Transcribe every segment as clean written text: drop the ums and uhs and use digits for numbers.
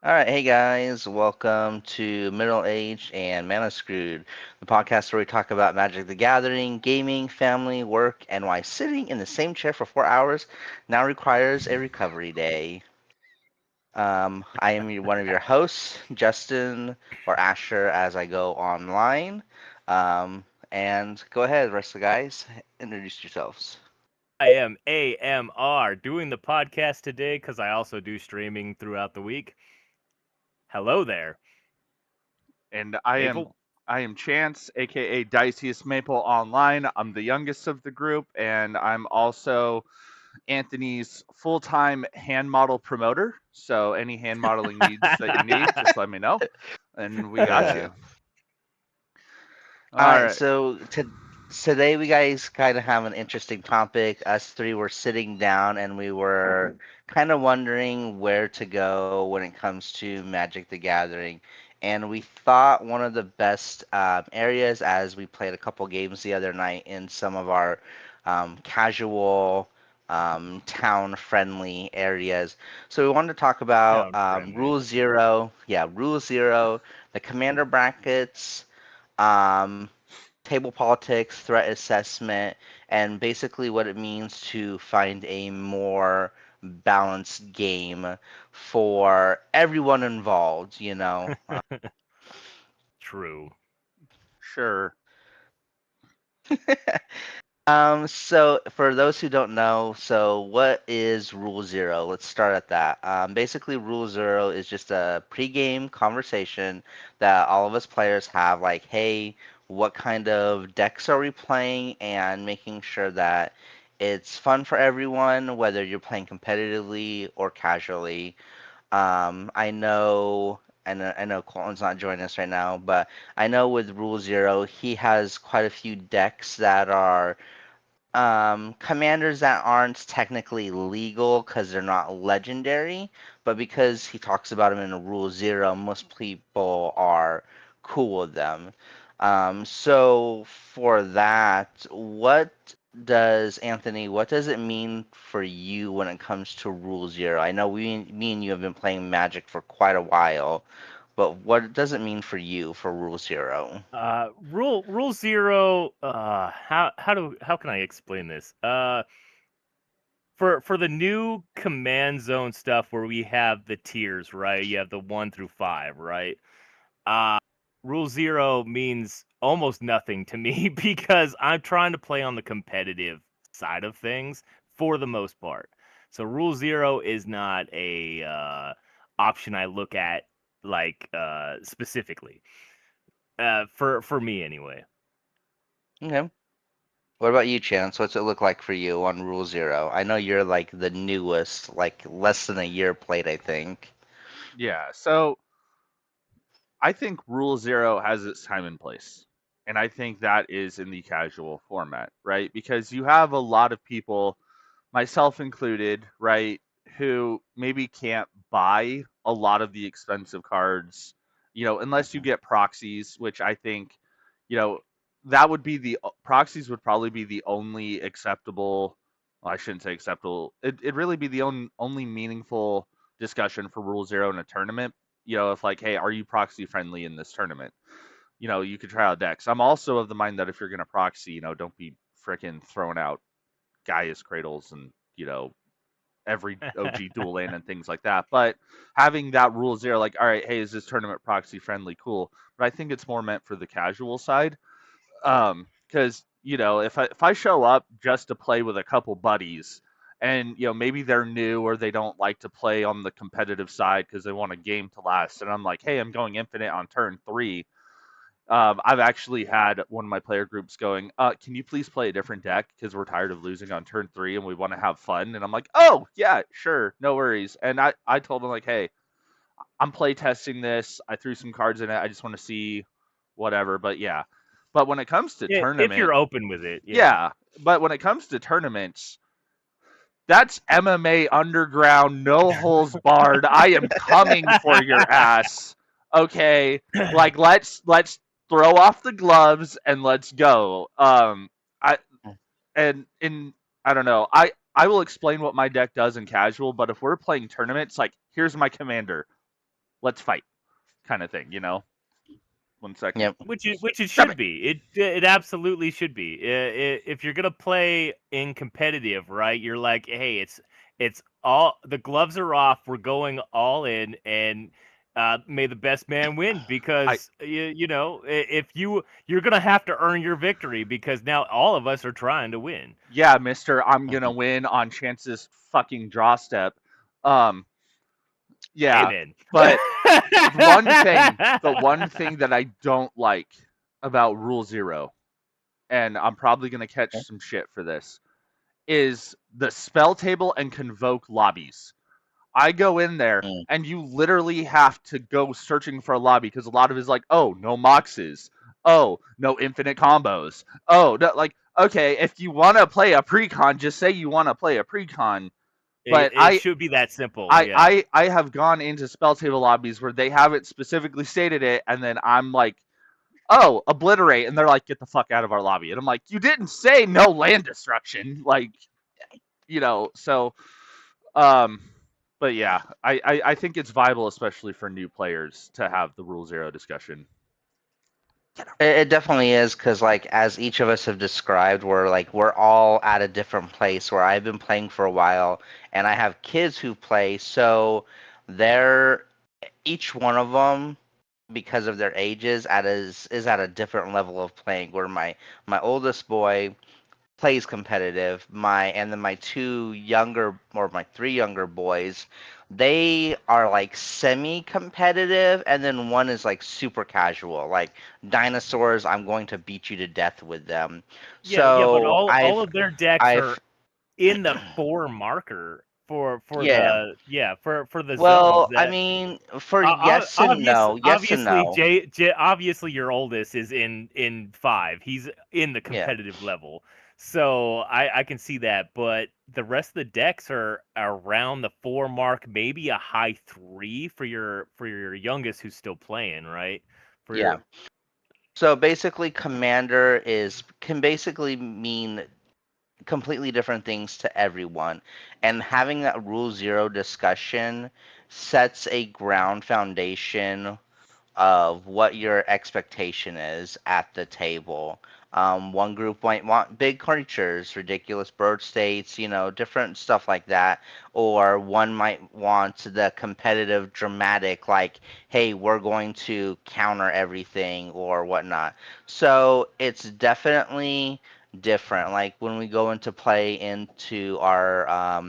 All right, hey guys, welcome to Middle Age and Mana Screwed, the podcast where we talk about Magic the Gathering, gaming, family, work, and why sitting in the same chair for 4 hours now requires a recovery day. I am one of your hosts, Justin or Asher, as I go online. And go ahead, rest of the guys, introduce yourselves. I am AMR doing the podcast today because I also do streaming throughout the week. Hello there, And I am Maple. I am Chance, aka Diciest Maple Online. I'm the youngest of the group, and I'm also Anthony's full-time hand model promoter. So any hand modeling needs that you need, just let me know, and we got Uh, you. All All right, right. so today we guys kind of have an interesting topic. Us three were sitting down and we were kind of wondering where to go when it comes to Magic the Gathering. And we thought one of the best areas, as we played a couple games the other night in some of our casual, town-friendly areas. So we wanted to talk about Town friendly. Rule Zero, yeah, Rule Zero, the commander brackets, um, table politics, threat assessment, and basically what it means to find a more balanced game for everyone involved, you know. True. Sure. So for those who don't know, so what is Rule Zero? Let's start at that. Basically, Rule Zero is just a pre-game conversation that all of us players have, like, hey, what kind of decks are we playing, and making sure that it's fun for everyone, whether you're playing competitively or casually. I know Colton's not joining us right now, but I know with Rule Zero, he has quite a few decks that are commanders that aren't technically legal because they're not legendary, but because he talks about them in Rule Zero, most people are cool with them. So for that, what does it mean for you when it comes to Rule Zero? I know me and you have been playing Magic for quite a while, but what does it mean for you for Rule Zero? Rule zero. How can I explain this? For the new command zone stuff where we have the tiers, right? You have the 1 through 5, right? Uh, Rule zero means almost nothing to me because I'm trying to play on the competitive side of things for the most part. So rule zero is not a option I look at like specifically for me anyway. Okay. What about you, Chance? What's it look like for you on Rule Zero? I know you're like the newest, like less than a year played, I think. Yeah. So I think Rule Zero has its time and place. And I think that is in the casual format, right? Because you have a lot of people, myself included, right, who maybe can't buy a lot of the expensive cards, unless you Mhm. get proxies, which I think, you know, that would be the proxies would probably be the only acceptable, well, I shouldn't say acceptable. It'd really be the only meaningful discussion for Rule Zero in a tournament. If like, hey, are you proxy friendly in this tournament? You could try out decks. I'm also of the mind that if you're gonna proxy, don't be fricking throwing out Gaia's Cradles and every OG dual lane and things like that. But having that Rule Zero, like, all right, hey, is this tournament proxy friendly? Cool. But I think it's more meant for the casual side. Because if I show up just to play with a couple buddies, and maybe they're new or they don't like to play on the competitive side because they want a game to last, and I'm like, hey, I'm going infinite on turn 3. I've actually had one of my player groups going, can you please play a different deck because we're tired of losing on turn 3 and we want to have fun. And I'm like, oh yeah, sure, no worries. And I told them like, hey, I'm play testing this. I threw some cards in it. I just want to see whatever. But yeah, but when it comes to If tournament, you're open with it, yeah. yeah, but when it comes to tournaments, that's MMA underground, no holes barred. I am coming for your ass. Okay, like let's throw off the gloves and let's go. I and in I don't know. I will explain what my deck does in casual, but if we're playing tournaments, like here's my commander. let's fight, kind of thing. 1 second. Yep. Which it Stop should be. It absolutely should be. If you're gonna play in competitive, right? You're like, hey, it's all the gloves are off. We're going all in, and may the best man win. Because if you're gonna have to earn your victory, because now all of us are trying to win. Yeah, Mister, I'm gonna win on Chance's fucking draw step. Yeah, Amen. but the one thing that I don't like about Rule Zero, and I'm probably gonna catch some shit for this, is the spell table and convoke lobbies. I go in there Mm. and you literally have to go searching for a lobby because a lot of it is like, oh, no moxes. Oh, no infinite combos. Oh, no, like, okay, if you want to play a precon, just say you want to play a precon. But It should be that simple. Yeah. I have gone into spell table lobbies where they haven't specifically stated it, and then I'm like, oh, obliterate, and they're like, get the fuck out of our lobby. And I'm like, you didn't say no land destruction. Like, so but yeah, I think it's viable, especially for new players, to have the Rule Zero discussion. It definitely is because, like, as each of us have described, we're all at a different place. Where I've been playing for a while, and I have kids who play, so they're each one of them, because of their ages, is at a different level of playing. Where my oldest boy plays competitive. My three younger boys, they are like semi-competitive, and then one is like super casual, like dinosaurs. I'm going to beat you to death with them. Yeah, but So all of their decks are I've in the 4 marker for yeah. for the zones Well, I that mean, for yes and no, yes and obviously no. obviously your oldest is in 5. He's in the Yeah. competitive level. So I can see that, but the rest of the decks are around the 4 mark, maybe a high 3 for your youngest who's still playing, right? For Yeah. your So basically, commander can basically mean completely different things to everyone. And having that Rule Zero discussion sets a ground foundation of what your expectation is at the table. One group might want big creatures, ridiculous bird states, different stuff like that. Or one might want the competitive, dramatic, like, hey, we're going to counter everything or whatnot. So it's definitely different. Like when we go into play into our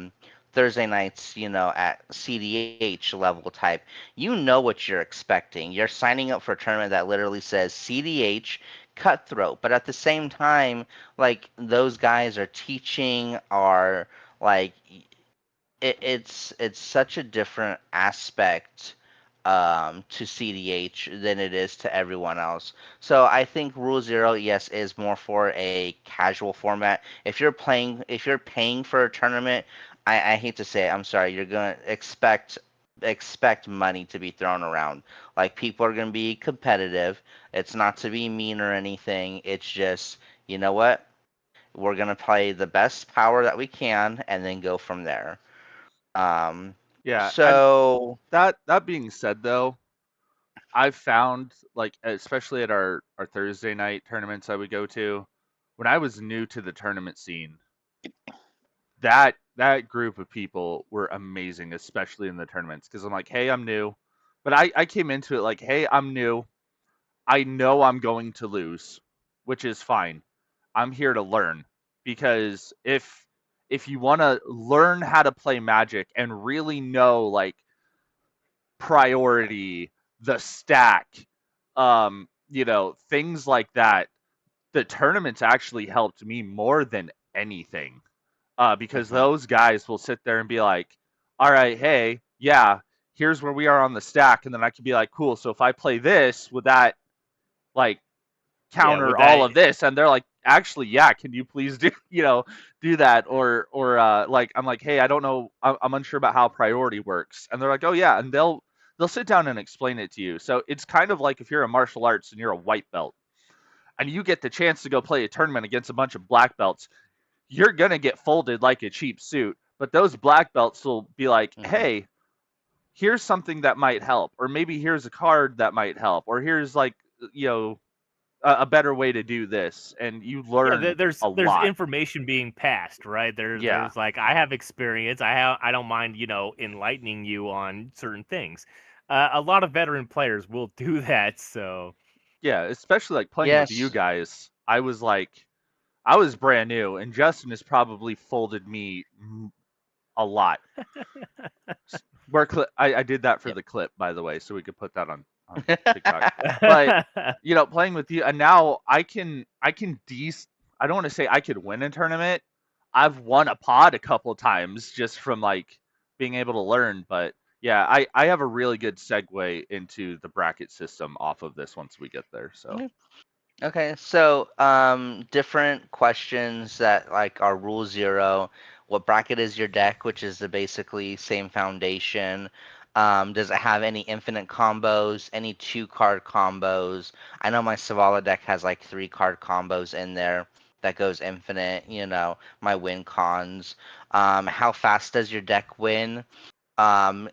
Thursday nights, at CDH level type, you know what you're expecting. You're signing up for a tournament that literally says CDH cutthroat, but at the same time, like those guys are teaching, are like it's such a different aspect to CDH than it is to everyone else. So I think Rule Zero, yes, is more for a casual format. If you're paying for a tournament, I hate to say it, I'm sorry, you're gonna expect money to be thrown around. Like people are gonna be competitive. It's not to be mean or anything. It's just, you know what? We're gonna play the best power that we can and then go from there. Um, Yeah, and so that being said, though, I've found, like, especially at our Thursday night tournaments I would go to, when I was new to the tournament scene, that group of people were amazing, especially in the tournaments, because I'm like, hey, I'm new, but I came into it like, hey, I'm new, I know I'm going to lose, which is fine. I'm here to learn, because if you want to learn how to play Magic and really know, like, priority, the stack, things like that, the tournaments actually helped me more than anything. Because mhm, those guys will sit there and be like, all right, hey, yeah, here's where we are on the stack. And then I could be like, cool, so if I play this, would that, like, yeah, counter with all that of this? And they're like, actually, yeah, can you please do that? Or like, I'm like, hey, I don't know, I'm unsure about how priority works. And they're like, oh yeah, and they'll sit down and explain it to you. So it's kind of like if you're a martial arts and you're a white belt and you get the chance to go play a tournament against a bunch of black belts, you're gonna get folded like a cheap suit. But those black belts will be like, mhm. hey, here's something that might help, or maybe here's a card that might help, or here's like a better way to do this, and you Yeah, learn a there's lot. information being passed, right? Yeah, There's like I have experience. I don't mind enlightening you on certain things. A lot of veteran players will do that. So yeah, especially like playing with you Yes. guys. I was brand new, and Justin has probably folded me a lot. I did that for Yep. the clip, by the way, so we could put that on TikTok. But playing with you, and now I don't want to say I could win a tournament. I've won a pod a couple times just from like being able to learn. But yeah, I have a really good segue into the bracket system off of this once we get there. So Okay, so different questions that like are rule zero. What bracket is your deck, which is the basically same foundation? Does it have any infinite combos, any 2-card combos? I know my Savala deck has like 3-card combos in there that goes infinite, my win cons. How fast does your deck win?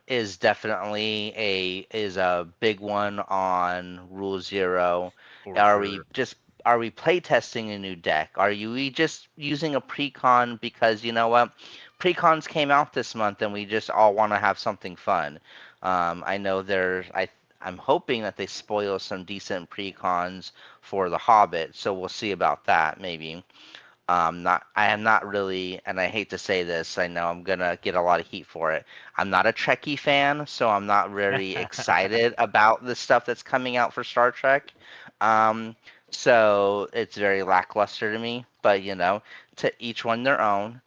Is definitely a big one on Rule Zero. for Are we sure. just are we playtesting a new deck? We just using a precon because you know what? Precons came out this month and we just all want to have something fun. I know I'm hoping that they spoil some decent precons for The Hobbit, so we'll see about that maybe. I am not really, and I hate to say this, I know I'm gonna get a lot of heat for it. I'm not a Trekkie fan, so I'm not really excited about the stuff that's coming out for Star Trek. Um, so it's very lackluster to me, but to each one their own.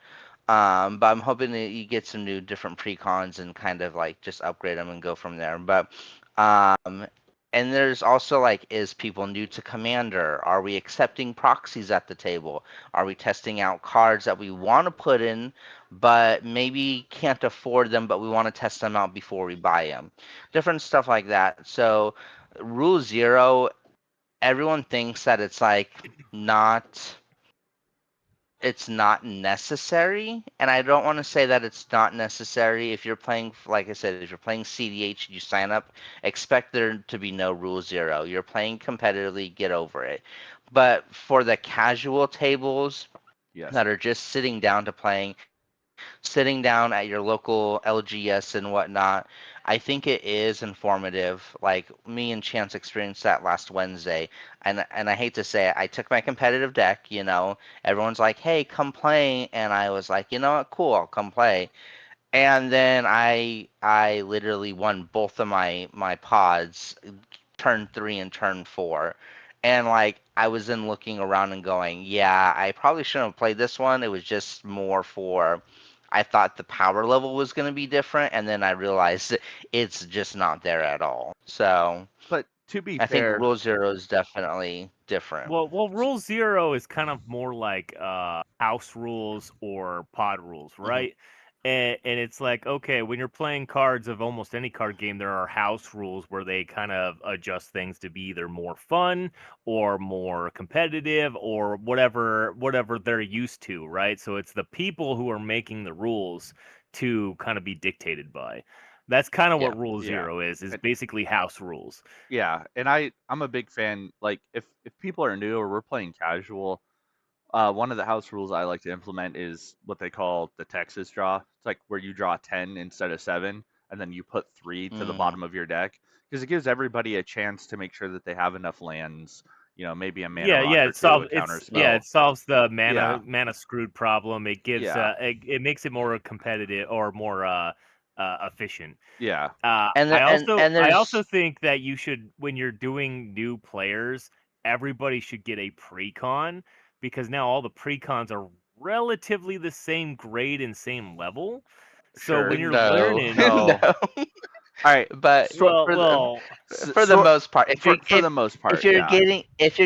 But I'm hoping that you get some new different precons and kind of like just upgrade them and go from there. But um, and there's also like, is people new to Commander? Are we accepting proxies at the table? Are we testing out cards that we want to put in, but maybe can't afford them, but we want to test them out before we buy them? Different stuff like that. So, Rule Zero, everyone thinks that not it's not necessary, and I don't want to say that it's not necessary. If you're playing, like I said, if you're playing CDH, you sign up, expect there to be no rule zero. You're playing competitively, get over it. But for the casual tables yes, that are just sitting down at your local LGS and whatnot, I think it is informative. Like me and Chance experienced that last Wednesday, and I hate to say it, I took my competitive deck. Everyone's like, "Hey, come play," and I was like, "You know what? Cool, I'll come play." And then I literally won both of my pods, turn 3 and turn 4. And like I was then looking around and going, yeah, I probably shouldn't have played this one. It was just more for I thought the power level was going to be different, and then I realized it's just not there at all. So but to be I think fair, Rule Zero is definitely different. Well, Rule Zero is kind of more like house rules or pod rules, Hmm. right? And it's like, okay, when you're playing cards of almost any card game, there are house rules where they kind of adjust things to be either more fun or more competitive or whatever they're used to, right? So it's the people who are making the rules to kind of be dictated by. That's kind of Yeah. what Rule yeah. Zero is And basically house rules. yeah, and I'm a big fan. Like if people are new or we're playing casual, one of the house rules I like to implement is what they call the Texas draw. It's like where you draw 10 instead of 7, and then you put 3 to the Mm. bottom of your deck because it gives everybody a chance to make sure that they have enough lands. Maybe a mana rock or two, a counter Yeah. spell. It solves the Yeah, mana screwed problem. It gives yeah, it makes it more competitive or more efficient. yeah, I also There's think that you should, when you're doing new players, everybody should get a precon because now all the precons are relatively the same grade and same level. So when sure. you're no, learning, no. No. All right. But So, well, for the well, for the so most part, if you're for the most if part, you're yeah.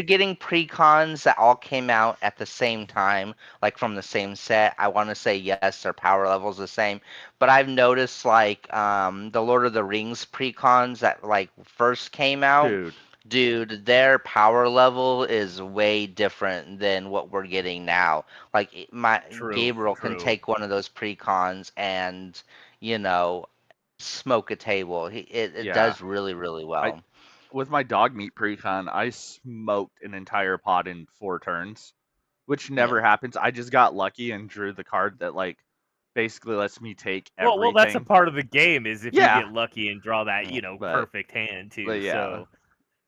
getting precons that all came out at the same time, like from the same set, I want to say yes, their power level's the same. But I've noticed like the Lord of the Rings precons that like first came out, Dude, dude, their power level is way different than what we're getting now. Like my true, Gabriel can true. take one of those precons and you know smoke a table. It Yeah. does really, really well. With my dog meat precon, I smoked an entire pot in 4 turns, which Yeah. never happens. I just got lucky and drew the card that like basically lets me take Well, that's a everything. part of the game is if you Yeah, get lucky and draw that, but perfect hand too. yeah. So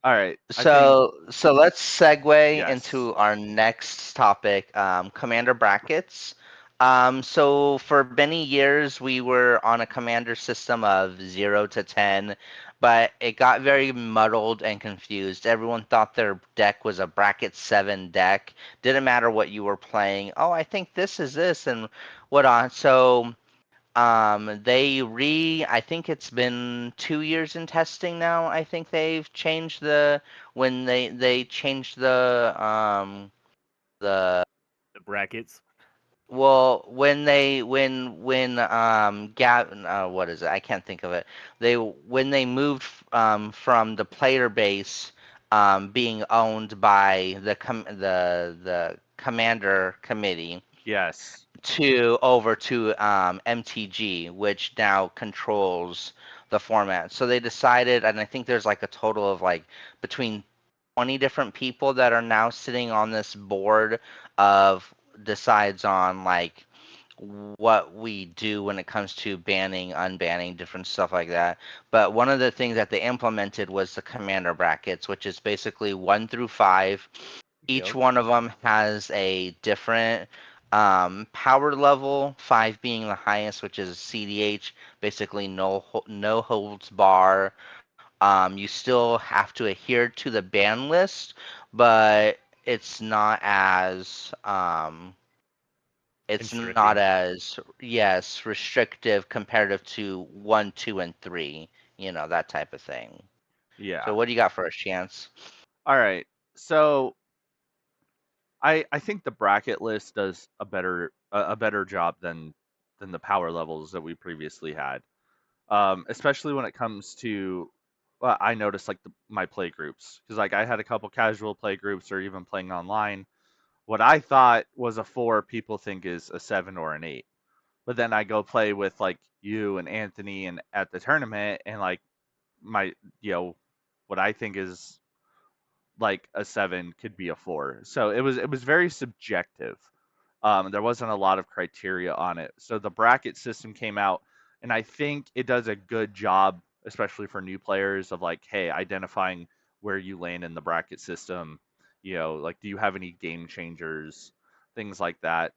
All right. I think So let's segue yes. into our next topic, commander brackets. So for many years we were on a commander system of 0 to 10, but it got very muddled and confused. Everyone thought their deck was a bracket 7 deck. Didn't matter what you were playing. Oh, I think this is this and what on. So I think it's been 2 years in testing now. I think they've changed when they changed the the brackets. well, when Gavin, what is it? I can't think of it. When they moved from the player base being owned by the commander committee Yes. to over to MTG, which now controls the format. So they decided, and I think there's like a total of like between 20 different people that are now sitting on this board of decides on like what we do when it comes to banning, unbanning, different stuff like that. But one of the things that they implemented was the commander brackets, which is basically 1 through 5. Each Yep. one of them has a different power level, 5 being the highest, which is CDH, basically no holds bar. You still have to adhere to the ban list, but it's not as Constricting. yes, restrictive comparative to 1, 2, and 3. That type of thing. So Yeah. what do you got for us, Chance? All right. So I think the bracket list does a better job than the power levels that we previously had. Especially when it comes to well, I noticed like my play groups because like I had a couple casual play groups or even playing online. What I thought was a 4, people think is a 7 or an 8. But then I go play with like you and Anthony and at the tournament and like my what I think is like a 7 could be a 4. So it was very subjective. There wasn't a lot of criteria on it. So the bracket system came out, and I think it does a good job, especially for new players, of like, hey, identifying where you land in the bracket system. Like, do you have any game changers, things like that.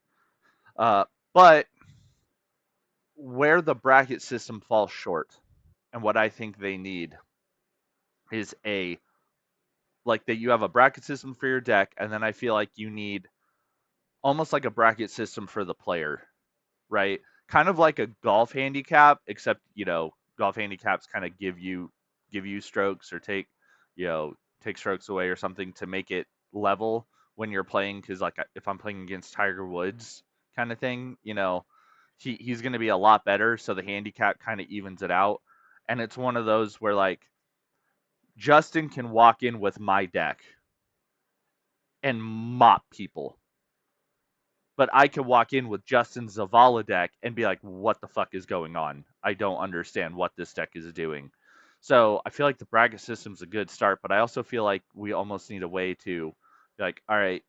But where the bracket system falls short, and what I think they need is like that you have a bracket system for your deck, and then I feel like you need almost like a bracket system for the player, right? Kind of like a golf handicap, except golf handicaps kind of give you strokes or take strokes away or something to make it level when you're playing. Because like if I'm playing against Tiger Woods, kind of thing, he's going to be a lot better, so the handicap kind of evens it out. And it's one of those where like Justin can walk in with my deck and mop people, but I could walk in with Justin Zavala deck and be like, what the fuck is going on? I don't understand what this deck is doing. So I feel like the bracket system's a good start, but I also feel like we almost need a way to be like, all right,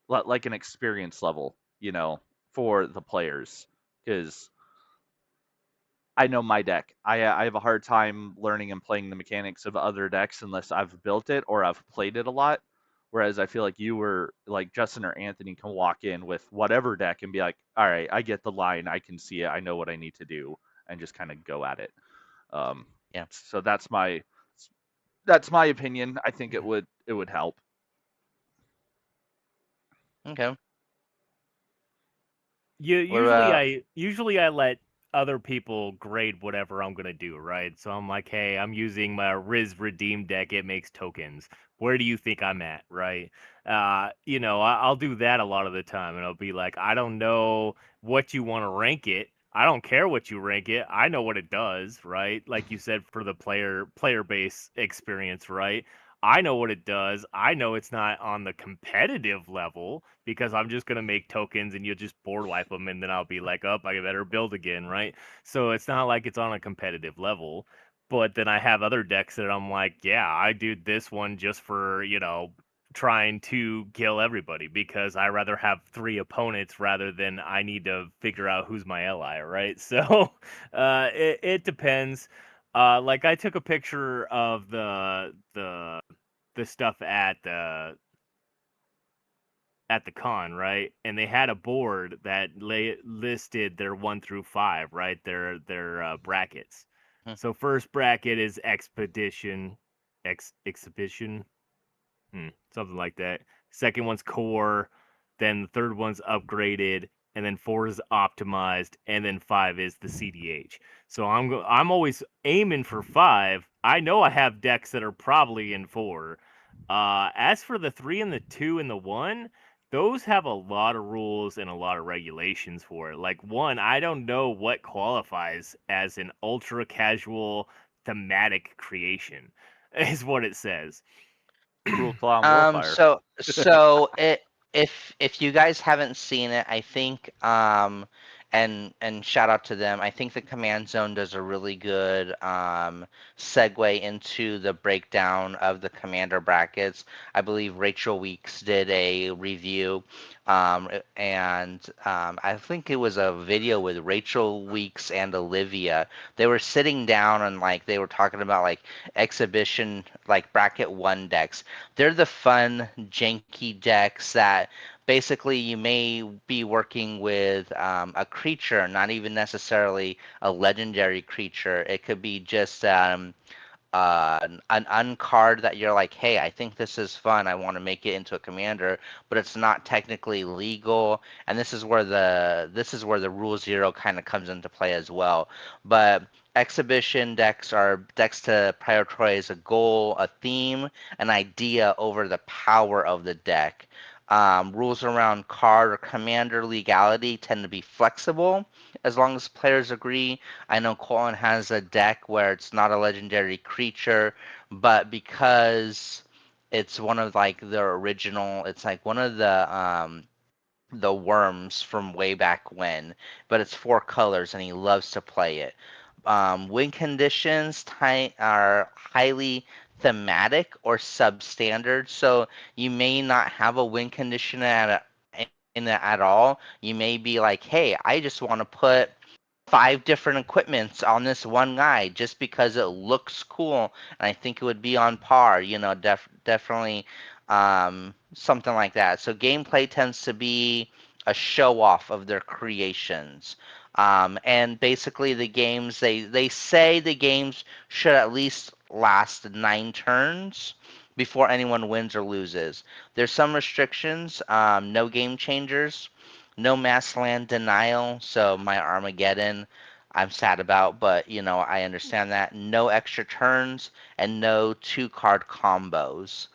like an experience level, for the players. Because I know my deck. I have a hard time learning and playing the mechanics of other decks unless I've built it or I've played it a lot. Whereas I feel like you were like Justin or Anthony can walk in with whatever deck and be like, all right, I get the line, I can see it, I know what I need to do, and just kind of go at it. Um, Yeah. so that's my opinion. I think it would help. Okay. What Usually about I let other people grade whatever I'm gonna do, right? So I'm like, hey, I'm using my Riz Redeem deck. It makes tokens. Where do you think I'm at, right? I'll do that a lot of the time, and I'll be like, I don't know what you want to rank it. I don't care what you rank it. I know what it does, right? Like you said, for the player base experience, right? I know what it does. I know it's not on the competitive level because I'm just gonna make tokens and you'll just board wipe them, and then I'll be like, "Up, I better build again," right? So it's not like it's on a competitive level. But then I have other decks that I'm like, yeah, I do this one just for, trying to kill everybody because I rather have three opponents rather than I need to figure out who's my ally, right? So it depends. Like I took a picture of the stuff at the con, right? And they had a board that listed their 1 through 5, right? Their brackets. Hmm. So first bracket is expedition, exhibition, something like that. Second one's core, then the third one's upgraded, and then 4 is optimized, and then 5 is the CDH. So I'm always aiming for 5. I know I have decks that are probably in 4. As for the 3 and the 2 and the 1, those have a lot of rules and a lot of regulations for it. Like 1, I don't know what qualifies as an ultra casual thematic creation, is what it says. Cruel Clown Warfire. So if you guys haven't seen it, I think and shout out to them. I think the Command Zone does a really good segue into the breakdown of the commander brackets. I believe Rachel Weeks did a review, and I think it was a video with Rachel Weeks and Olivia. They were sitting down and like they were talking about like exhibition like bracket 1 decks. They're the fun, janky decks that basically you may be working with a creature, not even necessarily a legendary creature. It could be just an uncard that you're like, hey, I think this is fun. I want to make it into a commander, but it's not technically legal. And this is where the Rule Zero kind of comes into play as well. But exhibition decks are decks to prioritize a goal, a theme, an idea over the power of the deck. Rules around card or commander legality tend to be flexible as long as players agree. I know Colin has a deck where it's not a legendary creature, but because it's one of like the original, it's like one of the worms from way back when, but it's 4 colors and he loves to play it. Win conditions are highly thematic or substandard, so you may not have a win condition in it at all. You may be like, hey, I just want to put 5 different equipments on this one guy just because it looks cool and I think it would be on par, definitely something like that. So gameplay tends to be a show off of their creations. And basically the games they say the games should at least last 9 turns before anyone wins or loses. There's some restrictions, no game changers, no mass land denial, so my Armageddon I'm sad about, but I understand that. No extra turns and no 2 card combos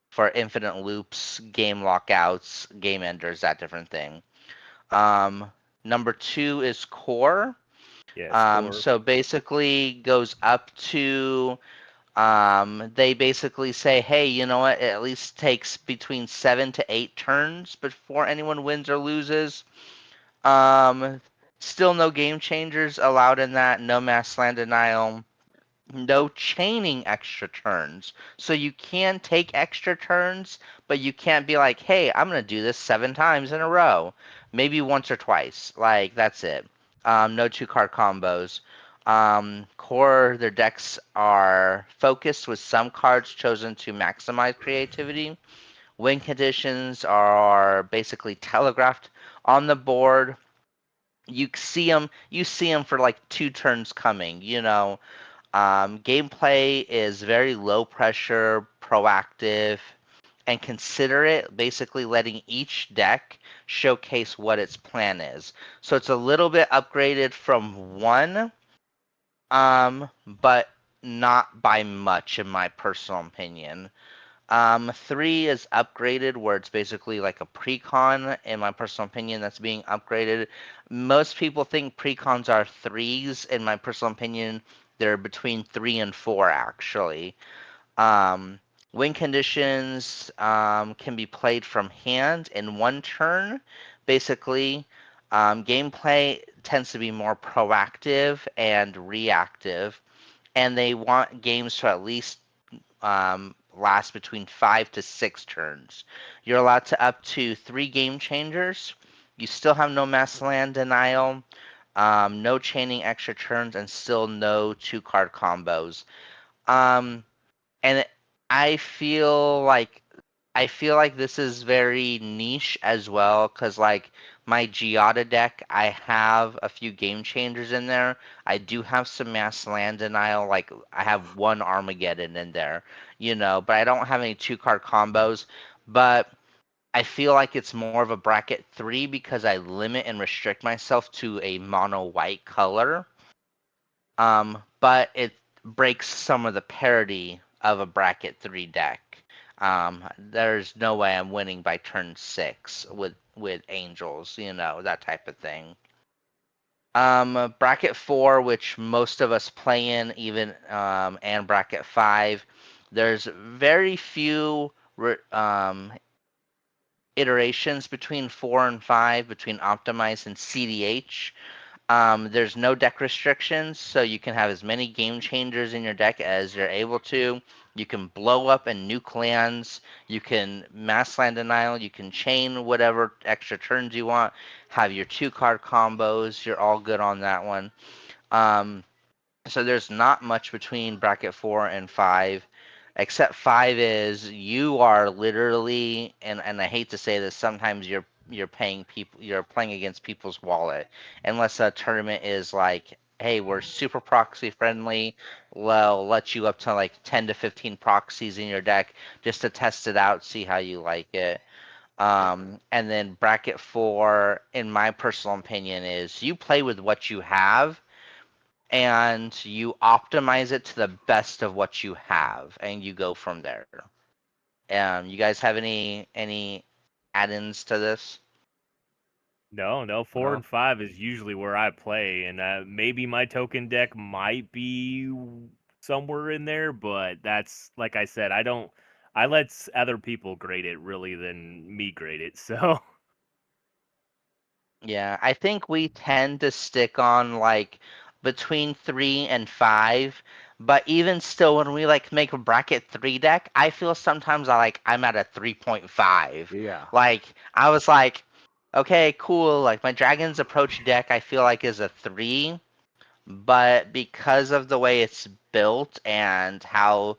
for infinite loops, game lockouts, game enders, that different thing. Um, Number 2 is core. Yeah, score. So basically goes up to they basically say, hey, you know what? It at least takes between 7 to 8 turns before anyone wins or loses. Um, Still no game changers allowed in that. No mass land denial. No chaining extra turns. So you can take extra turns, but you can't be like, hey, I'm going to do this 7 times in a row. Maybe once or twice. Like, that's it. No 2 card combos. Core, their decks are focused with some cards chosen to maximize creativity. Win conditions are basically telegraphed on the board. You see them for like 2 turns coming. Gameplay is very low pressure, proactive, and considerate, basically letting each deck showcase what its plan is. So it's a little bit upgraded from 1, but not by much, in my personal opinion. 3 is upgraded, where it's basically like a precon, in my personal opinion, that's being upgraded. Most people think precons are 3s. In my personal opinion, they're between 3 and 4, actually. Um, win conditions can be played from hand in one turn. Basically, gameplay tends to be more proactive and reactive, and they want games to at least last between 5 to 6 turns. You're allowed to up to 3 game changers. You still have no mass land denial, no chaining extra turns, and still no 2 card combos. Um, and I feel like this is very niche as well, because like my Giada deck, I have a few game changers in there. I do have some mass land denial, like I have one Armageddon in there, but I don't have any 2 card combos. But I feel like it's more of a bracket 3 because I limit and restrict myself to a mono white color. But it breaks some of the parity of a bracket 3 deck. There's no way I'm winning by turn 6 with angels, that type of thing. Bracket 4, which most of us play in, even and bracket 5, there's very few iterations between 4 and 5 between optimize and CDH. There's no deck restrictions, so you can have as many game changers in your deck as you're able to. You can blow up and nuke lands. You can mass land denial. You can chain whatever extra turns you want. Have your 2 card combos. You're all good on that one. Um, so there's not much between bracket 4 and 5, except 5 is you are literally, and I hate to say this, sometimes you're playing against people's wallet, unless a tournament is like, hey, we're super proxy friendly, we'll let you up to like 10 to 15 proxies in your deck just to test it out, see how you like it. And then bracket 4, in my personal opinion, is you play with what you have and you optimize it to the best of what you have, and you go from there. You guys have any add-ins to this? No, 4 and 5 is usually where I play, and maybe my token deck might be somewhere in there, but that's like I said, I let other people grade it really than me grade it. So Yeah, I think we tend to stick on like between 3 and 5, but even still, when we like make a bracket 3 deck, I feel sometimes I'm at a 3.5. Yeah. Like I was like, okay, cool. Like my Dragon's Approach deck, I feel like is a 3, but because of the way it's built and how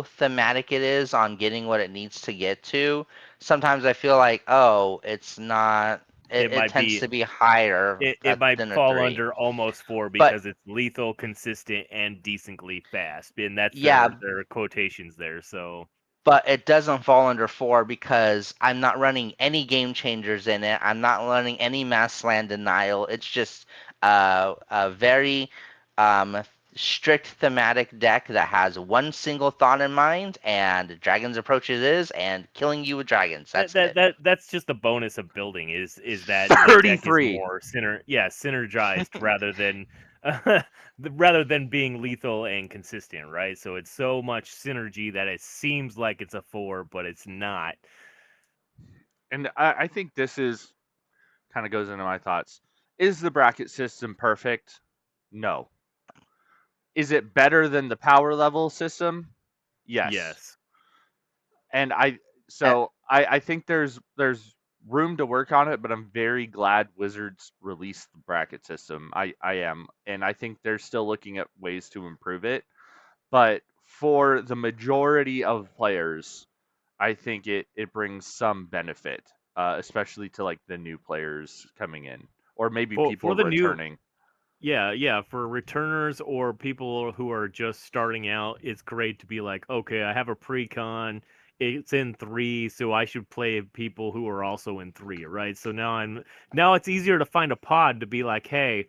thematic it is on getting what it needs to get to, sometimes I feel like, oh, it's not. It, it it might tends be to be higher it might than a fall 3. under almost 4 But because it's lethal, consistent, and decently fast, and that's yeah, their quotations there. So but it doesn't fall under 4 because I'm not running any game changers in it. I'm not running any mass land denial. It's just a very um, strict thematic deck that has one single thought in mind, and Dragon's Approaches is and killing you with dragons. That's it. that's just the bonus of building is that the deck is 33. more synergized rather than rather than being lethal and consistent, right? So it's so much synergy that it seems like it's a 4, but it's not. And I think this is kind of goes into my thoughts. Is the bracket system perfect? No. Is it better than the power level system? Yes. Yes. And And, I think there's room to work on it, but I'm very glad Wizards released the bracket system. I am, and I think they're still looking at ways to improve it. But for the majority of players, I think it brings some benefit, especially to like the new players coming in, or maybe For people the new returning. Yeah, for returners or people who are just starting out, it's great to be like, okay, I have a pre-con, it's in 3, so I should play people who are also in 3, right? So now it's easier to find a pod to be like, hey,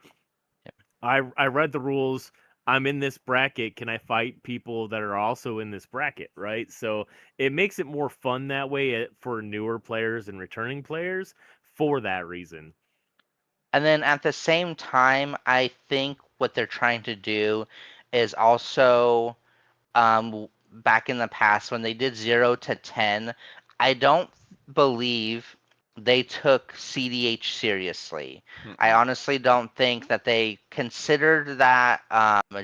I read the rules, I'm in this bracket, can I fight people that are also in this bracket, right? So it makes it more fun that way for newer players and returning players for that reason. and then at the same time, I think what they're trying to do is also back in the past when they did 0 to 10, I don't believe they took CDH seriously. I Mm-mm. honestly don't think that they considered that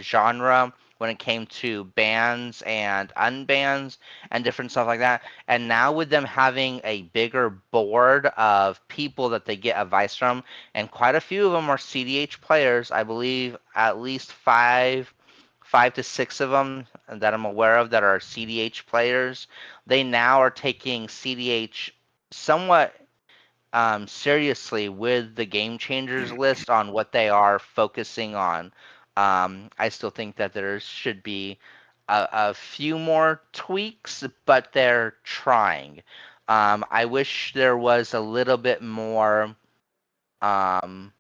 genre when it came to bans and unbans and different stuff like that. And now with them having a bigger board of people that they get advice from, and quite a few of them are CDH players, I believe at least five to six of them that I'm aware of that are CDH players. They now are taking CDH somewhat seriously with the game changers list on what they are focusing on. I still think that there should be a few more tweaks, but they're trying. I wish there was a little bit more. Um,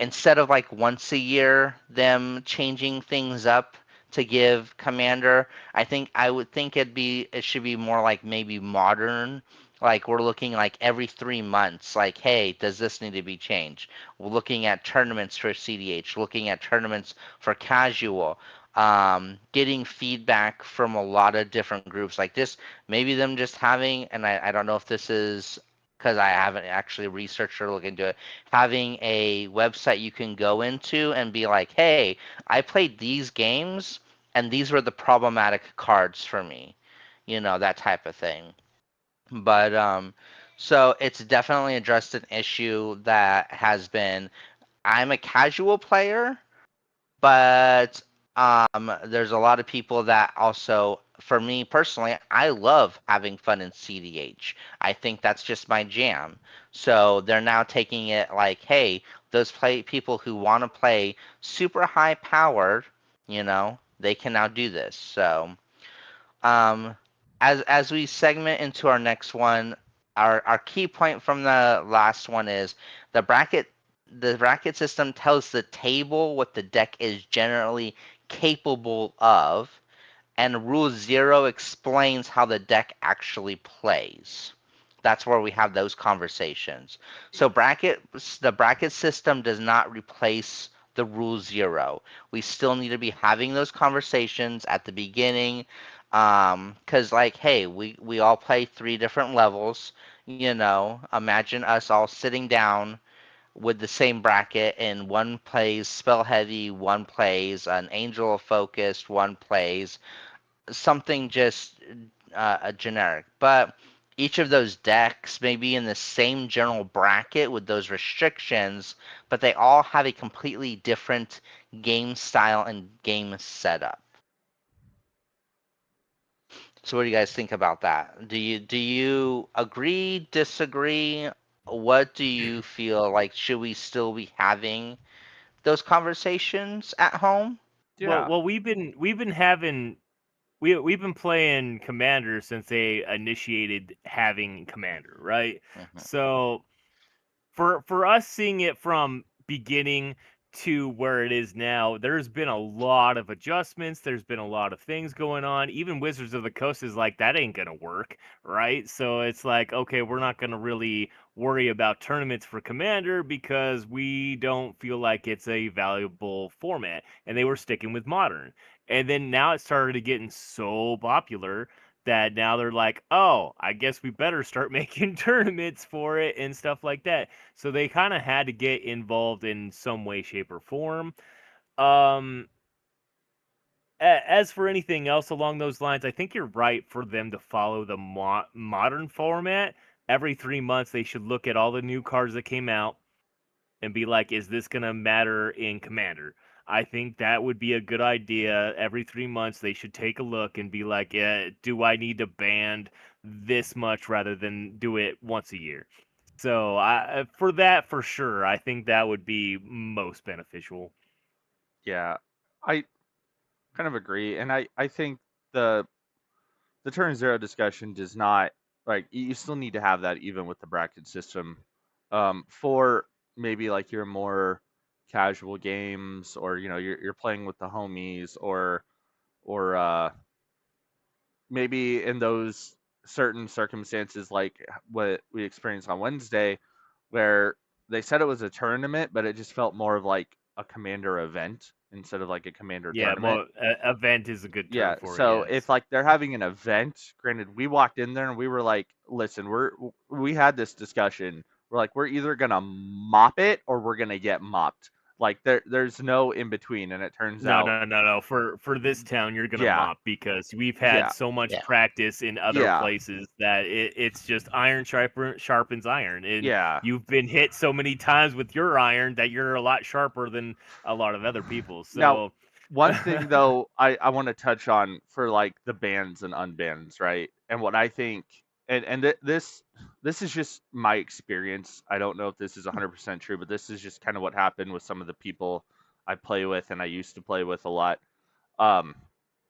Instead of like once a year them changing things up to give commander, I would think it should be more like maybe modern, like we're looking like every 3 months, like hey, does this need to be changed? We're looking at tournaments for CDH, looking at tournaments for casual, getting feedback from a lot of different groups like this. Maybe them just having, and I don't know if this is because I haven't actually researched or looked into it, having a website you can go into and be like, hey, I played these games and these were the problematic cards for me, that type of thing. But so it's definitely addressed an issue that has been. I'm a casual player, but there's a lot of people that also, for me personally, I love having fun in CDH. I think that's just my jam. So they're now taking it like, hey, those play people who want to play super high powered, they can now do this. So um, as we segment into our next one, our key point from the last one is the bracket. The bracket system tells the table what the deck is generally capable of, and Rule Zero explains how the deck actually plays. That's where we have those conversations. So the bracket system does not replace the Rule Zero. We still need to be having those conversations at the beginning, because like, hey, we all play 3 different levels. Imagine us all sitting down with the same bracket, and one plays spell heavy, one plays an angel focused, one plays something just a generic. But each of those decks may be in the same general bracket with those restrictions, but they all have a completely different game style and game setup. So what do you guys think about that? Do you agree, disagree? What do you feel like? Should we still be having those conversations at home? Yeah. Well, we've been having we've been playing Commander since they initiated having Commander, right? Hmm. So for us seeing it from beginning to where it is now, there's been a lot of adjustments. There's been a lot of things going on. Even Wizards of the Coast is like, that ain't gonna work, right? So it's like, okay, we're not gonna really worry about tournaments for Commander because we don't feel like it's a valuable format. And they were sticking with Modern. And then now it started getting so popular that now they're like, oh, I guess we better start making tournaments for it and stuff like that. So they kind of had to get involved in some way, shape, or form. Um, as for anything else along those lines, I think you're right for them to follow the modern format. Every 3 months, they should look at all the new cards that came out and be like, is this going to matter in Commander? I think that would be a good idea. Every 3 months, they should take a look and be like, do I need to ban this much rather than do it once a year? So for that, for sure, I think that would be most beneficial. Yeah. I kind of agree, and I think the the turn zero discussion does not, like, you still need to have that even with the bracket system, for maybe like your more casual games, or you're playing with the homies, or maybe in those certain circumstances like what we experienced on Wednesday, where they said it was a tournament, but it just felt more of like a commander event instead of like a Commander Yeah, tournament. event is a good term Yeah, for it. so Yes. if like they're having an event, granted, we walked in there and we were like, listen, we had this discussion. We're like, we're either gonna mop it or we're gonna get mopped. Like there's no in between, and it turns No, out, no, no, no. For this town, you're gonna yeah, mop because we've had yeah, so much Yeah. practice in other yeah, places that it's just iron sharpens iron, and yeah. you've been hit so many times with your iron that you're a lot sharper than a lot of other people. Now, So, one thing though, I want to touch on for like the bans and unbans, right? And what I think, this is just my experience. I don't know if this is 100% true, but this is just kind of what happened with some of the people I play with and I used to play with a lot. Um,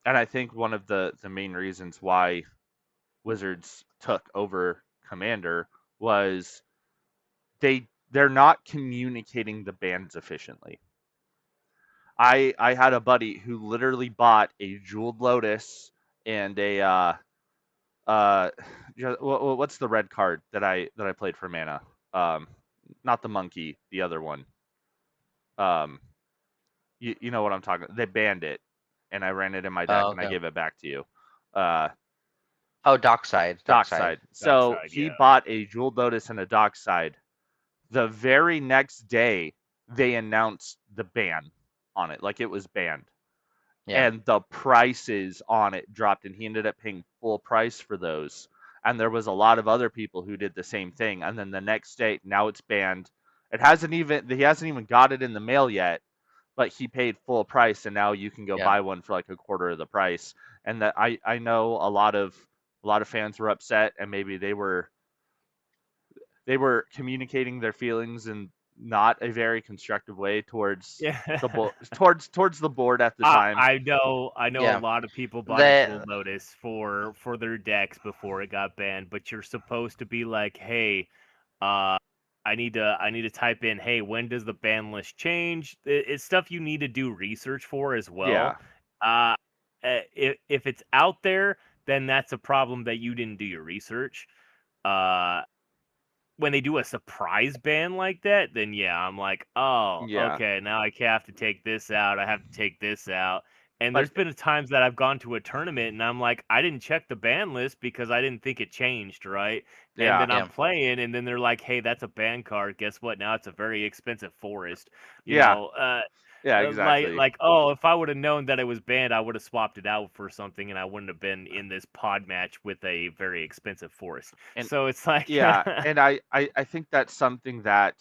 and I think one of the main reasons why Wizards took over Commander was they're not communicating the bans efficiently. I had a buddy who literally bought a Jeweled Lotus and a uh what's the red card that I played for mana? Um, Not the monkey, the other one. Um, you know what I'm talking. They banned it, and I ran it in my deck, Oh, and I okay. gave it back to you. Uh, Oh, Dockside. Dockside. So Dockside, he yeah. bought a Jeweled Lotus and a Dockside. The very next day, they announced the ban on it, like it was banned. Yeah. And the prices on it dropped, and he ended up paying full price for those. And there was a lot of other people who did the same thing. And then the next day, now it's banned. He hasn't even got it in the mail yet, but he paid full price, and now you can go Yeah. buy one for like a quarter of the price. And that I know a lot of fans were upset, and maybe they were communicating their feelings in not a very constructive way towards Yeah. the towards the board at the time. I know a Yeah. lot of people bought a Jewel The Lotus for their decks before it got banned, but you're supposed to be like, hey, uh, I need to type in, hey, when does the ban list change? It's stuff you need to do research for as Yeah, well. Uh, if it's out there, then that's a problem that you didn't do your research. Uh, when they do a surprise ban like that, then yeah, I'm like, oh, yeah. okay, now I have to take this out. I have to take this out. And there's Like, been times that I've gone to a tournament and I'm like, I didn't check the ban list because I didn't think it changed, right? And yeah, then I'm yeah. playing, and then they're like, hey, that's a ban card. Guess what? Now it's a very expensive forest. You yeah, know, yeah, like exactly. oh, if I would have known that it was banned, I would have swapped it out for something, and I wouldn't have been in this pod match with a very expensive forest. And So it's like, yeah, and I think that's something that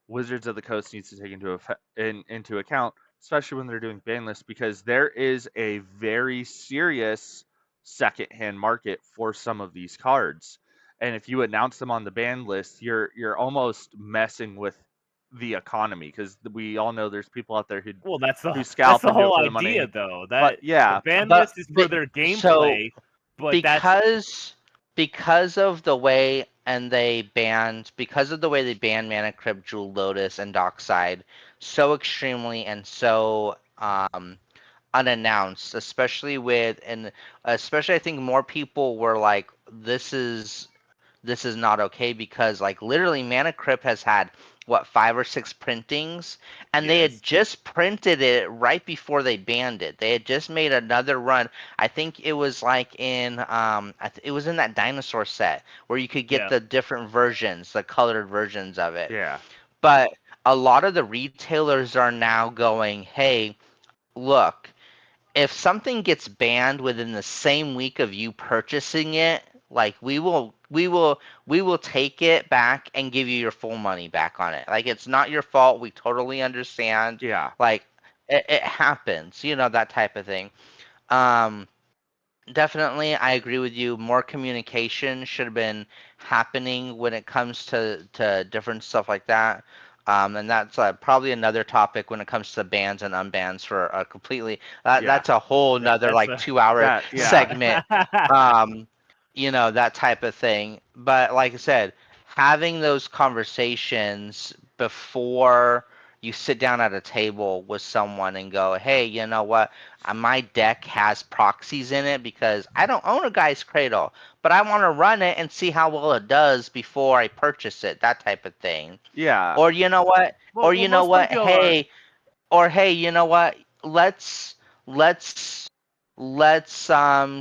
Wizards of the Coast needs to take into account, especially when they're doing ban lists, because there is a very serious secondhand market for some of these cards. And if you announce them on the ban list, you're almost messing with the economy, because we all know there's people out there who well, that's scalp the and do it whole for the idea, money. though. But That the yeah, ban But list is for the, their so gameplay, but that's because of the way because of the way they banned Mana Crypt, Jewel Lotus, and Dockside so extremely and so unannounced, especially I think more people were like, this is not okay because like literally Mana Crypt has had what 5 or 6 printings, and they had yes, just printed it right before they banned it. They had just made another run. I think it was like in it was in that dinosaur set where you could get yeah, the different versions, the colored versions of it. yeah, But a lot of the retailers are now going, hey, look, if something gets banned within the same week of you purchasing it, like we will take it back and give you your full money back on it. Like it's not your fault. We totally understand. yeah, Like it happens, that type of thing. Um, Definitely, I agree with you. More communication should have been happening when it comes to different stuff like that. And that's probably another topic when it comes to bans and unbans for a completely yeah. that's a whole nother that's like a 2 hour That, yeah, segment. Um, that type of thing. But like I said, having those conversations before you sit down at a table with someone and go, hey, you know what? My deck has proxies in it because I don't own a Guy's Cradle, but I want to run it and see how well it does before I purchase it, that type of thing. yeah, Or you know what? well, Or well, you know most what? people are Hey, or hey, you know what? Let's let's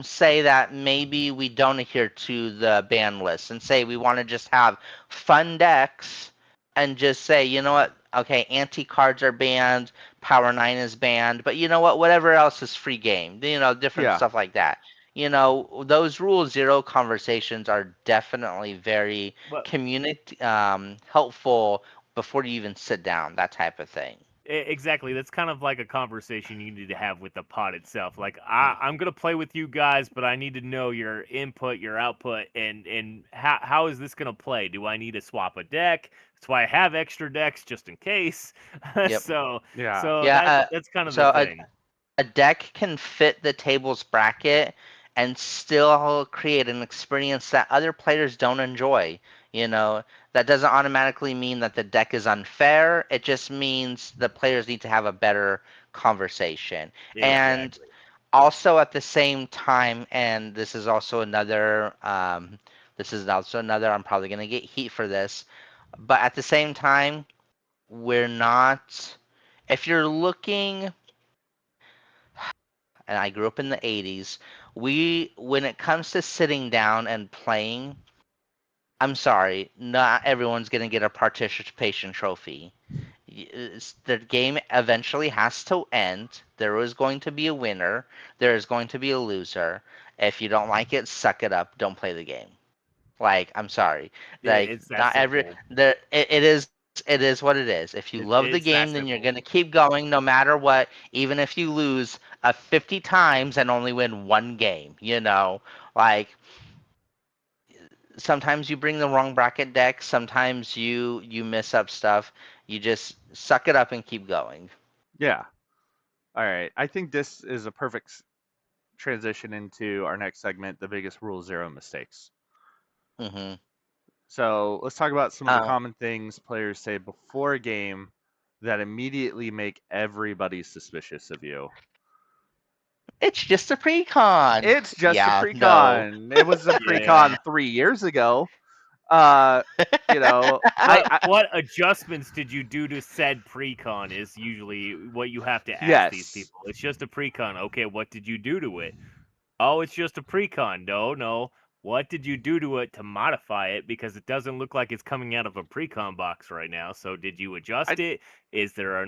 say that maybe we don't adhere to the ban list and say we want to just have fun decks and just say, you know what? Okay, anti cards are banned, Power 9 is banned, but you know what? Whatever else is free game. You know, different Yeah. stuff like that. You know, those Rule Zero conversations are definitely very But community helpful before you even sit down, that type of thing. exactly, that's kind of like a conversation you need to have with the pod itself. Like, Mm. I'm gonna play with you guys, but I need to know your input, your output, and how is this gonna play? Do I need to swap a deck? That's why I have extra decks just in case. Yep. so Yeah. so Yeah. that's kind of the So thing. a deck can fit the table's bracket and still create an experience that other players don't enjoy. You know, that doesn't automatically mean that the deck is unfair. It just means the players need to have a better conversation. And Exactly. also at the same time, and this is also another, I'm probably going to get heat for this, but at the same time, we're not, if you're looking, and I grew up in the 80s, when it comes to sitting down and playing, I'm sorry, not everyone's going to get a participation trophy. The game eventually has to end. There is going to be a winner. There is going to be a loser. If you don't like it, suck it up. Don't play the game. Like, I'm sorry. Like, It's that not every simple. it is what it is. If you love the It's that game, then you're simple. gonna keep going no matter what, even if you lose 50 times and only win one game. Like sometimes you bring the wrong bracket deck. Sometimes you miss up stuff. You just suck it up and keep going. Yeah. All right. I think this is a perfect transition into our next segment, the biggest Rule Zero mistakes. Hmm. So let's talk about some of the Uh, common things players say before a game that immediately make everybody suspicious of you. it's just a pre-con. It's just a Yeah, no. pre-con. It was a Yeah. pre-con 3 years ago. Uh, you know, What what adjustments did you do to said precon is usually what you have to ask these yes, people. It's just a precon. Okay, what did you do to it? Oh, it's just a precon. No, no. What did you do to it to modify it? Because it doesn't look like it's coming out of a precon box right now. So did you I adjust it? Is there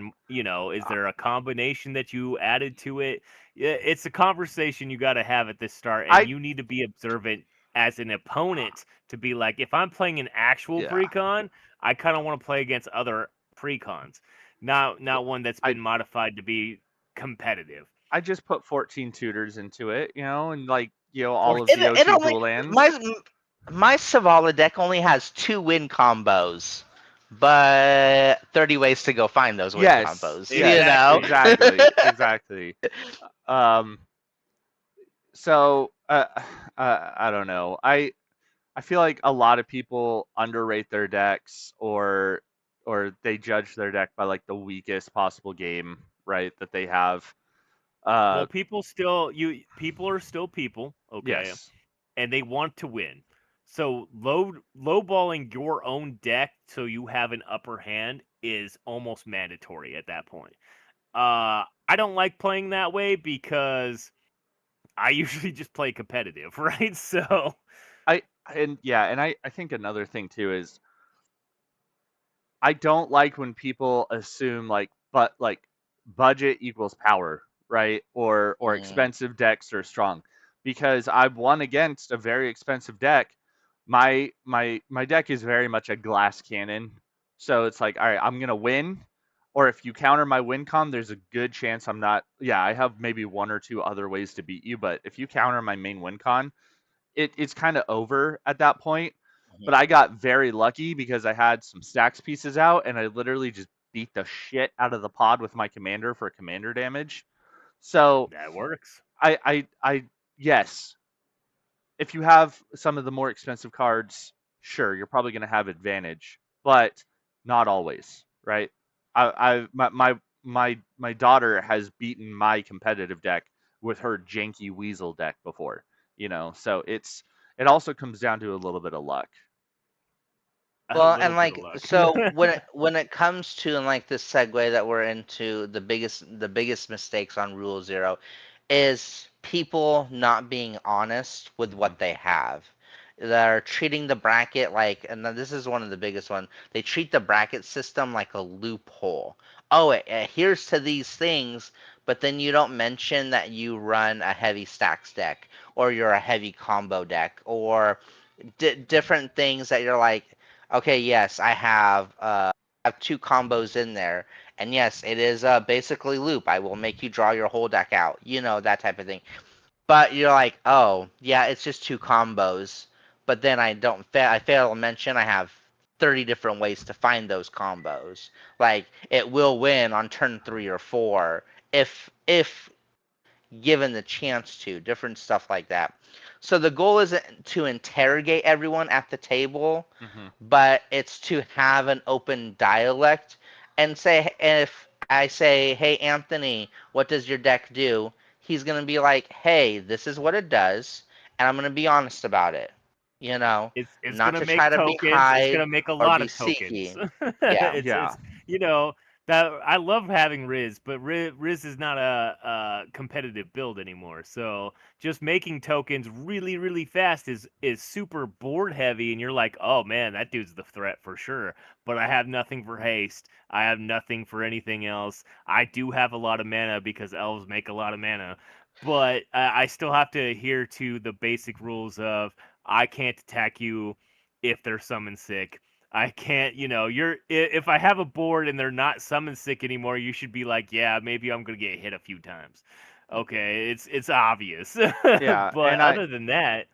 is there a combination that you added to it? Yeah, it's a conversation you got to have at the start, and I you need to be observant as an opponent to be like, if I'm playing an actual yeah. precon, I kind of want to play against other precons, not one that's I been modified to be competitive. I just put 14 tutors into it, and like, all of Fourteen. the It OT only dual lands. my Savala deck only has 2 win combos, but 30 ways to go find those win Yes, combos. You yes, know. Exactly. exactly, exactly. Um, so I don't know. I feel like a lot of people underrate their decks, or they judge their deck by like the weakest possible game, right, that they have. Well, Uh, people are still people, okay, yes, and they want to win. So lowballing your own deck so you have an upper hand is almost mandatory at that point. I don't like playing that way because I usually just play competitive, right? So and I think another thing too is I don't like when people assume like budget equals power, right? Or Mm, expensive decks are strong. Because I've won against a very expensive deck. My deck is very much a glass cannon. So it's like, all right, I'm gonna win. Or if you counter my win con, there's a good chance I'm not. Yeah, I have maybe one or two other ways to beat you, but if you counter my main win con, it's kind of over at that point. But mhm. I got very lucky because I had some stacks pieces out, and I literally just beat the shit out of the pod with my commander for commander damage. So that works. I yes, if you have some of the more expensive cards, sure, you're probably going to have advantage, but not always, right? My daughter has beaten my competitive deck with her janky weasel deck before, so it also comes down to a little bit of luck. A Well, little and bit of like luck. so when it comes to and like this segue that we're into the biggest mistakes on Rule Zero is people not being honest with what they have. They're treating the bracket like, and then this is one of the biggest one. They treat the bracket system like a loophole. Oh, it adheres to these things, but then you don't mention that you run a heavy stacks deck, or you're a heavy combo deck, or different things that you're like, okay, yes, I have two combos in there, and yes, it is basically loop. I will make you draw your whole deck out, that type of thing. But you're like, oh, yeah, it's just two combos. But then I fail to mention I have 30 different ways to find those combos. Like it will win on turn 3 or 4 if given the chance to, different stuff like that. So the goal isn't to interrogate everyone at the table, Hmm. but it's to have an open dialect and say, if I say, hey, Anthony, what does your deck do? He's going to be like, hey, this is what it does, and I'm going to be honest about it. It's Not gonna to try make to be tokens. It's hide gonna make a or lot be of tokens. seeky. Yeah. It's Yeah. you know that I love having Riz, but Riz is not a competitive build anymore. So just making tokens really really fast is super board heavy, and you're like, oh man, that dude's the threat for sure. But I have nothing for haste. I have nothing for anything else. I do have a lot of mana because elves make a lot of mana, but I still have to adhere to the basic rules of I can't attack you if they're summon sick. I can't, if I have a board and they're not summon sick anymore, you should be like, yeah, maybe I'm gonna get hit a few times. Okay, it's obvious. Yeah, But other than that,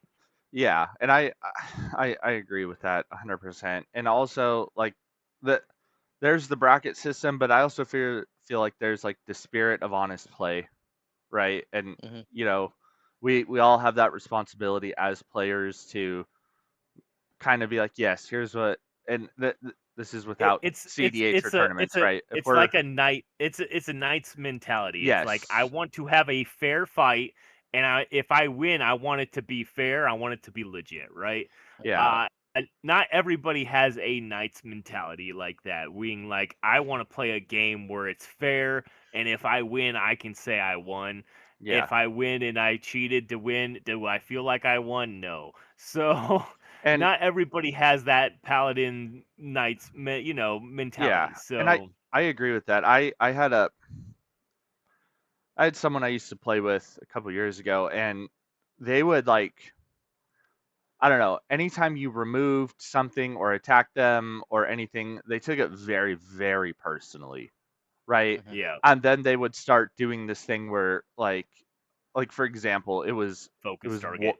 I agree with that 100%. And also like the there's the bracket system, but I also feel like there's like the spirit of honest play, right? And Hmm. you know, we all have that responsibility as players to kind of be like, yes, here's what, and this is it, without it's it's CDH or it's a it's tournaments, a right? If it's we're like a knight. It's a knight's mentality. It's like I yes, want to have a fair fight, and if I win, I want it to be fair. I want it to be legit, right? yeah, Uh, and not everybody has a knight's mentality like that. Being like, I want to play a game where it's fair, and if I win, I can say I won. yeah, If I win and I cheated to win, do I feel like I won? No. So and not everybody has that paladin knight's yeah, mentality. and I So I agree with that. I had someone I used to play with a couple years ago, and they would like, I don't know, anytime you removed something or attacked them or anything, they took it very, very personally, right? Hmm. yeah, And then they would start doing this thing where like for example, it focus was target.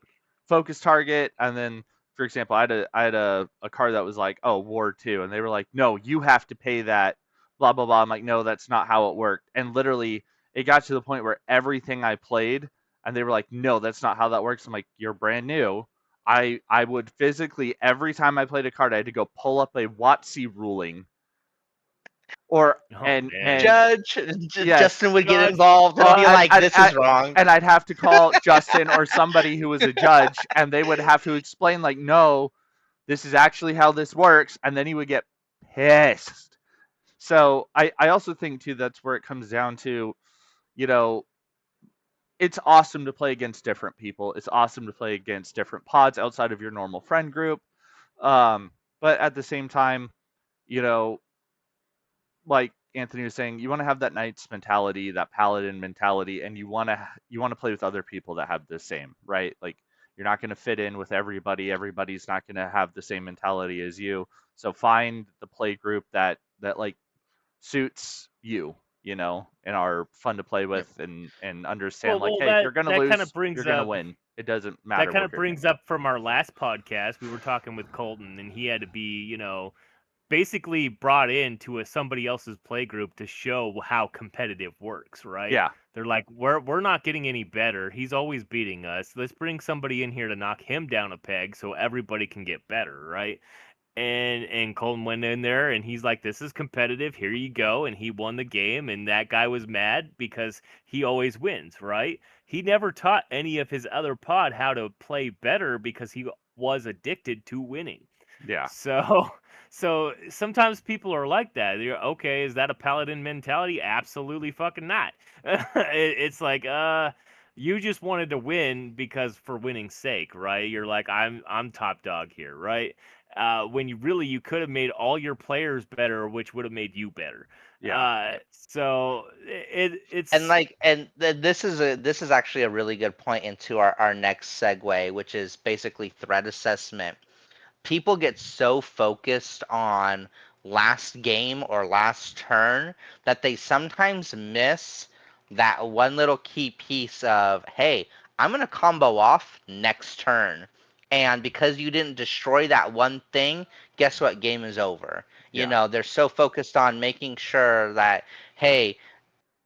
focus target, and then for example, I had a card that was like, oh, War 2, and they were like, no, you have to pay that, blah blah blah. I'm like, no, that's not how it worked. And literally, it got to the point where everything I played, and they were like, no, that's not how that works. I'm like, you're brand new. I would physically every time I played a card, I had to go pull up a WotC ruling or Oh man, and Judge, yes, Justin would get Judge. involved and well, be like, "This is wrong." and I'd have to call Justin or somebody who was a judge, and they would have to explain, like, no, this is actually how this works, and then he would get pissed. So I also think too that's where it comes down to, you know, it's awesome to play against different people. It's awesome to play against different pods outside of your normal friend group. But at the same time, you know, like Anthony was saying, you want to have that knight's mentality, that paladin mentality, and you want to play with other people that have the same, right? Like you're not going to fit in with everybody. Everybody's not going to have the same mentality as you. So find the play group that like suits you, and are fun to play Yep. with and understand Well, like, well, hey, that you're going to that kind of lose, you're brings going to up win. It doesn't that matter kind what of you're brings thinking. up from our last podcast. We were talking with Colton, and he had to be, basically brought into somebody else's play group to show how competitive works, right? Yeah. They're like, we're not getting any better. He's always beating us. Let's bring somebody in here to knock him down a peg so everybody can get better, right? And Colton went in there and he's like, this is competitive. Here you go. And he won the game. And that guy was mad because he always wins, right? He never taught any of his other pod how to play better because he was addicted to winning. Yeah. So sometimes people are like that. You're okay. Is that a paladin mentality? Absolutely fucking not. It's like you just wanted to win because for winning's sake, right? You're like I'm top dog here, right? When you could have made all your players better, which would have made you better. Yeah. So And it's like, this is actually a really good point into our next segue, which is basically threat assessment. People get so focused on last game or last turn that they sometimes miss that one little key piece of, hey, I'm going to combo off next turn. And because you didn't destroy that one thing, guess what? Game is over. Yeah. They're so focused on making sure that, hey,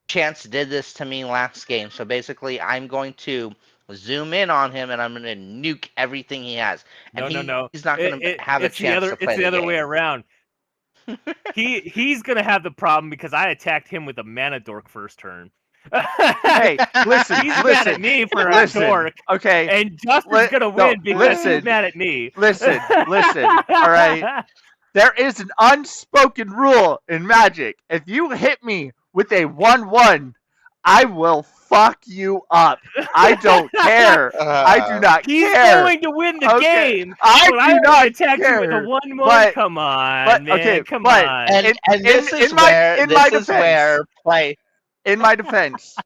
Chance did this to me last game. So basically, I'm going to zoom in on him and I'm going to nuke everything he has. And no. he's not going to have a It's the chance other to play the way game. around. He's gonna have the problem because I attacked him with a mana dork first turn. Hey, listen, He's mad listen, at me for a listen. dork, Okay, and Justin's gonna win because he's listen, mad at me. listen. All right. There is an unspoken rule in Magic. If you hit me with a 1/1, I will fuck you up. I don't care. I do not He's care. going to win the Okay, game, I but I do only not attacked you with a care. 1/1. But Come on, but man. okay, Come but on. And this is in my where play. in my defense,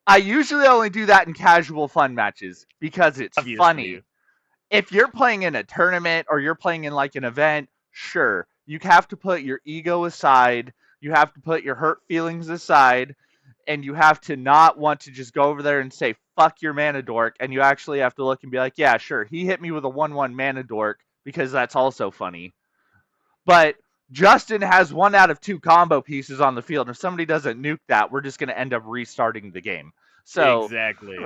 I usually only do that in casual fun matches because it's Obviously. funny. If you're playing in a tournament or you're playing in like an event, sure, you have to put your ego aside, you have to put your hurt feelings aside, and you have to not want to just go over there and say fuck your mana dork, and you actually have to look and be like, yeah, sure, he hit me with a 1/1 mana dork because that's also funny. But Justin has 1 out of 2 combo pieces on the field. If somebody doesn't nuke that, we're just going to end up restarting the game. So Exactly.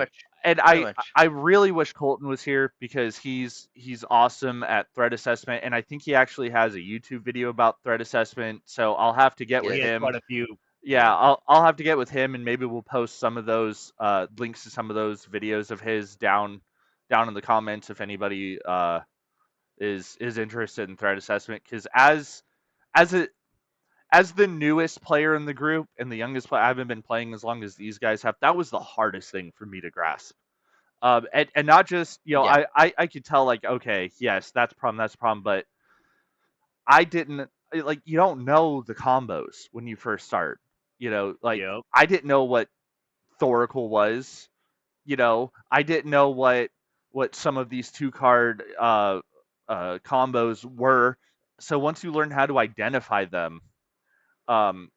and I really wish Colton was here because he's awesome at threat assessment, and I think he actually has a YouTube video about threat assessment. So I'll have to get with He has him. quite a few. Yeah, I'll have to get with him, and maybe we'll post some of those links to some of those videos of his down in the comments if anybody is interested in threat assessment. Because as a as the newest player in the group and the youngest player, I haven't been playing as long as these guys have. That was the hardest thing for me to grasp. And not just Yeah. I could tell like, okay, yes, that's a problem, but I didn't like, you don't know the combos when you first start. Like, Yep. I didn't know what Thoracle was. I didn't know what some of these 2-card combos were. So once you learn how to identify them,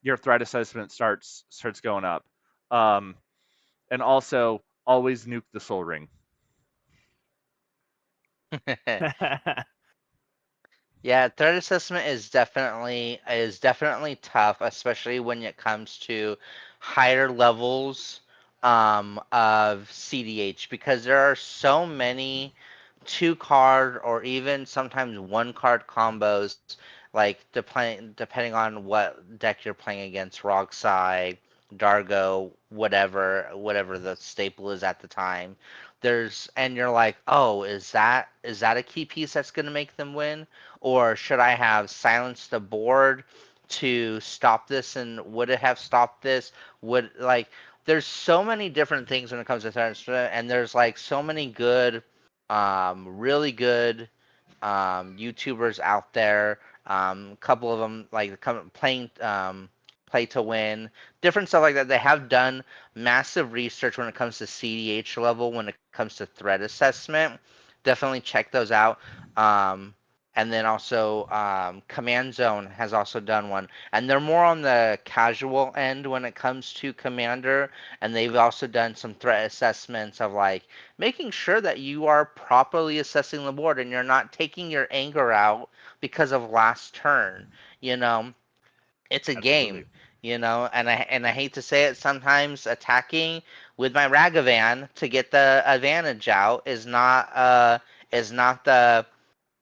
your threat assessment starts going up. And also always nuke the Soul Ring. Yeah, threat assessment is definitely tough, especially when it comes to higher levels of CDH, because there are so many 2-card or even sometimes 1-card combos, like depending on what deck you're playing against, Rogsai, Dargo, whatever the staple is at the time. And you're like, oh, is that a key piece that's gonna make them win? Or should I have silenced the board to stop this? And would it have stopped this? There's so many different things when it comes to threat, and there's like so many good, really good YouTubers out there. A couple of them like playing play to win, different stuff like that. They have done massive research when it comes to CDH level, when it comes to threat assessment. Definitely check those out. And then also Command Zone has also done one, and they're more on the casual end when it comes to Commander, and they've also done some threat assessments of like making sure that you are properly assessing the board and you're not taking your anger out because of last turn. You know, it's a Absolutely. game. And I hate to say it, sometimes attacking with my Ragavan to get the advantage out is not the,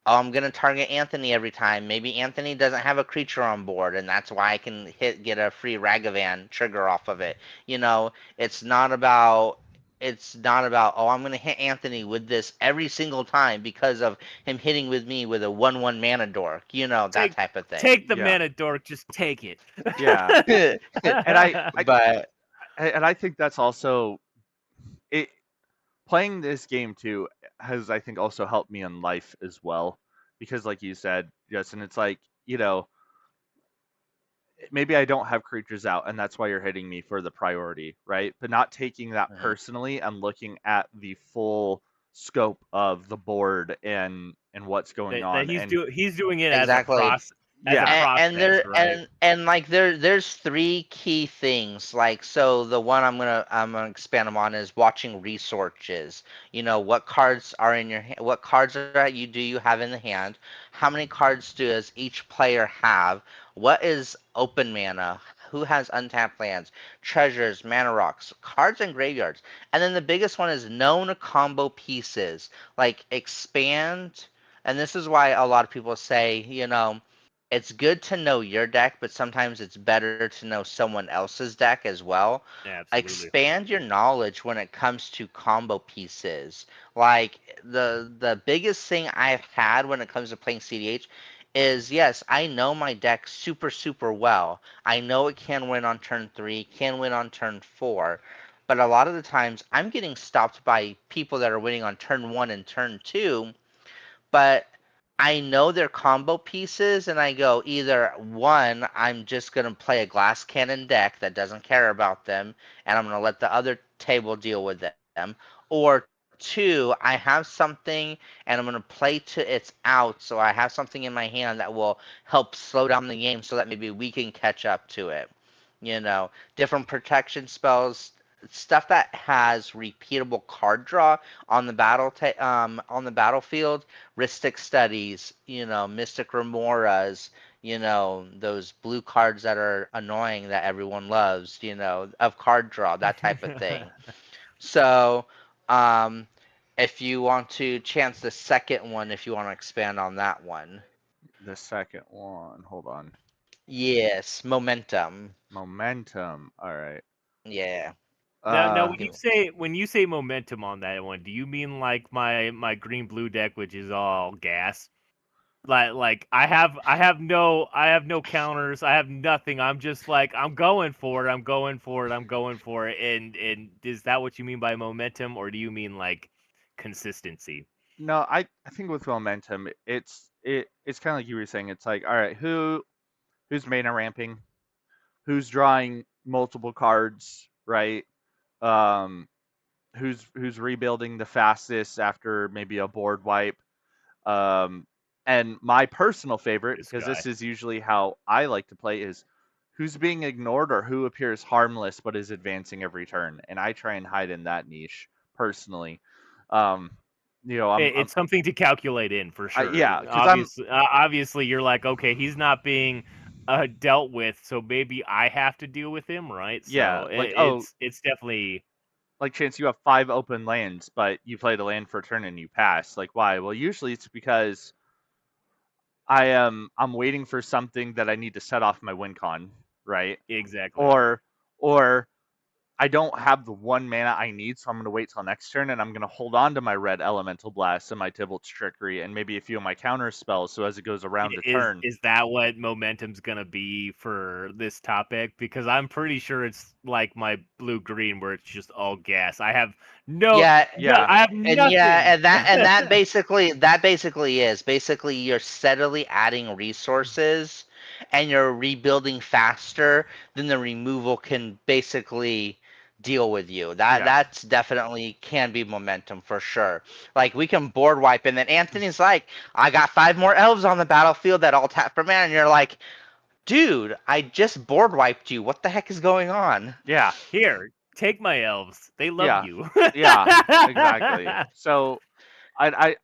oh, I'm gonna target Anthony every time. Maybe Anthony doesn't have a creature on board, and that's why I can get a free Ragavan trigger off of it. It's not about it's not about, oh, I'm gonna hit Anthony with this every single time because of him hitting with me with a 1/1 mana dork, that Take type of thing. take the Yeah. mana dork, just take it. Yeah. And But I think that's also it. Playing this game too has, I think, also helped me in life as well, because like you said, Justin, it's like, maybe I don't have creatures out, and that's why you're hitting me for the priority, right? But not taking that Mhm. personally and looking at the full scope of the board and what's going that on. And he's doing it Exactly. as a yeah, And process, there right? and like there's three key things. Like, so the one I'm gonna expand them on is watching resources. What cards are in your hand, what cards do you have in the hand? How many cards does each player have? What is open mana? Who has untapped lands, treasures, mana rocks, cards, and graveyards? And then the biggest one is known combo pieces. Like, expand. And this is why a lot of people say, it's good to know your deck, but sometimes it's better to know someone else's deck as well. Absolutely. Expand your knowledge when it comes to combo pieces. Like, the biggest thing I've had when it comes to playing CDH is, yes, I know my deck super super well. I know it can win on turn 3, can win on turn 4. But a lot of the times I'm getting stopped by people that are winning on turn 1 and turn 2, but I know their combo pieces, and I go, either one, I'm just gonna play a glass cannon deck that doesn't care about them, and I'm gonna let the other table deal with them, or two, I have something and I'm gonna play to its out, so I have something in my hand that will help slow down the game so that maybe we can catch up to it. Different protection spells, stuff that has repeatable card draw on the on the battlefield. Rhystic Studies, Mystic Remoras, those blue cards that are annoying that everyone loves, of card draw, that type of thing. So, um, if you want to chance the second one, if you want to expand on that one. the second one. Hold on. Yes, momentum. Momentum. All right. Yeah. Now, Uh, when you say momentum on that one, do you mean like my green blue deck, which is all gas? Like I have no counters. I have nothing. I'm just like, I'm going for it. I'm going for it. I'm going for it. And is that what you mean by momentum, or do you mean like consistency? no, I think with momentum, it's kind of like you were saying. It's like, all right, who's mana ramping, who's drawing multiple cards, right? Um, who's rebuilding the fastest after maybe a board wipe. Um, and my personal favorite, This because guy. this is usually how I like to play, is who's being ignored or who appears harmless but is advancing every turn. And I try and hide in that niche personally. Um, It's something to calculate in for sure. yeah, because I'm Obviously, you're like, okay, he's not being dealt with, so maybe I have to deal with him, right? yeah, So like, oh, it's definitely like, Chance, you have 5 open lands, but you played a land for a turn and you pass. Like, why? Well, usually it's because I'm waiting for something that I need to set off my win con, right? exactly. Or I don't have the 1 mana I need, so I'm going to wait till next turn, and I'm going to hold on to my red Elemental Blast and my Tybalt's Trickery and maybe a few of my counter spells, so as it goes around a turn. Is that what momentum's gonna be for this topic? Because I'm pretty sure it's like my blue green, where it's just all gas. I have Yeah, Yeah, I have and yeah, nothing. and that basically is basically you're steadily adding resources and you're rebuilding faster than the removal can basically deal with you. That yeah, that's definitely can be momentum for sure. Like, we can board wipe, and then Anthony's like, I got 5 more elves on the battlefield that all tap for mana, and you're like, dude, I just board wiped you. What the heck is going on? yeah, Here, take my elves. They love yeah, you. yeah, exactly. So I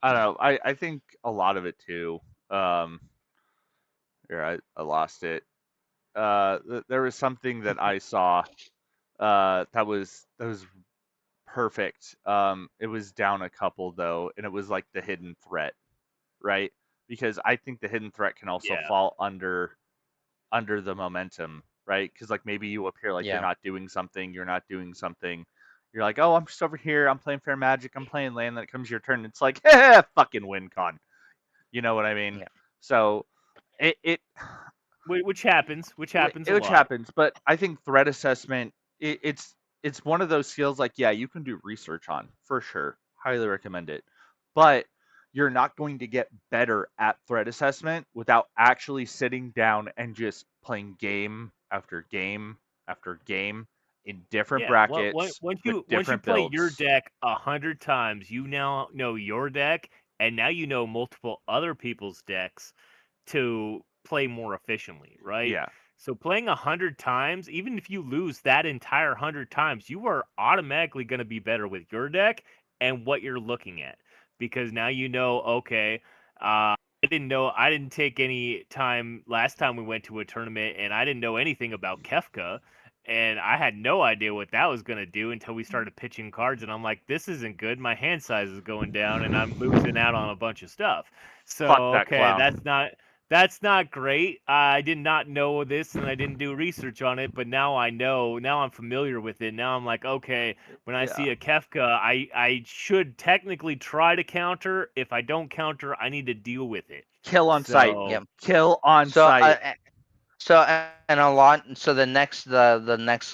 I don't know. I think a lot of it too. Um, Here, I lost it. There was something that I saw that was perfect. It was down a couple though, and it was like the hidden threat, right? Because I think the hidden threat can also Yeah. fall under the momentum, right? Because like maybe you appear like Yeah. you're not doing something, You're like, oh, I'm just over here. I'm playing fair magic. I'm playing land. Then it comes your turn. It's like, fucking win con. You know what I mean? Yeah. So it Which happens a which lot. happens, but I think threat assessment it's one of those skills like yeah, you can do research on for sure. Highly recommend it. But you're not going to get better at threat assessment without actually sitting down and just playing game after game after game in different Yeah, brackets once with you different play your builds. deck 100 times, you now know your deck, and now you know multiple other people's decks to play more efficiently, right? Yeah. So playing 100 times, even if you lose that entire 100 times, you are automatically going to be better with your deck and what you're looking at, because now you know, okay, I didn't take any time last time we went to a tournament, and I didn't know anything about Kefka. And I had no idea what that was going to do until we started pitching cards. And I'm like, this isn't good. My hand size is going down and I'm losing out on a bunch of stuff. So, Fuck that okay, clown. that's not great. I did not know this and I didn't do research on it, but now I know. Now I'm familiar with it. Now I'm like, okay, when I Yeah. see a Kefka, I should technically try to counter. If I don't counter, I need to deal with it. Kill on sight. So, Yep. Kill on So sight. and a lot. So the next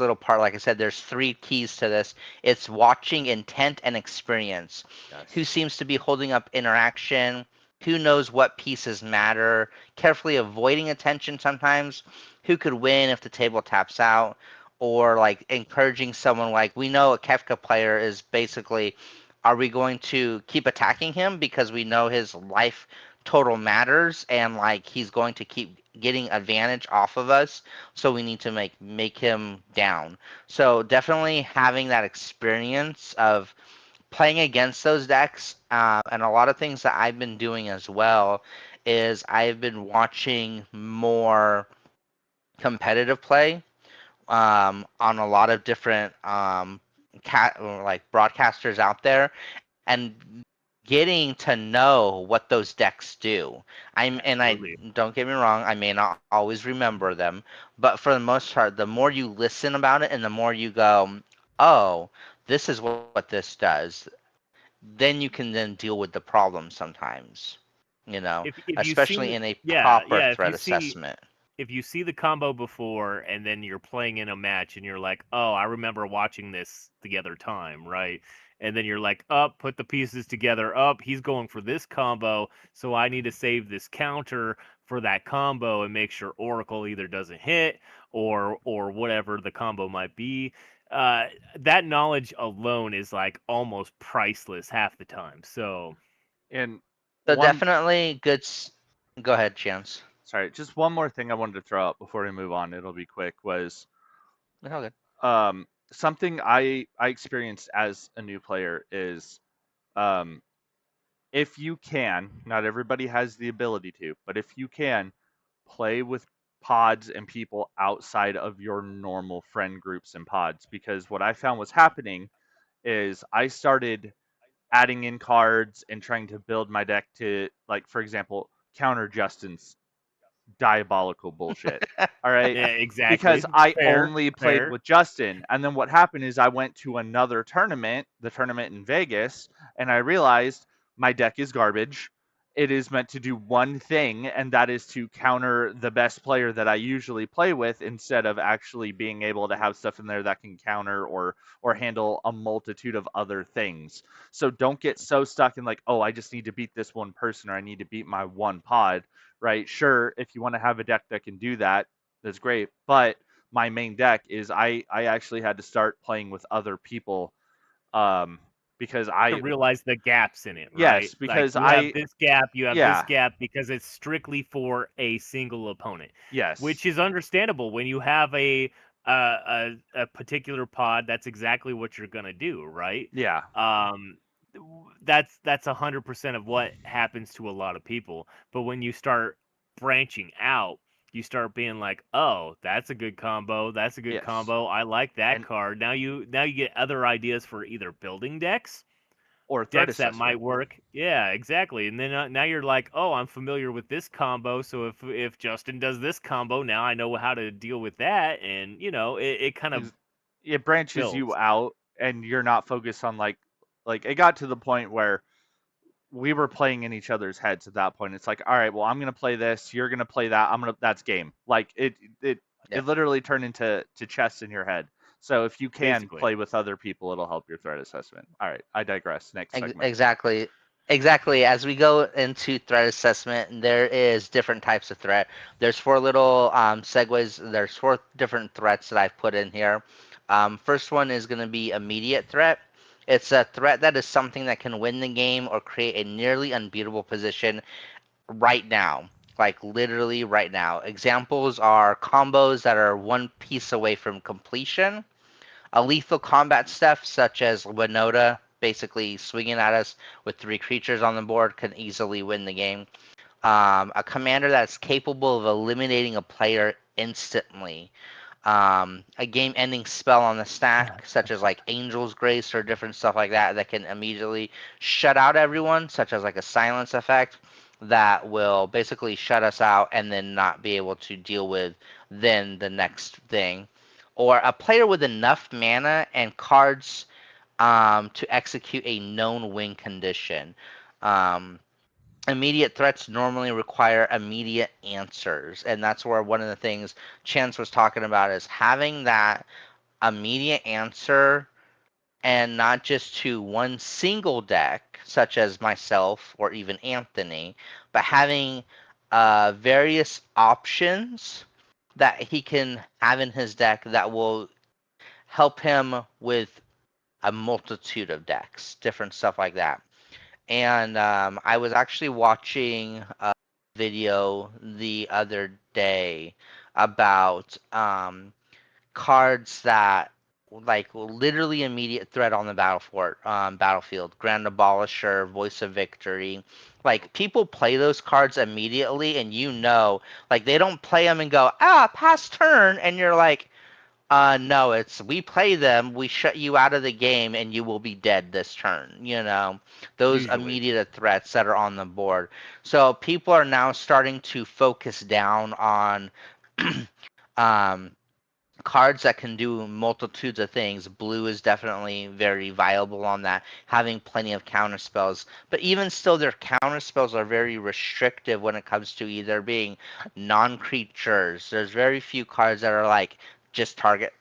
little part, like I said, there's 3 keys to this. It's watching intent and experience. Who Yes. seems to be holding up interaction? Who knows what pieces matter? Carefully avoiding attention sometimes. Who could win if the table taps out? Or like encouraging someone like we know a Kefka player is basically, are we going to keep attacking him because we know his life total matters and like he's going to keep getting advantage off of us, so we need to make him down. So definitely having that experience of playing against those decks, and a lot of things that I've been doing as well is I've been watching more competitive play, on a lot of different like broadcasters out there, and getting to know what those decks do. I absolutely. don't get me wrong, I may not always remember them, but for the most part, the more you listen about it and the more you go, oh, this is what this does, then you can then deal with the problem sometimes, If you've seen especially the in a yeah, proper yeah, threat assessment. if you see the combo before and then you're playing in a match and you're like, "Oh, I remember watching this the other time," right? And then you're like, "Up, put the pieces together. Up, he's going for this combo, so I need to save this counter for that combo and make sure Oracle either doesn't hit or whatever the combo might be." Uh, that knowledge alone is like almost priceless half the time. So, And So one definitely good. Go ahead, Chance. sorry, just one more thing I wanted to throw out before we move on. It'll be quick. Was No, good. something I experienced as a new player is um, if you can, not everybody has the ability to, but if you can play with pods and people outside of your normal friend groups and pods, because what I found was happening is I started adding in cards and trying to build my deck to, like, for example, counter Justin's diabolical bullshit. All right. yeah, exactly. Because I Fair, only played fair. with Justin. And then what happened is I went to another tournament, the tournament in Vegas, and I realized my deck is garbage. It is meant to do one thing, and that is to counter the best player that I usually play with instead of actually being able to have stuff in there that can counter or handle a multitude of other things. So don't get so stuck in like, oh, I just need to beat this one person or I need to beat my one pod, right? Sure, if you want to have a deck that can do that, that's great. But my main deck is I actually had to start playing with other people um, because To I realize the gaps in it, right? yes Like because I you have this yeah gap because it's strictly for a single opponent, which yes is understandable when you have a particular pod. That's exactly what you're gonna do, right? yeah Um, that's 100% of what happens to a lot of people. But when you start branching out, you start being like, "Oh, that's a good combo. That's a good yes combo. I like that and card." Now you get other ideas for either building or threat decks that assessment. might work. Yeah, exactly. And then now you're like, "Oh, I'm familiar with this combo, so if Justin does this combo, now I know how to deal with that." And, it kind of It branches you builds. out and you're not focused on like it got to the point where we were playing in each other's heads at that point. It's like, all right, well, I'm gonna play this, you're gonna play that. That's game. Like Yeah. it literally turned into chess in your head. So if you can Basically. play with other people, it'll help your threat assessment. All right, I digress. Next segment. Exactly. Exactly. As we go into threat assessment, there is different types of threat. There's four little segues. There's four different threats that I've put in here. First one is going to be immediate threat. It's a threat that is something that can win the game or create a nearly unbeatable position right now. Like literally right now. Examples are combos that are one piece away from completion, a lethal combat stuff such as Winota, basically swinging at us with 3 creatures on the board, can easily win the game. A commander that's capable of eliminating a player instantly. A game-ending spell on the stack, such as like Angel's Grace or different stuff like that, that can immediately shut out everyone, such as like a silence effect that will basically shut us out and then not be able to deal with then the next thing. Or a player with enough mana and cards to execute a known win condition. Um, Immediate threats normally require immediate answers, and that's where one of the things Chance was talking about is having that immediate answer, and not just to one single deck such as myself or even Anthony, but having various options that he can have in his deck that will help him with a multitude of decks, different stuff like that. And I was actually watching a video the other day about cards that like literally immediate threat on the battlefield. Grand Abolisher, Voice of Victory. Like people play those cards immediately, and like they don't play them and go pass turn, and you're like, no, it's we play them, we shut you out of the game, and you will be dead this turn. Those Usually. immediate threats that are on the board. So people are now starting to focus down on um, cards that can do multitudes of things. Blue is definitely very viable on that, having plenty of counter spells. But even still, their counter spells are very restrictive when it comes to either being non-creatures. There's very few cards that are like just target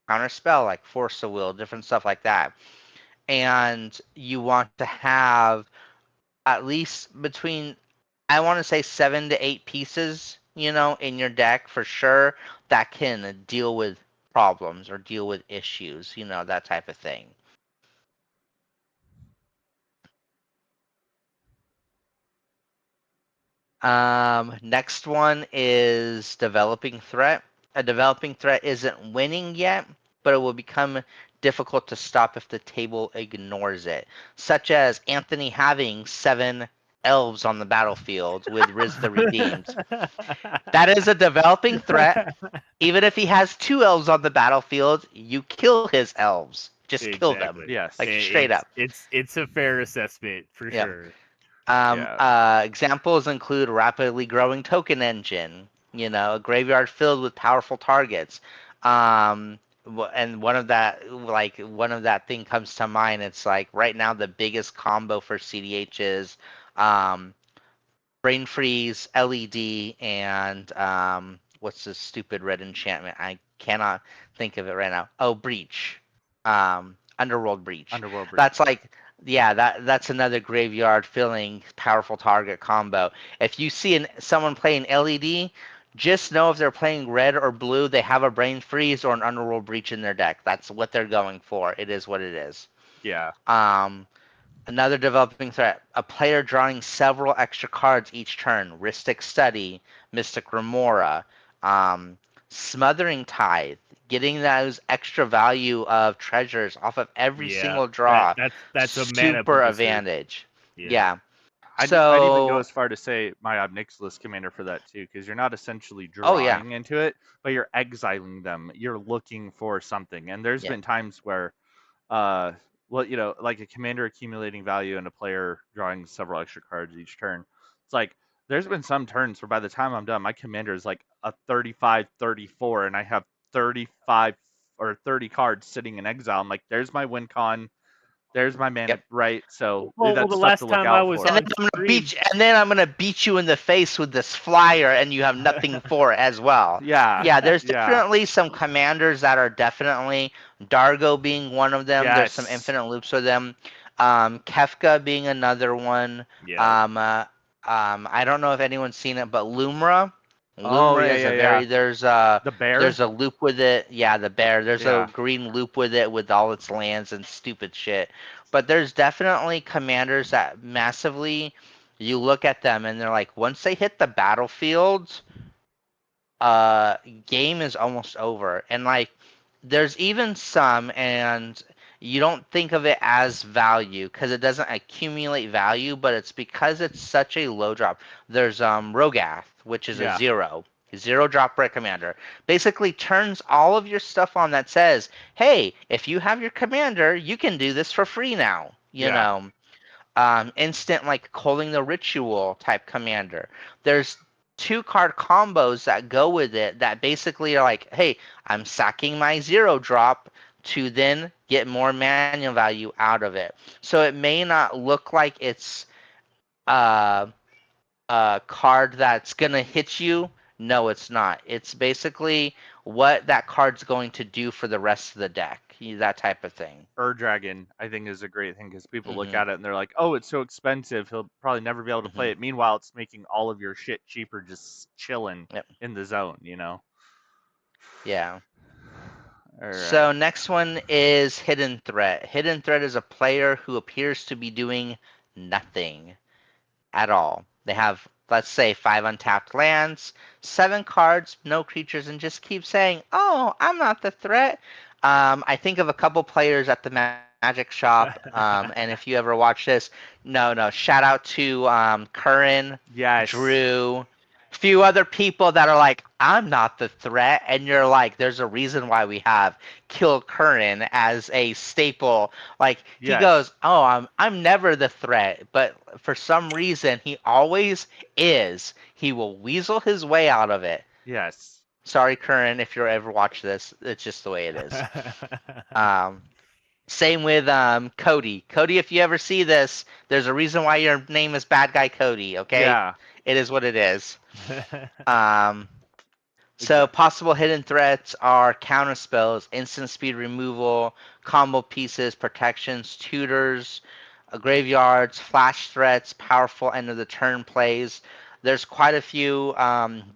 counter spell, like Force of Will, different stuff like that. And you want to have at least between, I want to say 7 to 8 pieces, in your deck for sure that can deal with problems or deal with issues, that type of thing. Next one is developing threat. A developing threat isn't winning yet, but it will become difficult to stop if the table ignores it, such as Anthony having 7 elves on the battlefield with Riz the Redeemed. That is a developing threat. Even if he has 2 elves on the battlefield, you kill his elves. Just kill them. Exactly. Yes. Like straight up. It's a fair assessment for Yep. sure. Examples include rapidly growing token engine, a graveyard filled with powerful targets. And one of that thing comes to mind. It's like right now the biggest combo for CDH is Brain Freeze, LED, and what's this stupid red enchantment? I cannot think of it right now. Oh, Breach. Underworld Breach. Underworld Breach. That's like, yeah, that's another graveyard filling powerful target combo. If you see someone playing LED, just know if they're playing red or blue, they have a Brain Freeze or an Underworld Breach in their deck. That's what they're going for. It is what it is. Yeah. Another developing threat, a player drawing several extra cards each turn. Rhystic Study, Mystic Remora, Smothering Tithe, getting those extra value of treasures off of every single draw. That's a mana super booster. advantage. Yeah. I'd even go as far to say my Obnixilis commander for that too, because you're not essentially drawing into it, but you're exiling them. You're looking for something, and there's been times where, like a commander accumulating value and a player drawing several extra cards each turn. It's like there's been some turns where by the time I'm done, my commander is like a 35-34, and I have 35 or 30 cards sitting in exile. I'm like, there's my win con, there's my mana, Yep. right? So Well, that's the stuff last to look time I out was for. And then on I'm gonna stream, beat you, and then I'm gonna beat you in the face with this flyer, and you have nothing for it as well. Yeah. Yeah, there's Yeah. definitely some commanders that are definitely Dargo being one of them. There's some Yes. infinite loops with them. Kefka being another one. yeah, I don't know if anyone's seen it, but Lumra. Oh, Lumra yeah, is yeah, a yeah. very The bear. there's a loop with it. Yeah, the bear. There's Yeah. a green loop with it with all its lands and stupid shit. But there's definitely commanders that massively you look at them and they're like once they hit the battlefield, game is almost over. And like there's even some and you don't think of it as value because it doesn't accumulate value, but it's because it's such a low drop. There's Rogath, which is a Yeah. 0 drop break commander. Basically turns all of your stuff on that says, hey, if you have your commander, you can do this for free now. You Yeah. know. Instant like calling the ritual type commander. There's 2 card combos that go with it that basically are like, hey, I'm sacking my 0 drop to then get more manual value out of it. So it may not look like it's a card that's gonna hit you. No, it's not. It's basically what that card's going to do for the rest of the deck. That type of thing. Ur-Dragon, I think, is a great thing because people look Mhm. at it and they're like, "Oh, it's so expensive. He'll probably never be able to play Mhm. it." Meanwhile, it's making all of your shit cheaper, just chilling Yep. in the zone. You know. Yeah. All So right. next one is Hidden Threat. Hidden Threat is a player who appears to be doing nothing at all. They have, let's say, 5 untapped lands, 7 cards, no creatures, and just keep saying, "Oh, I'm not the threat." I think of a couple players at the Magic Shop, and if you ever watch this, no, shout out to Curran, Yes. Drew, few other people that are like, I'm not the threat, and you're like, there's a reason why we have Kill Curran as a staple. Like he Yes. goes, oh, I'm never the threat, but for some reason he always is. He will weasel his way out of it. Yes. Sorry, Curran, if you ever watch this, it's just the way it is. Same with Cody. Cody, if you ever see this, there's a reason why your name is Bad Guy Cody. Okay, Yeah. it is what it is. So Exactly. possible hidden threats are counter spells, instant speed removal, combo pieces, protections, tutors, graveyards, flash threats, powerful end of the turn plays. There's quite a few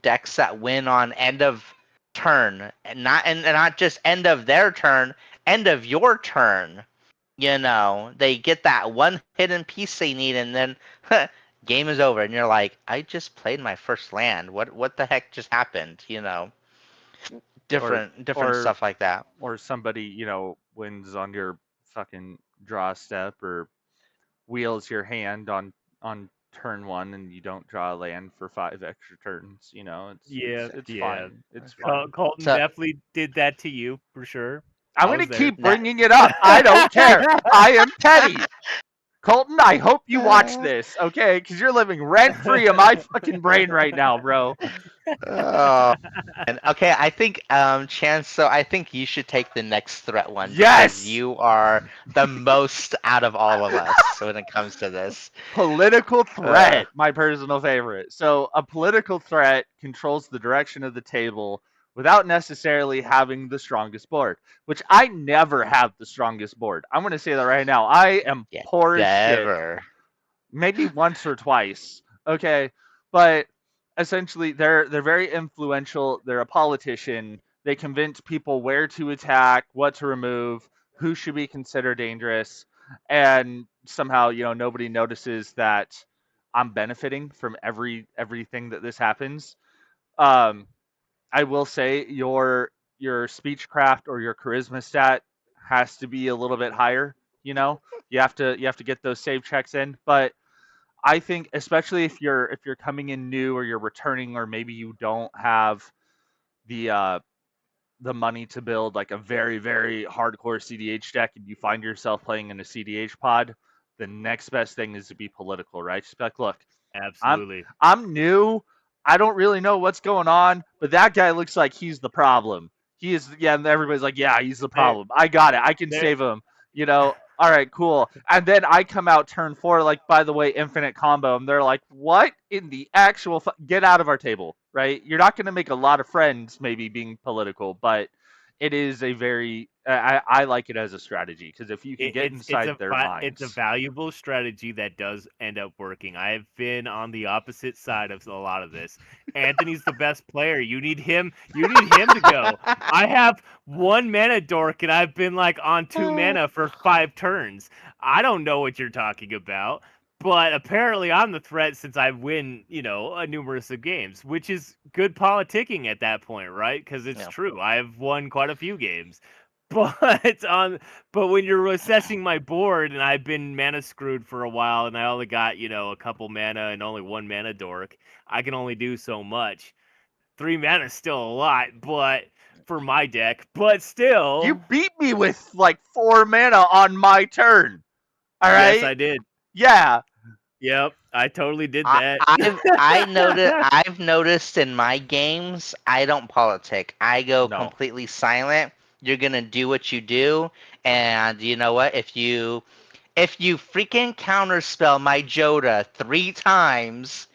decks that win on end of turn, and not just end of their turn, end of your turn. You know, they get that one hidden piece they need, and then game is over, and you're like, I just played my first land. What the heck just happened? You know, different or stuff like that. or somebody, you know, wins on your fucking draw step or wheels your hand on turn 1 and you don't draw a land for 5 extra turns. You know, yeah, it's yeah. fine. It's fine. Colton So definitely did that to you for sure. I'm I gonna was there. keep that bringing it up. I don't care. I am petty. Colton, I hope you watch this, okay? Because you're living rent free in my fucking brain right now, bro. oh, and okay, I think Chance. So I think you should take the next threat one because Yes! you are the most out of all of us when it comes to this. Political threat, my personal favorite. So, a political threat controls the direction of the table without necessarily having the strongest board, which I never have the strongest board. I'm going to say that right now. I am Yeah, poor as shit. never. Maybe once or twice. Okay, but essentially they're very influential. They're a politician. They convince people where to attack, what to remove, who should be considered dangerous, and somehow, you know, nobody notices that I'm benefiting from everything that this happens. Um, I will say your speechcraft or your charisma stat has to be a little bit higher. You know, you have to get those save checks in, but I think especially if you're coming in new or you're returning or maybe you don't have the money to build like a very very hardcore CDH deck and you find yourself playing in a CDH pod, the next best thing is to be political, right? Just be like, look, Absolutely. I'm new. I don't really know what's going on, but that guy looks like he's the problem. he is. Yeah, and everybody's like, yeah, he's the problem. I got it. I can there- save him. You know. All right, cool. And then I come out turn 4, like, by the way, infinite combo, and they're like, what in the actual? Get out of our table, right? You're not going to make a lot of friends, maybe being political, but it is a very. I like it as a strategy because if you can get inside their it's a minds, valuable strategy that does end up working. I've been on the opposite side of a lot of this. Anthony's the best player. You need him. You need him to go. I have 1 mana dork, and I've been like on 2 mana for 5 turns. I don't know what you're talking about. But apparently, I'm the threat since I win, a numerous of games, which is good politicking at that point, right? Because it's Yeah. true. I've won quite a few games. But when you're assessing my board, and I've been mana screwed for a while, and I only got a couple mana and only 1 mana dork, I can only do so much. 3 mana is still a lot, but for my deck, but still, you beat me with like 4 mana on my turn. All right. yes, I did. Yeah. Yep, I totally did that. I've noticed in my games, I don't politic. I go No. completely silent. You're gonna do what you do, and you know what? If you freaking counterspell my Joda 3 times,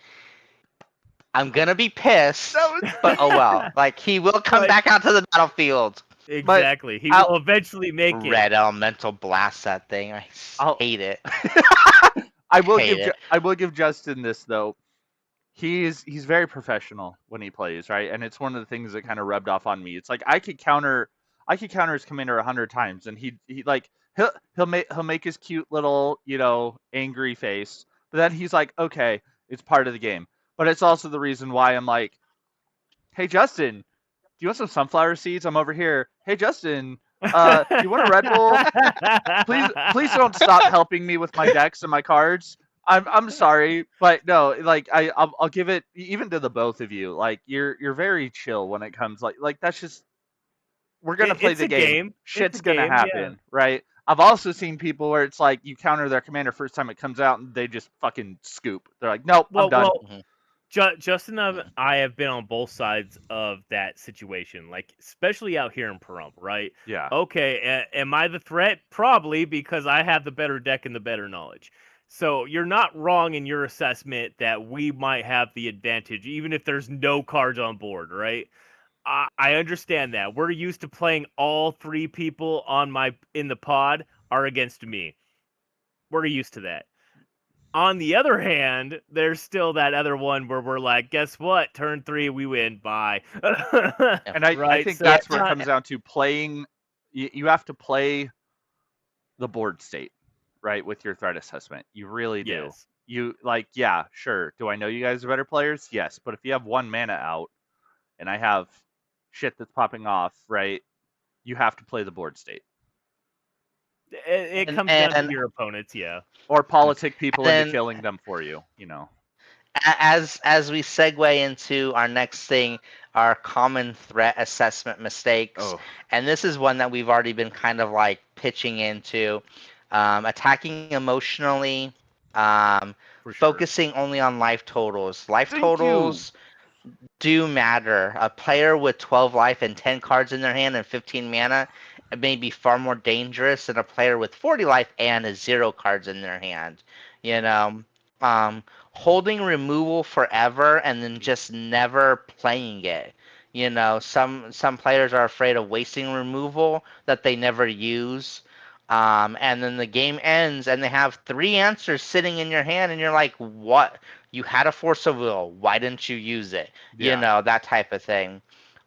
I'm gonna be pissed. But oh well. Like, he will come But- back onto the battlefield. Exactly. He I'll- will eventually make it. Red Elemental blast that thing. I hate it. I will Hate give it. I will give Justin this though. He's very professional when he plays, right? And it's one of the things that kind of rubbed off on me. It's like I could counter his commander 100 times, and he like he'll make his cute little angry face, but then he's like, okay, it's part of the game. But it's also the reason why I'm like, hey Justin, do you want some sunflower seeds? I'm over here. Hey Justin, do you want a Red Bull? Please don't stop helping me with my decks and my cards. I'm sorry, but no, like I'll give it even to the both of you. Like you're very chill when it comes like that's just we're gonna play It's the a game. game. Shit's It's a gonna game, happen, yeah. right? I've also seen people where it's like you counter their commander first time it comes out and they just fucking scoop. They're like, nope, I'm done. Mhm. Justin and I have been on both sides of that situation, like especially out here in Pahrump, right? Yeah. Okay, am I the threat? Probably, because I have the better deck and the better knowledge. So you're not wrong in your assessment that we might have the advantage, even if there's no cards on board, right? I understand that. We're used to playing all 3 people in the pod are against me. We're used to that. On the other hand, there's still that other one where we're like, guess what? Turn 3, we win. Bye. And I Right, think so that's it's where it not- comes down to playing. You have to play the board state, right, with your threat assessment. You really do. Yes. You like, yeah, sure. Do I know you guys are better players? Yes, but if you have 1 mana out, and I have shit that's popping off, right? You have to play the board state It And- comes down to and- your opponents, yeah. or politic people And into then- killing them for you. As we segue into our next thing, our common threat assessment mistakes, Oh, and this is one that we've already been kind of like pitching into, attacking emotionally, For sure. focusing only on life totals. Life Thank totals do matter. A player with 12 life and 10 cards in their hand and 15 mana may be far more dangerous than a player with 40 life and 0 cards in their hand. You know, holding removal forever and then just never playing it. You know, some players are afraid of wasting removal that they never use. And then the game ends and they have 3 answers sitting in your hand and you're like, what? You had a force of will. Why didn't you use it? Yeah. You know, that type of thing.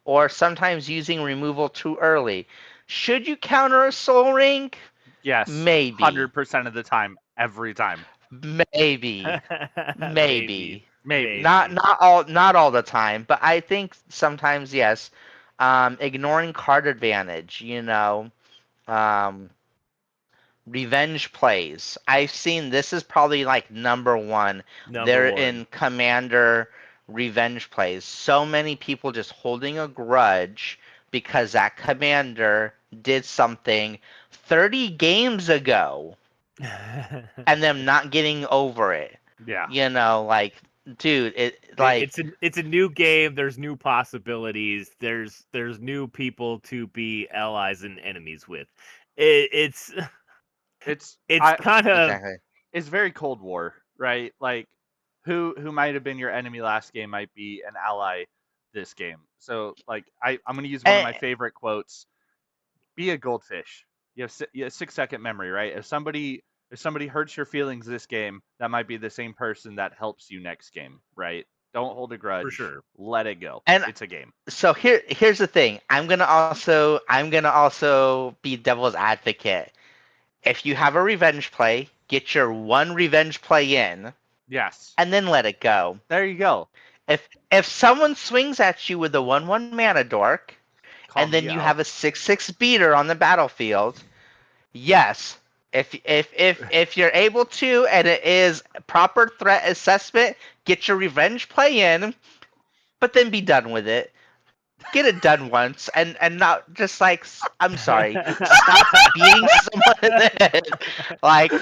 Or sometimes using removal too early. Should you counter a soul ring? yes, Maybe. 100% of the time, every time. Maybe. Maybe. Maybe. Not all the time, but I think sometimes yes. Ignoring card advantage, revenge plays. I've seen this is probably like number one. They're in Commander revenge plays. So many people just holding a grudge because that commander did something 30 games ago and them not getting over it. Yeah. Like dude, like It's a new game. There's new possibilities. There's new people to be allies and enemies with. It's It's it's kind of exactly. it's very Cold War, right? Like who might have been your enemy last game might be an ally this game. So like I'm gonna use one of my And, favorite quotes. Be a goldfish. You have 6 second memory, right? If somebody hurts your feelings this game, that might be the same person that helps you next game, right? Don't hold a grudge. for sure. Let it go. and It's a game. so here's the thing. I'm gonna also be devil's advocate. If you have a revenge play, get your one revenge play in, Yes. and then let it go. There you go. If someone swings at you with a 1/1 mana dork, Call and then me you out. have a 6/6 beater on the battlefield, yes. If you're able to, and it is proper threat assessment, get your revenge play in, but then be done with it. Get it done once, and not just like, I'm sorry, stop beating someone in the head. Like,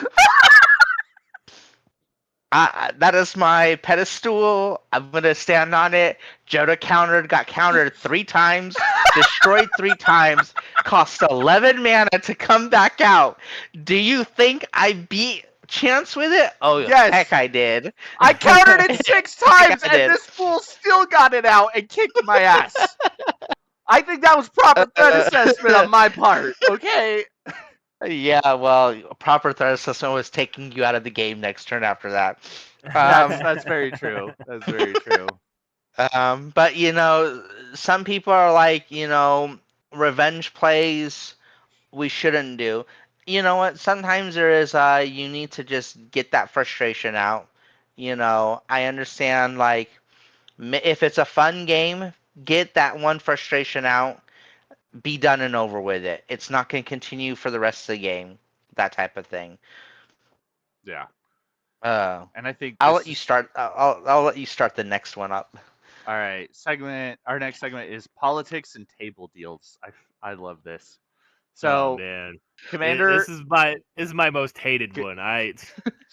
that is my pedestal. I'm gonna stand on it. Joda got countered 3 times, destroyed 3 times, cost 11 mana to come back out. Do you think I beat Chance with it? Oh, Yes. heck, I did. I countered it 6 times, I and did. this fool still got it out and kicked my ass. I think that was proper threat assessment on my part. Okay. Yeah, well, proper threat assessment was taking you out of the game next turn after that. That's very true. That's very true. But some people are like, revenge plays we shouldn't do. You know what? Sometimes there is you need to just get that frustration out. I understand like if it's a fun game, get that one frustration out, be done and over with it. It's not going to continue for the rest of the game. That type of thing. Yeah. Uh, And I think I'll let you start. I'll let you start the next one up. All right, our next segment is politics and table deals. I love this. So, Oh man, Commander, this is my most hated one.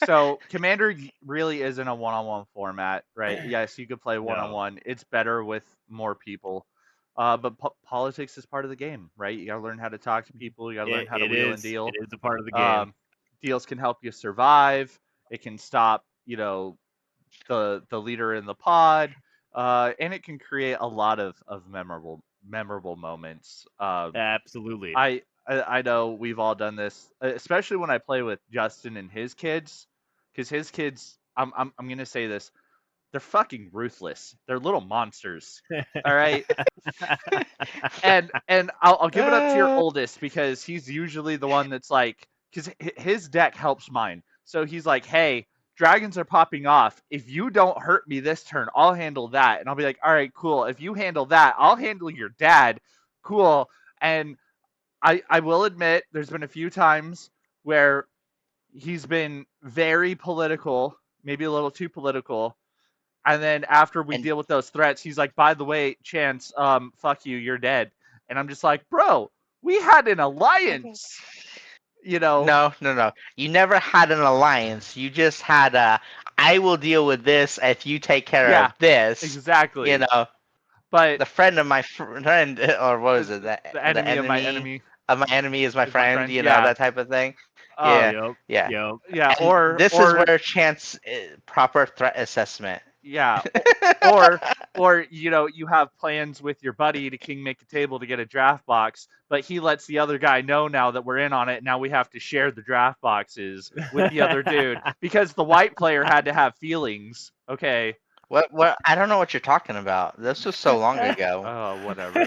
so Commander really isn't a one-on-one format, right? Yes, you could play one-on-one. It's better with more people. But politics is part of the game, right? You gotta learn how to talk to people. You gotta learn how to wheel and deal. It is a part of the game. Deals can help you survive. It can stop, the leader in the pod, and it can create a lot of memorable moments. Absolutely. I know we've all done this, especially when I play with Justin and his kids, because his kids, I'm gonna say this, they're fucking ruthless. They're little monsters. All right. and I'll give it up to your oldest because he's usually the one that's like, because his deck helps mine. So he's like, hey, dragons are popping off. If you don't hurt me this turn, I'll handle that. And I'll be like, all right, cool. If you handle that, I'll handle your dad. Cool. And I will admit, there's been a few times where he's been very political, maybe a little too political. And then after we And deal with those threats, he's like, by the way, Chance, fuck you, you're dead. And I'm just like, bro, we had an alliance. no. You never had an alliance. You just had a. I will deal with this if you take care Yeah, of this. exactly. But the friend of my friend, or what is it? the enemy of my enemy of my enemy is my is my friend. friend. You know, Yeah. that type of thing. Oh, Yeah. yeah. And Or this or is where Chance proper threat assessment. yeah. Or you have plans with your buddy to king make a table to get a draft box, but he lets the other guy know now that we're in on it. Now we have to share the draft boxes with the other dude because the white player had to have feelings. Okay. What? I don't know what you're talking about. This was so long ago. Oh, whatever.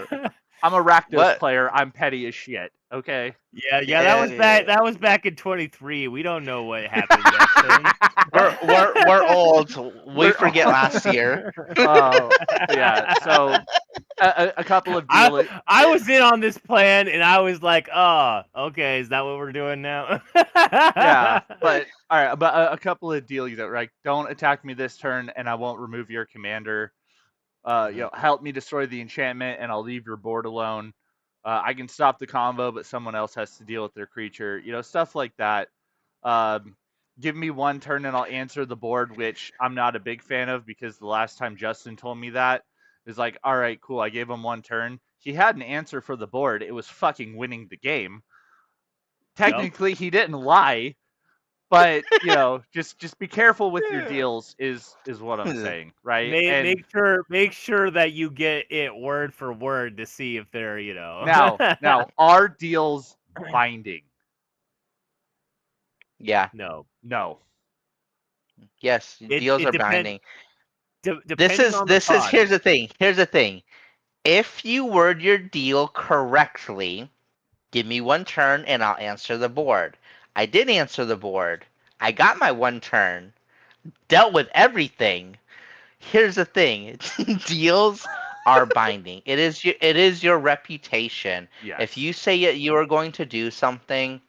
I'm a Rakdos player. I'm petty as shit. Okay. Yeah. That was back in 23. We don't know what happened back then. We're old. We forget last year. Oh, yeah. So a couple of deals. I was in on this plan, and I was like, "Oh, okay, is that what we're doing now?" Yeah, but all right, but a couple of deals that like, don't attack me this turn, and I won't remove your commander. Help me destroy the enchantment, and I'll leave your board alone. I can stop the combo, but someone else has to deal with their creature. Stuff like that. give me one turn and I'll answer the board, which I'm not a big fan of because the last time Justin told me that is like, all right, cool. I gave him one turn. He had an answer for the board. It was fucking winning the game. Technically, he didn't lie, but just be careful with your deals is what I'm saying, right? And Make sure that you get it word for word to see if they're now are deals binding? Yeah. no. No. Yes. Deals are binding. Depending on the This is pod. here's the thing. Here's the thing. If you word your deal correctly, give me one turn and I'll answer the board. I did answer the board. I got my one turn. Dealt with everything. Here's the thing. Deals are binding. It is your reputation. Yes. If you say you are going to do something,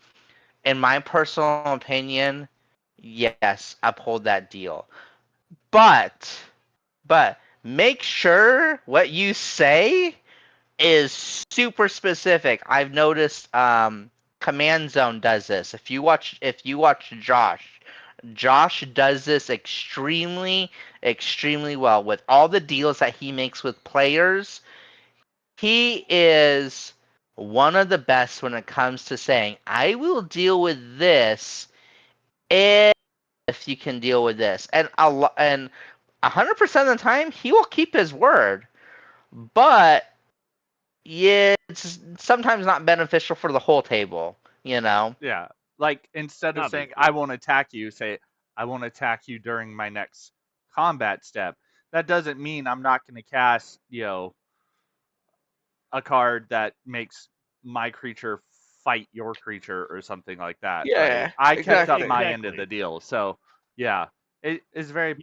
in my personal opinion, yes, uphold that deal. But make sure what you say is super specific. I've noticed Command Zone does this. If you watch Josh does this extremely well with all the deals that he makes with players. He is one of the best when it comes to saying, "I will deal with this if you can deal with this." And 100% of the time he will keep his word. But yeah, it's sometimes not beneficial for the whole table, Yeah. Like instead of saying I won't attack you, say I won't attack you during my next combat step. That doesn't mean I'm not going to cast, a card that makes my creature fight your creature or something like that, right? I kept up my end of the deal. So, yeah. It's very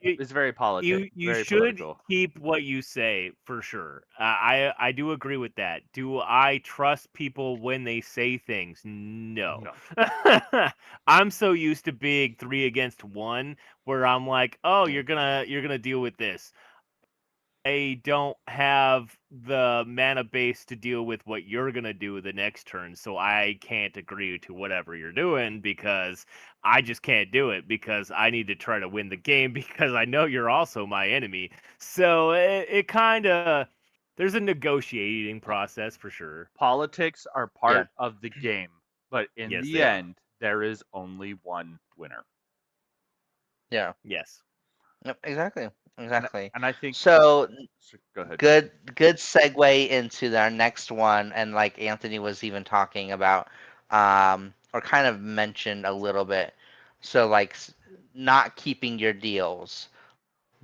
political. You very should political. keep what you say for sure. I do agree with that. Do I trust people when they say things? No. I'm so used to being 3 against 1 where I'm like, "Oh, you're going to deal with this." I don't have the mana base to deal with what you're going to do the next turn, so I can't agree to whatever you're doing because I just can't do it because I need to try to win the game because I know you're also my enemy. So it kind of, there's a negotiating process for sure. Politics are part of the game, but in the end, there is only one winner. Yeah. Yes. Yep, exactly. And I think so. Go ahead. Good segue into our next one, and like Anthony was even talking about, or kind of mentioned a little bit. So like not keeping your deals,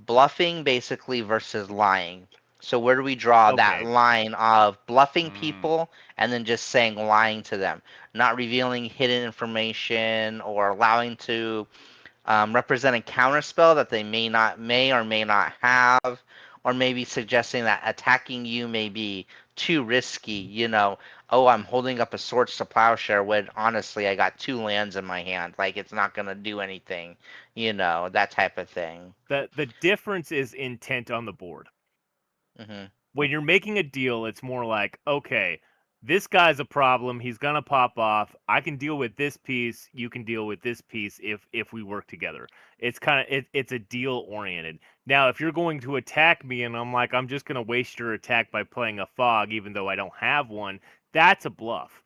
bluffing basically versus lying. So where do we draw that line of bluffing people and then just saying lying to them, not revealing hidden information or allowing to represent a counterspell that they may or may not have, or maybe suggesting that attacking you may be too risky. Oh, I'm holding up a Swords to Plowshare when honestly I got 2 lands in my hand. Like it's not gonna do anything. That type of thing. The difference is intent on the board. Mm-hmm. When you're making a deal, it's more like, okay, this guy's a problem. He's gonna pop off. I can deal with this piece. You can deal with this piece if we work together. It's kind of it's a deal oriented. Now, if you're going to attack me and I'm like, I'm just gonna waste your attack by playing a fog, even though I don't have one, that's a bluff.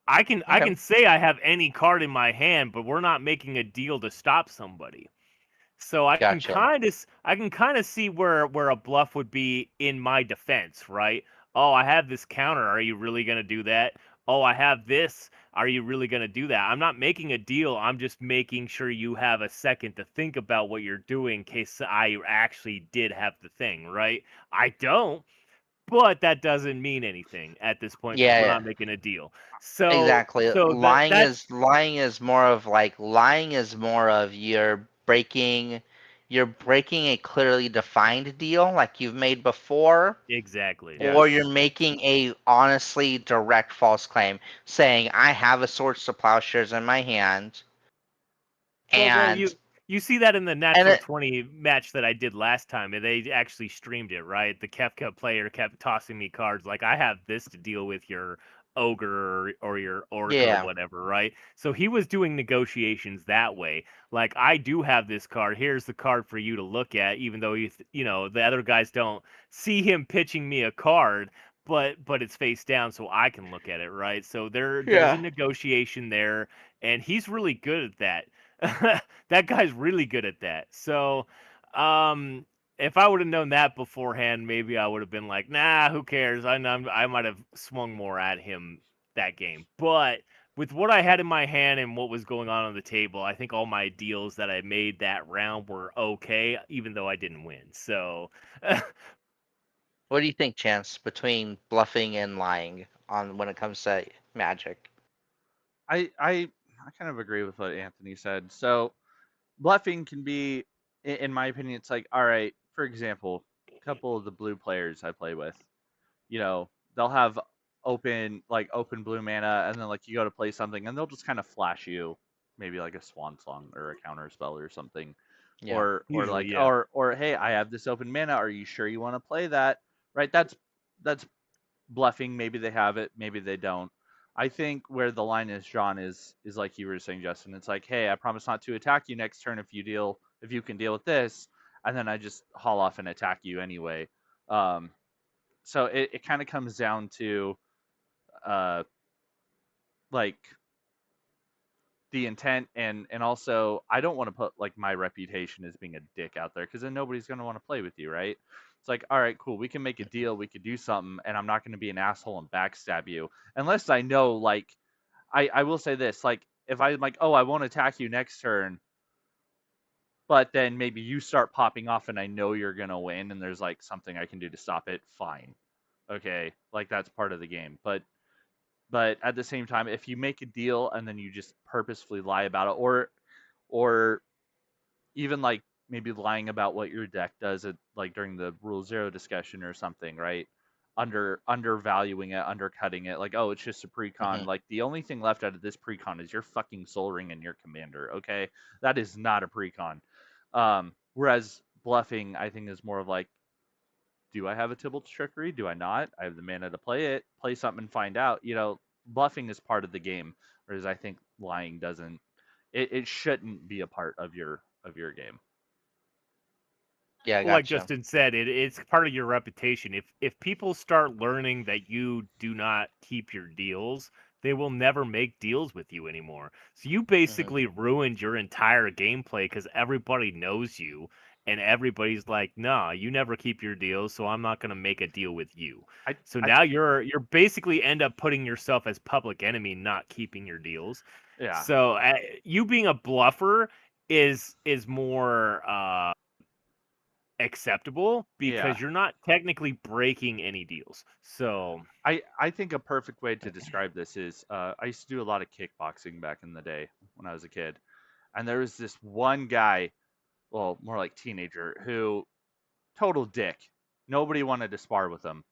I can say I have any card in my hand, but we're not making a deal to stop somebody. So I can kind of see where a bluff would be in my defense, right? Oh, I have this counter. Are you really going to do that? Oh, I have this. Are you really going to do that? I'm not making a deal. I'm just making sure you have a second to think about what you're doing in case I actually did have the thing, right? I don't, but that doesn't mean anything at this point because we're not making a deal. So exactly. So lying is more of you're breaking a clearly defined deal like you've made before. Exactly. Or you're making a honestly direct false claim saying I have a Swords to Plowshares in my hand. Well, you see that in the Natural 20 match that I did last time, and they actually streamed it, right? The Kefka player kept tossing me cards like, I have this to deal with your ogre or your orc or Yeah. whatever, right? So he was doing negotiations that way. Like, I do have this card. Here's the card for you to look at, even though the other guys don't see him pitching me a card, but it's face down so I can look at it, right? So there's a Yeah. negotiation there, and he's really good at that. That guy's really good at that. So, um if I would have known that beforehand, maybe I would have been like, nah, who cares? I might have swung more at him that game. But with what I had in my hand and what was going on the table, I think all my deals that I made that round were okay, even though I didn't win. So, What do you think, Chance, between bluffing and lying on when it comes to Magic? I kind of agree with what Anthony said. So bluffing can be, in my opinion, it's like, all right, for example, a couple of the blue players I play with, they'll have open blue mana, and then like you go to play something, and they'll just kind of flash you, maybe like a Swan Song or a counter spell or something, Yeah. or usually, like yeah. or hey, I have this open mana. Are you sure you want to play that? Right? That's bluffing. Maybe they have it, maybe they don't. I think where the line is drawn is like you were saying, Justin. It's like, hey, I promise not to attack you next turn if you can deal with this, and then I just haul off and attack you anyway. Um, so it kind of comes down to uh, like the intent, and also I don't want to put like my reputation as being a dick out there, because then nobody's going to want to play with you, right? It's like, all right, cool, we can make a deal, we could do something, and I'm not going to be an asshole and backstab you unless I know, like, I will say this, like, if I'm like, oh, I won't attack you next turn, but then maybe you start popping off and I know you're going to win and there's like something I can do to stop it, fine. Okay, like that's part of the game. But at the same time, if you make a deal and then you just purposefully lie about it, or even like maybe lying about what your deck does at like during the rule zero discussion or something, right? Undervaluing it, undercutting it, like, oh, it's just a precon. Hmm. Like, the only thing left out of this precon is your fucking Soul Ring and your commander. Okay, that is not a precon. Whereas bluffing, I think, is more of like, do I have a Tybalt's Trickery? Do I not? I have the mana to play it. Play something and find out. Bluffing is part of the game, whereas I think lying doesn't. It shouldn't be a part of your game. Yeah, Well, like gotcha. Justin said, it's part of your reputation. If people start learning that you do not keep your deals, they will never make deals with you anymore. So you Hmm. basically ruined your entire gameplay because everybody knows you and everybody's like, "Nah, you never keep your deals, so I'm not going to make a deal with you." I, So I now you're basically end up putting yourself as public enemy, not keeping your deals. yeah, So you being a bluffer is more acceptable yeah. because you're not technically breaking any deals. So, I think a perfect way to describe this is, I used to do a lot of kickboxing back in the day when I was a kid, and there was this one guy, well, more like teenager, who total dick. Nobody wanted to spar with him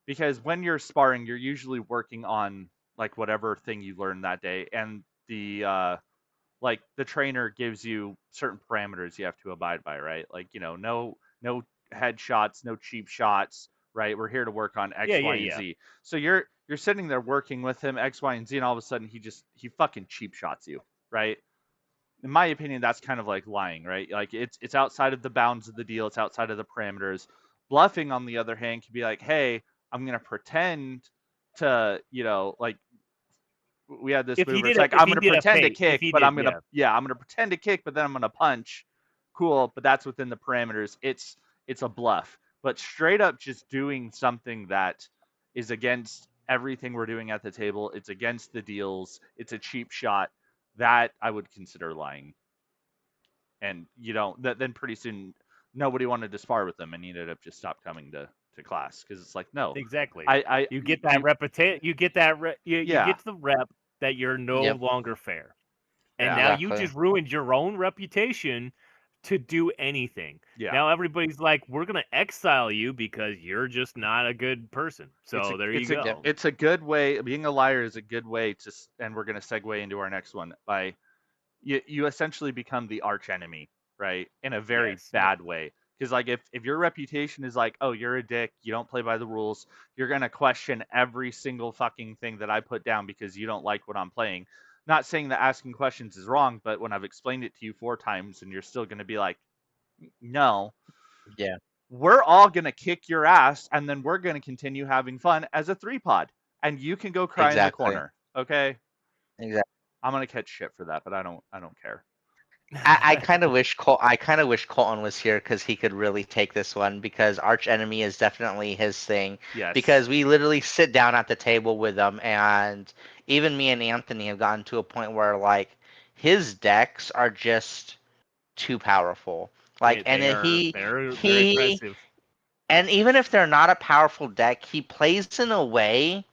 because when you're sparring, you're usually working on like whatever thing you learned that day, and the trainer gives you certain parameters you have to abide by, right? Like, no headshots, no cheap shots, right? We're here to work on yeah, X, yeah, Y, and yeah. Z. So you're sitting there working with him X, Y, and Z, and all of a sudden he fucking cheap shots you, right? In my opinion, that's kind of like lying, right? Like, it's outside of the bounds of the deal, it's outside of the parameters. Bluffing, on the other hand, can be like, hey, I'm gonna pretend to, like, we had this move where it's like, If I'm he gonna did a pretend to fake, if kick, he but did, I'm gonna yeah. yeah, I'm gonna pretend to kick, but then I'm gonna punch. Cool, but that's within the parameters. It's a bluff. But straight up just doing something that is against everything we're doing at the table, it's against the deals, it's a cheap shot, that I would consider lying. And then pretty soon nobody wanted to spar with them, and he ended up just stopped coming to class, because it's like, no, Exactly. I You get that you get that you yeah, get to the rep that you're no Yep. longer fair. And yeah, now you Exactly. just ruined your own reputation to do anything. yeah. Now everybody's like, we're going to exile you because you're just not a good person. It's a So there you it's a Yep. go. it's a good way. Being a liar is a good way and we're going to segue into our next one. By you essentially become the arch enemy, right? In a very Yes. bad way. Because like if your reputation is like, oh, you're a dick, you don't play by the rules, you're gonna question every single fucking thing that I put down because you don't like what I'm playing. Not saying that asking questions is wrong, but when I've explained it to you 4 times and you're still gonna be like, no, Yeah, we're all gonna kick your ass, and then we're gonna continue having fun as a 3-pod, and you can go cry in the exactly. corner. Okay, Exactly. I'm gonna catch shit for that, but I don't care. I kind of wish Colton was here because he could really take this one because Arch Enemy is definitely his thing. Yes. Because we literally sit down at the table with him, and even me and Anthony have gotten to a point where like his decks are just too powerful. Like, and They're very he impressive. and even if they're not a powerful deck, he plays in a way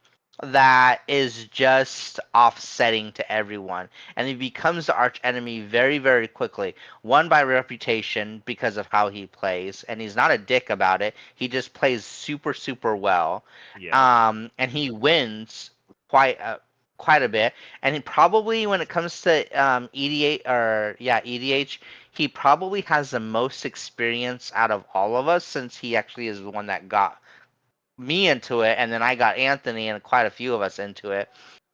that is just offsetting to everyone. And he becomes the arch enemy very, very quickly. One, by reputation because of how he plays. And he's not a dick about it. He just plays super, super well. Yeah. And he wins quite a bit. And he probably, when it comes to EDH, he probably has the most experience out of all of us since he actually is the one that got me into it, and then I got Anthony and quite a few of us into it.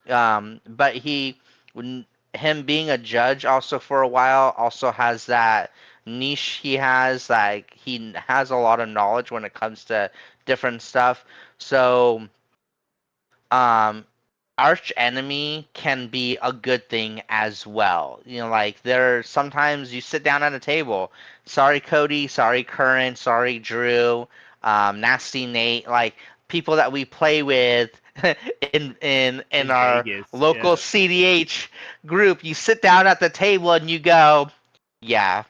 But him being a judge also for a while also has that niche he has. Like he has a lot of knowledge when it comes to different stuff. So um, arch enemy can be a good thing as well. You know, like there sometimes you sit down at a table. Sorry, Cody. Sorry, Current. Sorry, Drew. Nasty Nate. Like people that we play with in In our Vegas. local Yeah. CDH group. You sit down at the table and you go, yeah.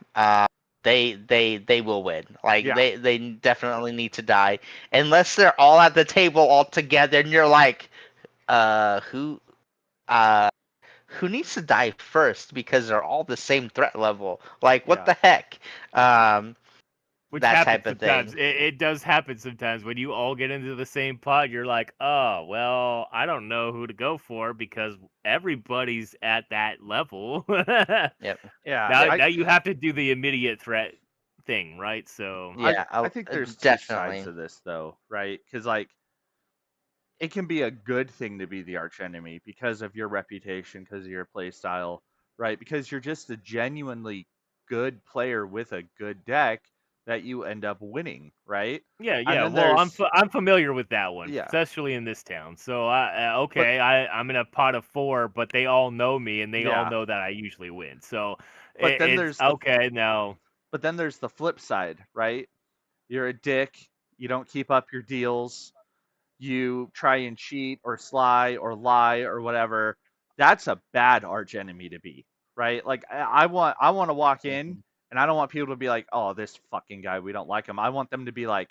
They will win. Like Yeah. they definitely need to die unless they're all at the table all together and you're like uh who uh who needs to die first because they're all the same threat level. Like what Yeah. the heck? Um Which that happens type of sometimes. thing. It does happen sometimes when you all get into the same pod. You're like, oh, well, I don't know who to go for because everybody's at that level. Yep. Yeah. now, Yep. now you have to do the immediate threat thing, right? So, Yeah, I think there's two sides definitely. to this though, right? Because like it can be a good thing to be the arch enemy because of your reputation, because of your play style, right? Because you're just a genuinely good player with a good deck that you end up winning, right? yeah, And yeah. then Well, there's I'm familiar with that one, yeah, especially in this town. So, but I'm in a pot of 4, but they all know me and they all yeah, know that I usually win. So, but then it's there's the okay now. but then there's the flip side, right? You're a dick, you don't keep up your deals, you try and cheat or sly or lie or whatever. That's a bad arch enemy to be, right? Like I want to walk in Mhm. and I don't want people to be like, "Oh, this fucking guy, we don't like him." I want them to be like,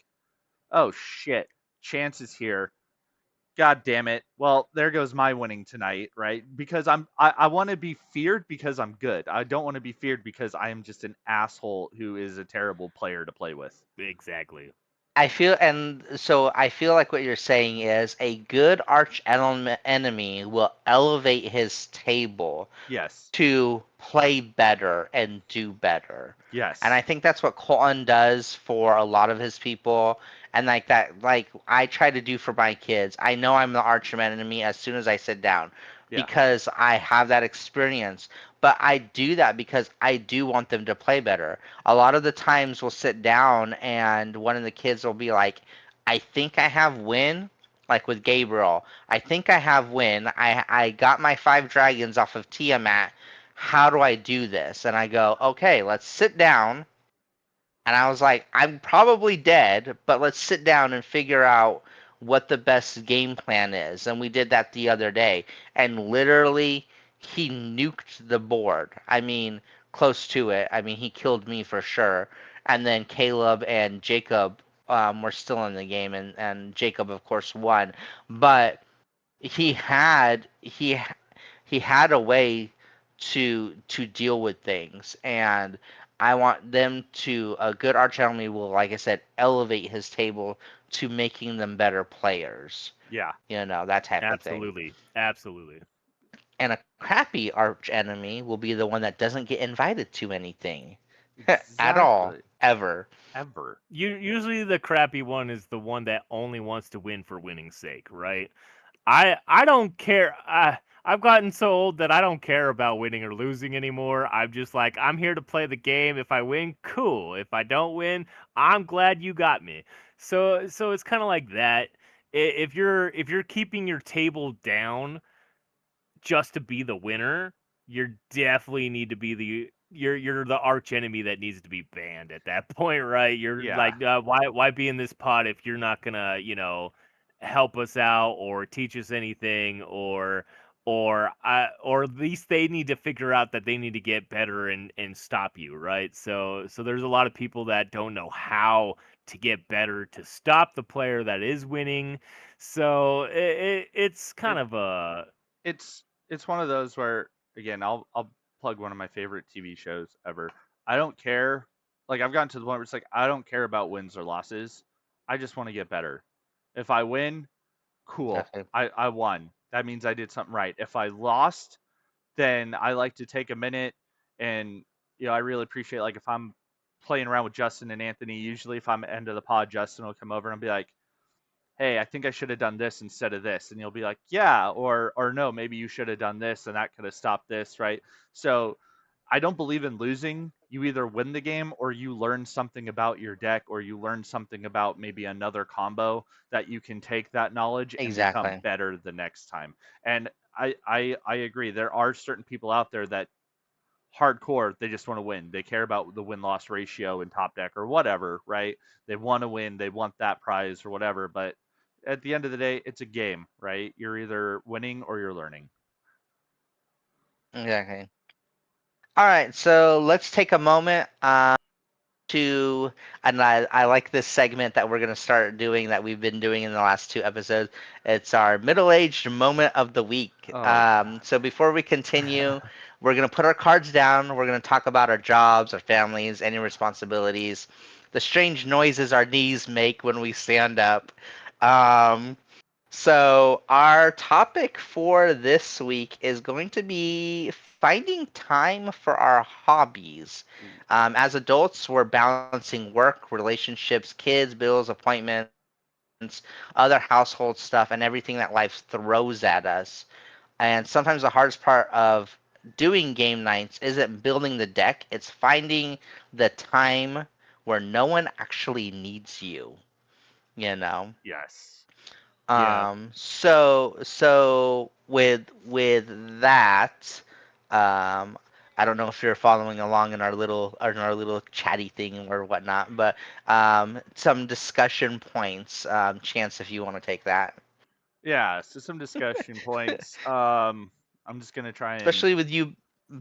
"Oh shit, Chance is here. God damn it. Well, there goes my winning tonight, right? Because I want to be feared because I'm good. I don't want to be feared because I am just an asshole who is a terrible player to play with." Exactly. I feel like what you're saying is a good enemy will elevate his table Yes. to play better and do better. And Yes. I think that's what Colton does for a lot of his people. And like that, like I try to do for my kids. I know I'm the arch enemy as soon as I sit down Yeah. because I have that experience. But I do that because I do want them to play better. A lot of the times we'll sit down and one of the kids will be like, I think I have win. Like with Gabriel, I think I have win. I got my 5 dragons off of Tiamat. How do I do this? And I go, okay, let's sit down. And I was like, I'm probably dead, but let's sit down and figure out what the best game plan is. And we did that the other day. And literally, he nuked the board. I mean, close to it. I mean, he killed me for sure. And then Caleb and Jacob were still in the game, and Jacob, of course, won. But he had he he had a way to deal with things, and I want them to a good arch enemy will, like I said, elevate his table to making them better players. Yeah. You know, that type of thing. Absolutely. Absolutely. And a crappy arch enemy will be the one that doesn't get invited to anything at all, Exactly. ever. Ever. Usually the crappy one is the one that only wants to win for winning's sake, right? I don't care. I've gotten so old that I don't care about winning or losing anymore. I'm just like, I'm here to play the game. If I win, cool. If I don't win, I'm glad you got me. So it's kind of like that. If you're keeping your table down just to be the winner, you definitely need to be you're the arch enemy that needs to be banned at that point, right? You're Yeah. like, why be in this pot if you're not gonna, help us out or teach us anything, or at least they need to figure out that they need to get better and stop you, right? So there's a lot of people that don't know how to get better to stop the player that is winning. So it's kind It of a it's one of those where, again, I'll plug one of my favorite TV shows ever. I don't care. Like, I've gotten to the point where it's like I don't care about wins or losses. I just want to get better. If I win, cool. Definitely. I won. That means I did something right. If I lost, then I like to take a minute and, I really appreciate, like, if I'm playing around with Justin and Anthony, usually if I'm at the end of the pod, Justin will come over and be like, hey, I think I should have done this instead of this. And you'll be like, yeah, or no, maybe you should have done this and that could have stopped this, right? So I don't believe in losing. You either win the game or you learn something about your deck or you learn something about maybe another combo that you can take that knowledge and become Exactly. better the next time. And I agree. There are certain people out there that hardcore, they just want to win. They care about the win loss ratio in top deck or whatever, right? They want to win, they want that prize or whatever, but at the end of the day, it's a game, right? You're either winning or you're learning. Exactly. All right, so let's take a moment to, and I like this segment that we're going to start doing that we've been doing in the last two episodes. It's our middle-aged moment of the week. Oh god. So before we continue, we're going to put our cards down. We're going to talk about our jobs, our families, any responsibilities, the strange noises our knees make when we stand up. Um, so, our topic for this week is going to be finding time for our hobbies. As adults, we're balancing work, relationships, kids, bills, appointments, other household stuff, and everything that life throws at us. And sometimes the hardest part of doing game nights isn't building the deck, it's finding the time where no one actually needs you, you know? Yes. Yeah. So with that, I don't know if you're following along in our little chatty thing or whatnot, but some discussion points. Chance, if you want to take that, Yeah, so some discussion points. I'm just gonna try and especially with you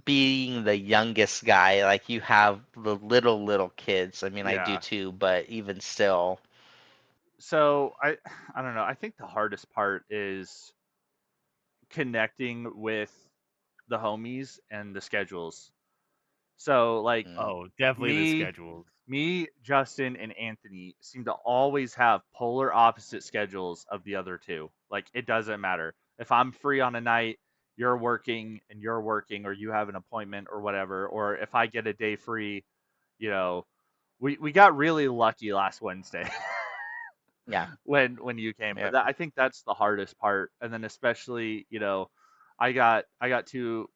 being the youngest guy, like you have the little kids. I mean, I do yeah. too, but even still, So I don't know. I think the hardest part is connecting with the homies and the schedules. So, like, mm, Oh, definitely the me schedules. Justin, and Anthony seem to always have polar opposite schedules of the other two. Like, it doesn't matter. If I'm free on a night, you're working, or you have an appointment or whatever, or if I get a day free, you know, we got really lucky last Wednesday yeah, when you came. But yeah, I think that's the hardest part. And then especially, I got I have two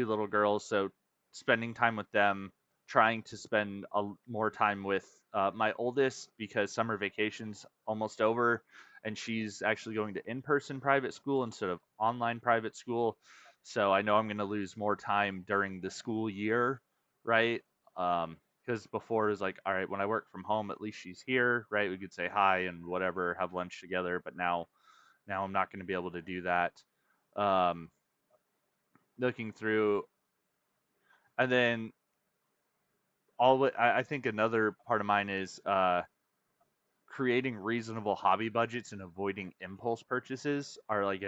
little girls, so spending time with them, trying to spend more time with my oldest because summer vacation's almost over, and she's actually going to in-person private school instead of online private school. So I know I'm going to lose more time during the school year, right? Because before it was like, all right, when I work from home, at least she's here, right? We could say hi and whatever, have lunch together. But now I'm not going to be able to do that. Um, Looking through, and then I think another part of mine is creating reasonable hobby budgets and avoiding impulse purchases are like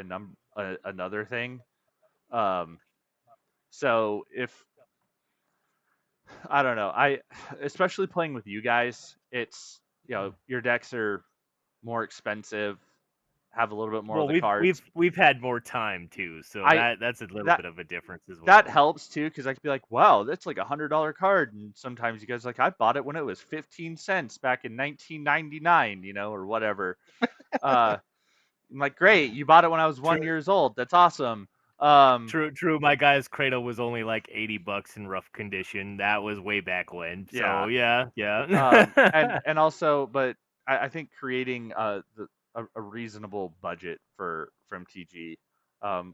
another thing. Um, so if I don't know, I especially playing with you guys, it's your decks are more expensive. have a little bit more Well, of the we've cards. we've had more time too, so I that's a little that bit of a difference as that well. helps too, because I could be like, wow, that's like $100 card, and sometimes you guys are like, I bought it when it was 15 cents back in 1999, or whatever. I'm like, great, you bought it when I was True, 1 years old. That's awesome. Um, true. My guy's cradle was only like $80 in rough condition. That was way back when. So yeah. yeah. And also, but I think creating a reasonable budget from TG.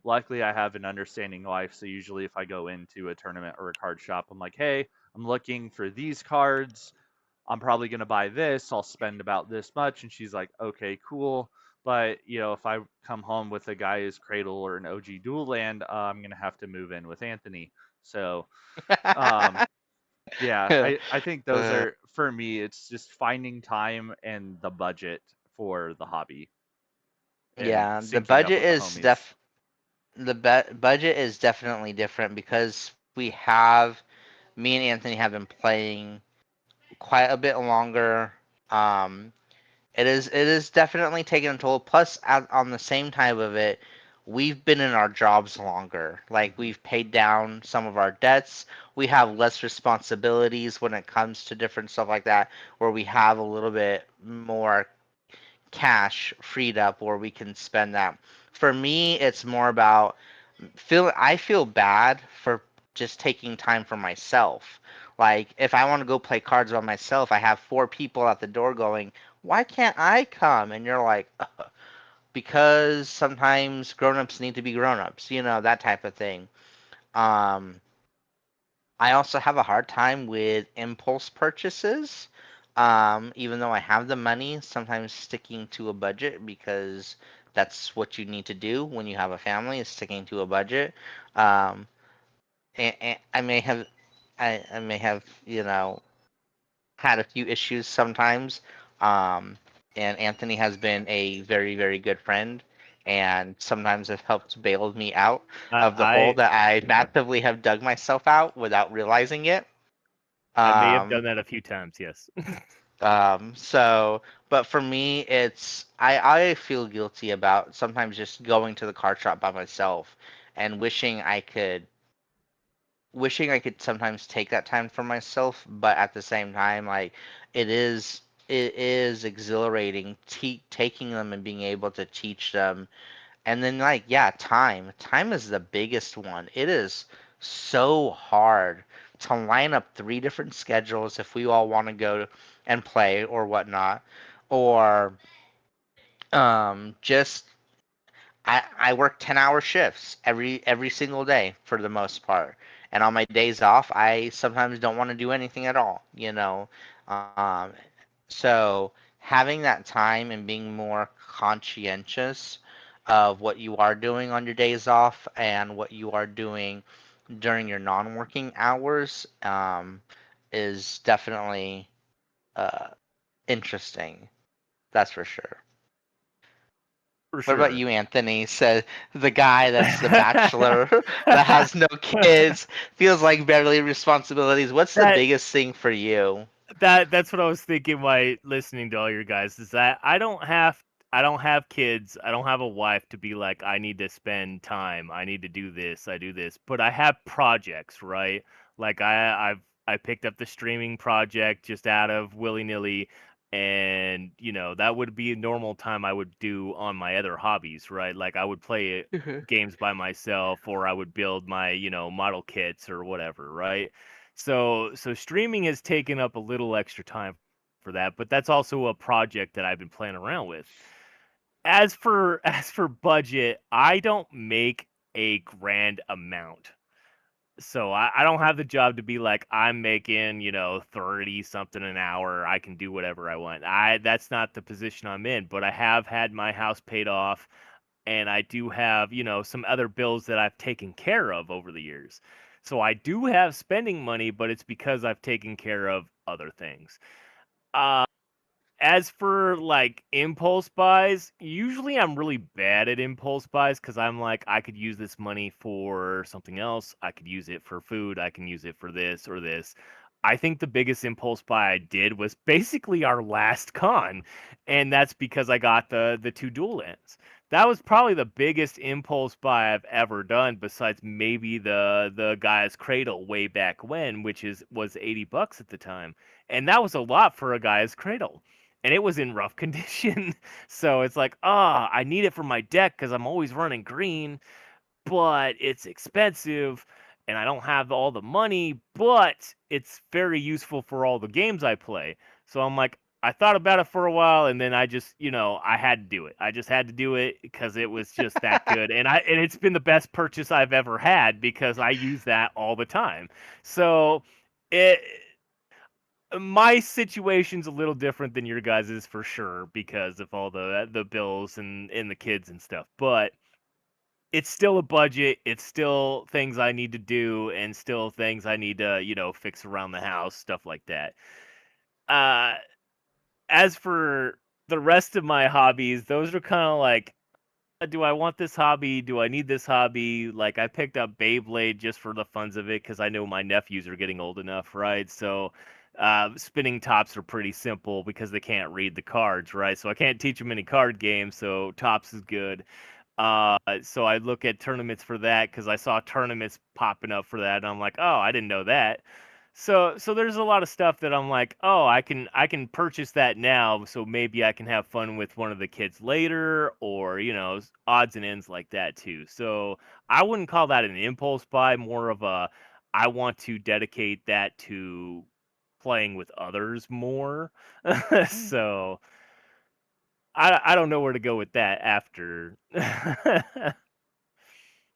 Luckily, I have an understanding wife, so usually if I go into a tournament or a card shop, I'm like, hey, I'm looking for these cards. I'm probably gonna buy this. I'll spend about this much, and she's like, okay, cool. But if I come home with a guy's cradle or an OG dual land, I'm gonna have to move in with Anthony. So um, yeah, I think those Uh, are, for me, it's just finding time and the budget for the hobby and yeah, the syncing up budget with the is homies. budget is definitely different because me and Anthony have been playing quite a bit longer. Um, it is definitely taking a toll. Plus, on the same time of it, we've been in our jobs longer. Like Hmm. we've paid down some of our debts. We have less responsibilities when it comes to different stuff like that, where we have a little bit more cash freed up where we can spend that. For me, it's more about I feel bad for just taking time for myself. Like if I want to go play cards by myself, I have four people at the door going, "Why can't I come?" And you're like, because sometimes grown-ups need to be grown-ups, that type of thing. Um, I also have a hard time with impulse purchases. Even though I have the money, sometimes sticking to a budget because that's what you need to do when you have a family is sticking to a budget. Um, and I may have had a few issues sometimes. Um, and Anthony has been a very, very good friend, and sometimes have helped bail me out I of the hole I that I massively have dug myself out without realizing it. I may have done Um, that a few times. Yes. so, but for me, I feel guilty about sometimes just going to the card shop by myself and wishing I could sometimes take that time for myself, but at the same time, like it is it is exhilarating taking them and being able to teach them. And then like yeah, time is the biggest one. It is so hard to line up three different schedules if we all want to go and play or whatnot, or just I work 10-hour shifts every single day for the most part. And on my days off, I sometimes don't want to do anything at all. Um, so having that time and being more conscientious of what you are doing on your days off and what you are doing during your non-working hours is definitely uh, interesting. That's for sure. For What about sure. you, Anthony? Said the guy that's the bachelor that has no kids, feels like barely responsibilities. What's the that biggest thing for you? that's what I was thinking while listening to all your guys is that I don't have kids. I don't have a wife to be like I need to spend time. I need to do this. I do this. But I have projects, right? Like I picked up the streaming project just out of willy-nilly, and that would be a normal time I would do on my other hobbies, right? Like I would play games by myself, or I would build my model kits or whatever, right? So streaming has taken up a little extra time for that, but that's also a project that I've been playing around with. As for budget, I don't make a grand amount. So I don't have the job to be like I'm making, 30 something an hour. I can do whatever I want. That's not the position I'm in, but I have had my house paid off, and I do have, some other bills that I've taken care of over the years. So I do have spending money, but it's because I've taken care of other things. Uh, as for like impulse buys, usually I'm really bad at impulse buys because I'm like, I could use this money for something else. I could use it for food. I can use it for this or this. I think the biggest impulse buy I did was basically our last con, and that's because I got the two dual ends. That was probably the biggest impulse buy I've ever done, besides maybe the Gaia's Cradle way back when, which was $80 at the time, and that was a lot for a Gaia's Cradle, and it was in rough condition. So it's like, I need it for my deck because I'm always running green, but it's expensive and I don't have all the money, but it's very useful for all the games I play. So I'm like, I thought about it for a while, and then I just, I had to do it. I just had to do it because it was just that good. And it's been the best purchase I've ever had because I use that all the time. So it my situation's a little different than your guys's for sure because of all the bills and the kids and stuff. But it's still a budget. It's still things I need to do and still things I need to, fix around the house, stuff like that. Uh, as for the rest of my hobbies, those are kind of like, do I want this hobby? Do I need this hobby? Like, I picked up Beyblade just for the funs of it because I know my nephews are getting old enough, right? So, spinning tops are pretty simple because they can't read the cards, right? So I can't teach them any card games. So tops is good. So I look at tournaments for that because I saw tournaments popping up for that, and I'm like, oh, I didn't know that. So there's a lot of stuff that I'm like, oh, I can purchase that now, so maybe I can have fun with one of the kids later, or odds and ends like that too. So I wouldn't call that an impulse buy, more of a I want to dedicate that to playing with others more. So I don't know where to go with that after.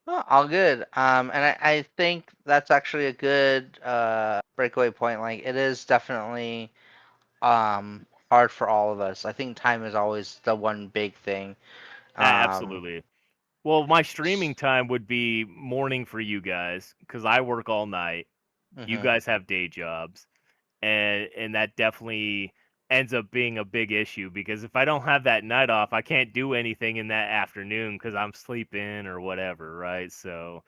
Well, all good. And I think that's actually a good breakaway point. Like, it is definitely hard for all of us. I think time is always the one big thing. Um, Absolutely. Well, my streaming time would be morning for you guys because I work all night. You mhm. guys have day jobs, and that definitely ends up being a big issue because if I don't have that night off, I can't do anything in that afternoon because I'm sleeping or whatever, right? So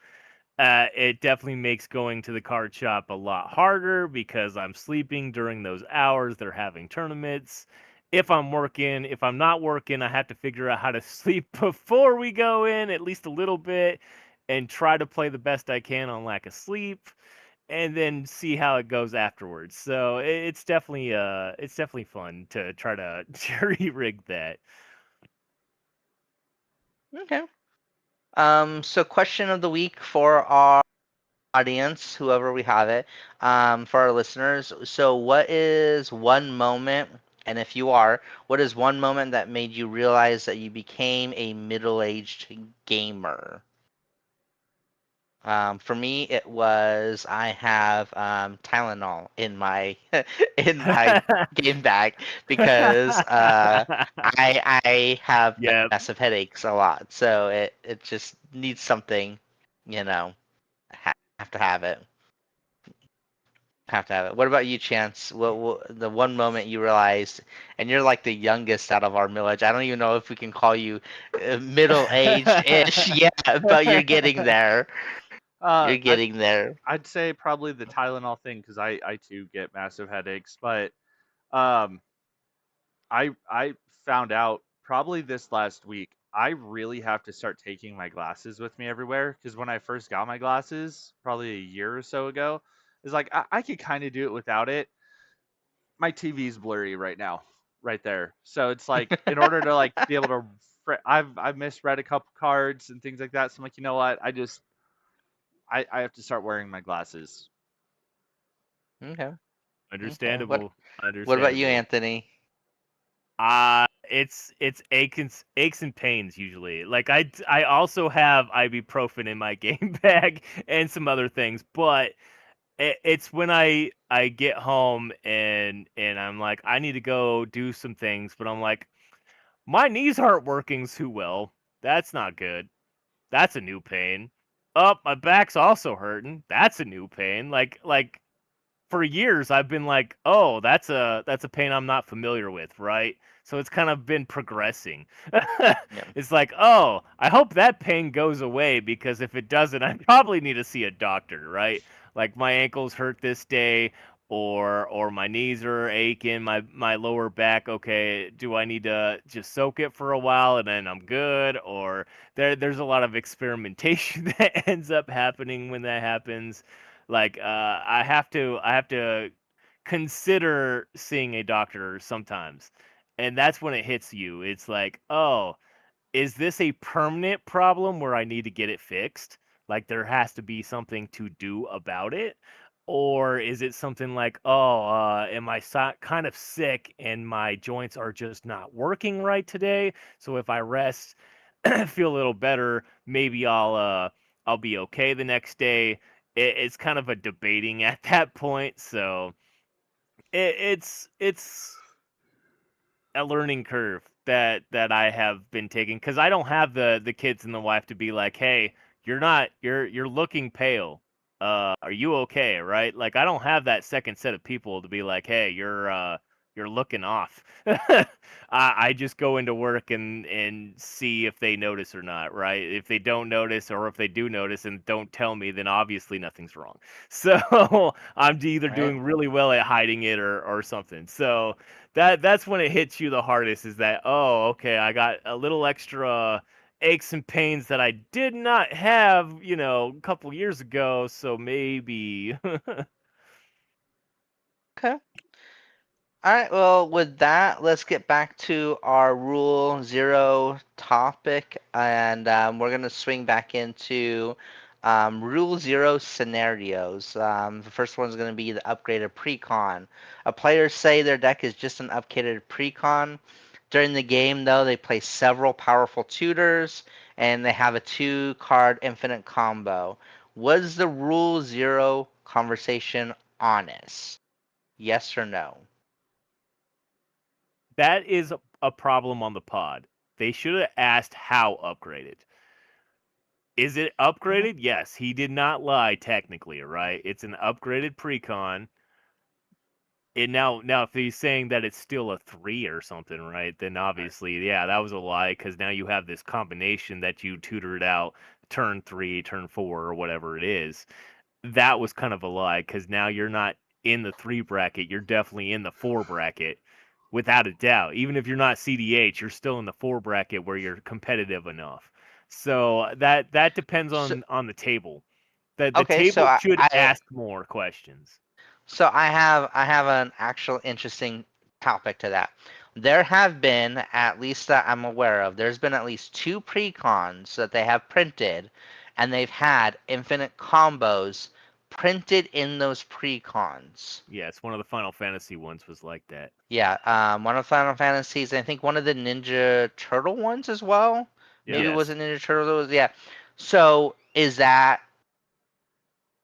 it definitely makes going to the card shop a lot harder because I'm sleeping during those hours. They're having tournaments. If I'm not working, I have to figure out how to sleep before we go in at least a little bit and try to play the best I can on lack of sleep and then see how it goes afterwards. So it's definitely fun to try to jury rig that. Okay. So question of the week for our audience, whoever we have it, for our listeners. So, what is one moment, and if you are, what is one moment that made you realize that you became a middle-aged gamer? For me, it was I have Tylenol in my in my game bag because I have Yep. massive headaches a lot, so it just needs something, you know, have to have it. Have to have it. What about you, Chance? What the one moment you realized, and you're like the youngest out of our village. I don't even know if we can call you middle-aged-ish yet, but you're getting there. Uh, You're I'd getting there. I'd say probably the Tylenol thing because I too get massive headaches, but um, I found out probably this last week. I really have to start taking my glasses with me everywhere because when I first got my glasses, probably a year or so ago, it's like I could kind of do it without it. My TV's blurry right now, right there. So it's like in order to like be able to, I've misread a couple cards and things like that. So I'm like, you know what? I have to start wearing my glasses. Okay. Okay. Understandable. What about you, Understandable. Anthony? It's aches and pains usually. Like I also have ibuprofen in my game bag and some other things, but it's when I get home and I'm like I need to go do some things, but I'm like my knees aren't working too well. That's not good. That's a new pain. Oh, my back's also hurting. That's a new pain. Like for years I've been like, "Oh, that's a pain I'm not familiar with," right? So it's kind of been progressing. Yeah. It's like, "Oh, I hope that pain goes away because if it doesn't, I probably need to see a doctor," right? Like my ankles hurt this day or my knees are aching, my lower back. Okay, do I need to just soak it for a while and then I'm good? Or there's a lot of experimentation that ends up happening when that happens. Like I have to consider seeing a doctor sometimes, and that's when it hits you. It's like, oh, is this a permanent problem where I need to get it fixed? Like there has to be something to do about it? Or is it something like, oh, am I kind of sick and my joints are just not working right today? So if I rest, feel a little better, maybe I'll be okay the next day. It's kind of a debating at that point. So it's a learning curve that I have been taking because I don't have the kids and the wife to be like, hey, you're looking pale. Are you okay? Right? Like I don't have that second set of people to be like, hey, you're looking off. I just go into work and see if they notice or not, right? If they don't notice or if they do notice and don't tell me, then obviously nothing's wrong. So I'm either Right? doing really well at hiding it or something. So that's when it hits you the hardest is that, oh, okay, I got a little extra aches and pains that I did not have, a couple years ago, so maybe. Okay. All right. Well, with that, let's get back to our Rule Zero topic, and we're gonna swing back into Rule Zero scenarios. The first one's gonna be the upgraded precon. A player say their deck is just an upgraded precon. During the game, though, they play several powerful tutors, and they have a two-card infinite combo. Was the Rule Zero conversation honest? Yes or no? That is a problem on the pod. They should have asked how upgraded. Is it Mhm. upgraded? Yes, he did not lie technically, right? It's an upgraded precon. And now if he's saying that it's still a 3 or something, right? Then Right. obviously, yeah, that was a lie because now you have this combination that you tutored out turn 3, turn 4, or whatever it is. That was kind of a lie because now you're not in the 3 bracket, you're definitely in the 4 bracket without a doubt. Even if you're not CDH, you're still in the 4 bracket where you're competitive enough. So that depends So, on the table. The okay, so table I, should I ask more questions. so I have an actual interesting topic to that. There have been, at least that I'm aware of, there's been at least two precons that they have printed, and they've had infinite combos printed in those precons. Yes, one of the Final Fantasy ones was like that. Yeah, one of Final Fantasies, I think one of the Ninja Turtle ones as well. Yeah. Maybe it was a Yes. Ninja Turtle. That was, yeah. So is that?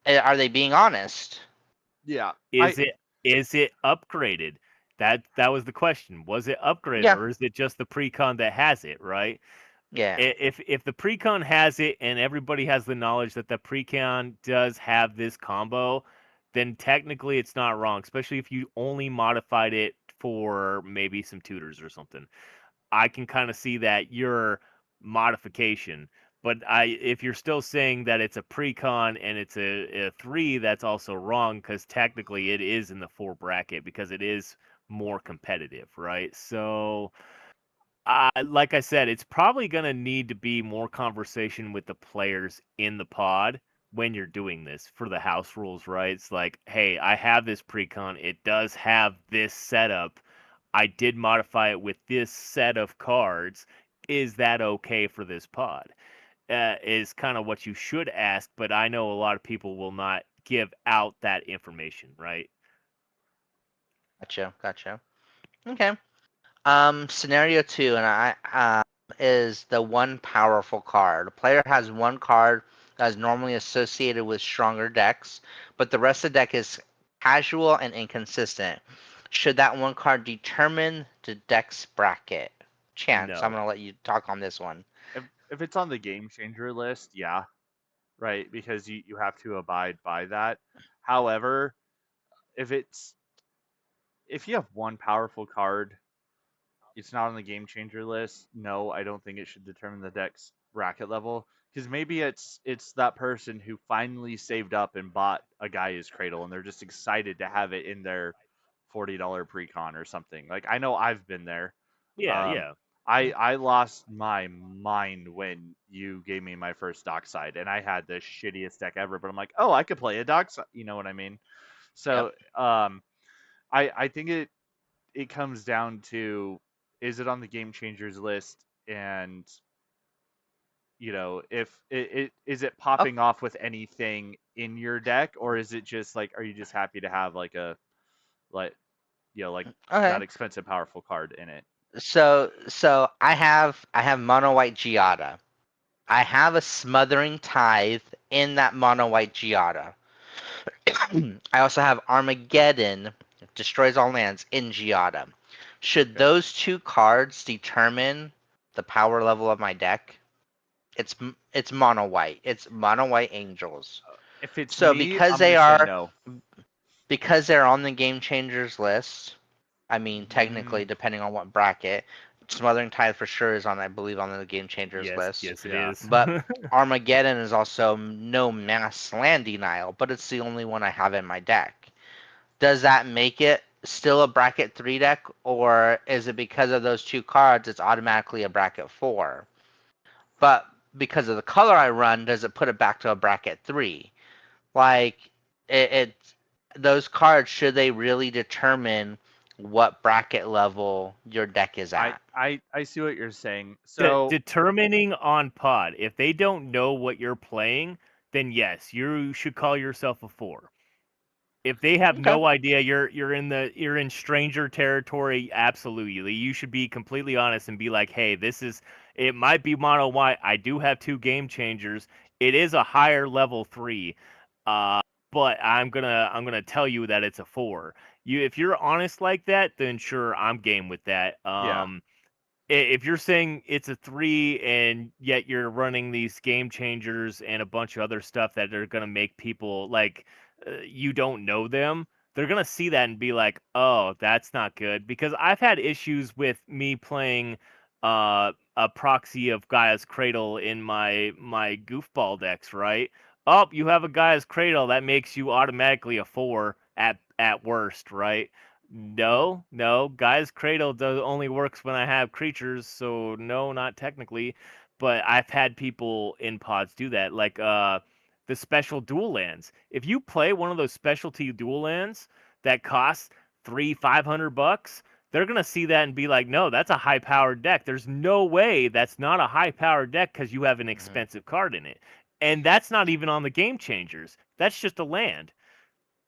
Are they being honest? Yeah. Is it upgraded? That was the question. Was it upgraded Yeah, or is it just the precon that has it, right? yeah. If the precon has it and everybody has the knowledge that the precon does have this combo, then technically it's not wrong, especially if you only modified it for maybe some tutors or something. I can kind of see that your modification. But if you're still saying that it's a precon and it's a 3, that's also wrong because technically it is in the 4 bracket because it is more competitive, right? So, like I said, it's probably going to need to be more conversation with the players in the pod when you're doing this for the house rules, right? It's like, hey, I have this precon. It does have this setup. I did modify it with this set of cards. Is that okay for this pod? Is kind of what you should ask, but I know a lot of people will not give out that information, right? Gotcha, gotcha. Okay. Scenario two, and is the one powerful card. A player has one card that is normally associated with stronger decks, but the rest of the deck is casual and inconsistent. Should that one card determine the deck's bracket? Chance, I'm No. gonna let you talk on this one. If it's on the game changer list, yeah, right, because you have to abide by that. However, if it's if you have one powerful card, it's not on the game changer list. No, I don't think it should determine the deck's bracket level because maybe it's that person who finally saved up and bought a Gaia's Cradle, and they're just excited to have it in their $40 pre-con or something. Like I know I've been there. Yeah, Um, yeah. I lost my mind when you gave me my first Dockside, and I had the shittiest deck ever. But I'm like, oh, I could play a Dockside. You know what I mean? So I think it comes down to, is it on the game changers list, and if it is it Oh, popping off with anything in your deck, or is it just like, are you just happy to have like a like like that okay. expensive powerful card in it? So I have mono white Giada. I have a Smothering Tithe in that mono white Giada. I also have Armageddon, destroys all lands in Giada. Should Okay. those two cards determine the power level of my deck? It's mono white. It's mono white angels. If it's So me, I'm gonna say no. because they're on the game changers list, I mean Mm, technically depending on what bracket, Smothering Tithe for sure is on, I believe, on the game changers Yes, list. yes, it yeah. is. But Armageddon is also no mass land denial, but it's the only one I have in my deck. Does that make it still a bracket 3 deck, or is it because of those two cards it's automatically a bracket 4? But because of the color I run, does it put it back to a bracket 3? Like it those cards, should they really determine what bracket level your deck is I at? I see what you're saying. So Determining on pod, if they don't know what you're playing, then yes, you should call yourself a 4. If they have Okay. no idea, you're in stranger territory. Absolutely, you should be completely honest and be like, hey, it might be mono white. I do have 2 game changers. It is a higher level 3, uh, but I'm gonna tell you that it's a 4. If you're honest like that, then sure, I'm game with that. yeah, If you're saying it's a 3 and yet you're running these game changers and a bunch of other stuff that are going to make people like you don't know them, they're going to see that and be like, oh, that's not good. Because I've had issues with me playing a proxy of Gaia's Cradle in my goofball decks, right? Oh, you have a Gaia's Cradle that makes you automatically a 4 at worst, right? No, no. Guy's Cradle only works when I have creatures, so no, not technically. But I've had people in pods do that, like the special dual lands. If you play one of those specialty dual lands that costs $500, they're gonna see that and be like, no, that's a high powered deck. There's no way that's not a high powered deck because you have an Mhm. expensive card in it. And that's not even on the game changers. That's just a land.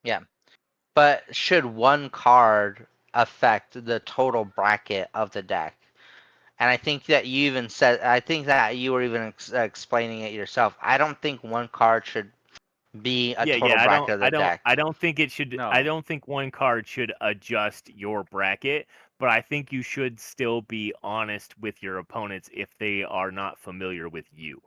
Yeah. But should one card affect the total bracket of the deck? And I think that you were even explaining it yourself. I don't think one card should be a Yeah, total yeah. bracket of the deck. I don't think it should. I no. don't think one card should adjust your bracket, but I think you should still be honest with your opponents if they are not familiar with you.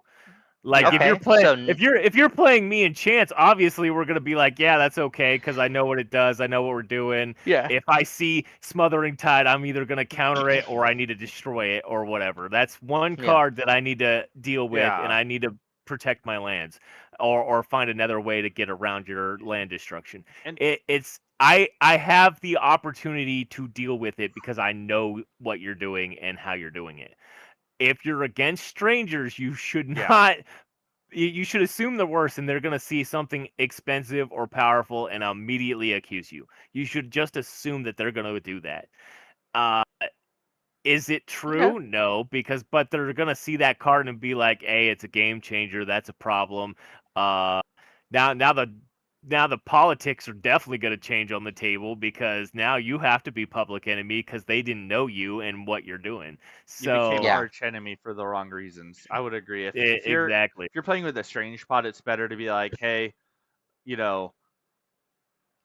Like Yeah. Okay, so if you're playing me and Chance, obviously we're gonna be like, yeah, that's okay because I know what it does. I know what we're doing. yeah. If I see Smothering Tide, I'm either gonna counter it or I need to destroy it or whatever. That's one Yeah. card that I need to deal with, and Yeah. I need to protect my lands or find another way to get around your land destruction. And I have the opportunity to deal with it because I know what you're doing and how you're doing it. If you're against strangers, you should yeah. not you should assume the worst and they're going to see something expensive or powerful and immediately accuse you. You should just assume that they're going to do that. Uh, is it Okay. true? No, but they're going to see that card and be like, "Hey, it's a game changer. That's a problem." Uh, now now the now the politics are definitely going to change on the table because now you have to be public enemy because they didn't know you and what you're doing. You became So, Yeah. arch enemy for the wrong reasons. I would agree. If exactly. you're playing with a strange pot, it's better to be like, hey, you know,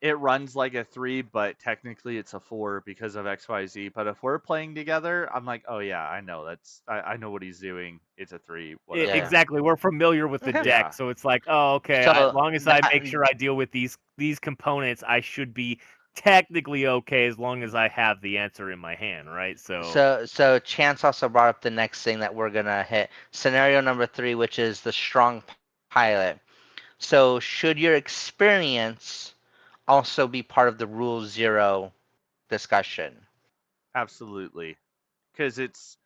it runs like a 3, but technically it's a 4 because of XYZ. But if we're playing together, I'm like, oh yeah, I know I know what he's doing. It's a 3, Yeah. whatever. Exactly. We're familiar with the Okay. deck, Yeah. so it's like, oh, okay. As So long as I that make sure I deal with these components, I should be technically okay as long as I have the answer in my hand, right? So Chance also brought up the next thing that we're gonna hit. Scenario number 3, which is the strong pilot. So should your experience also be part of the Rule Zero discussion? Absolutely, because it's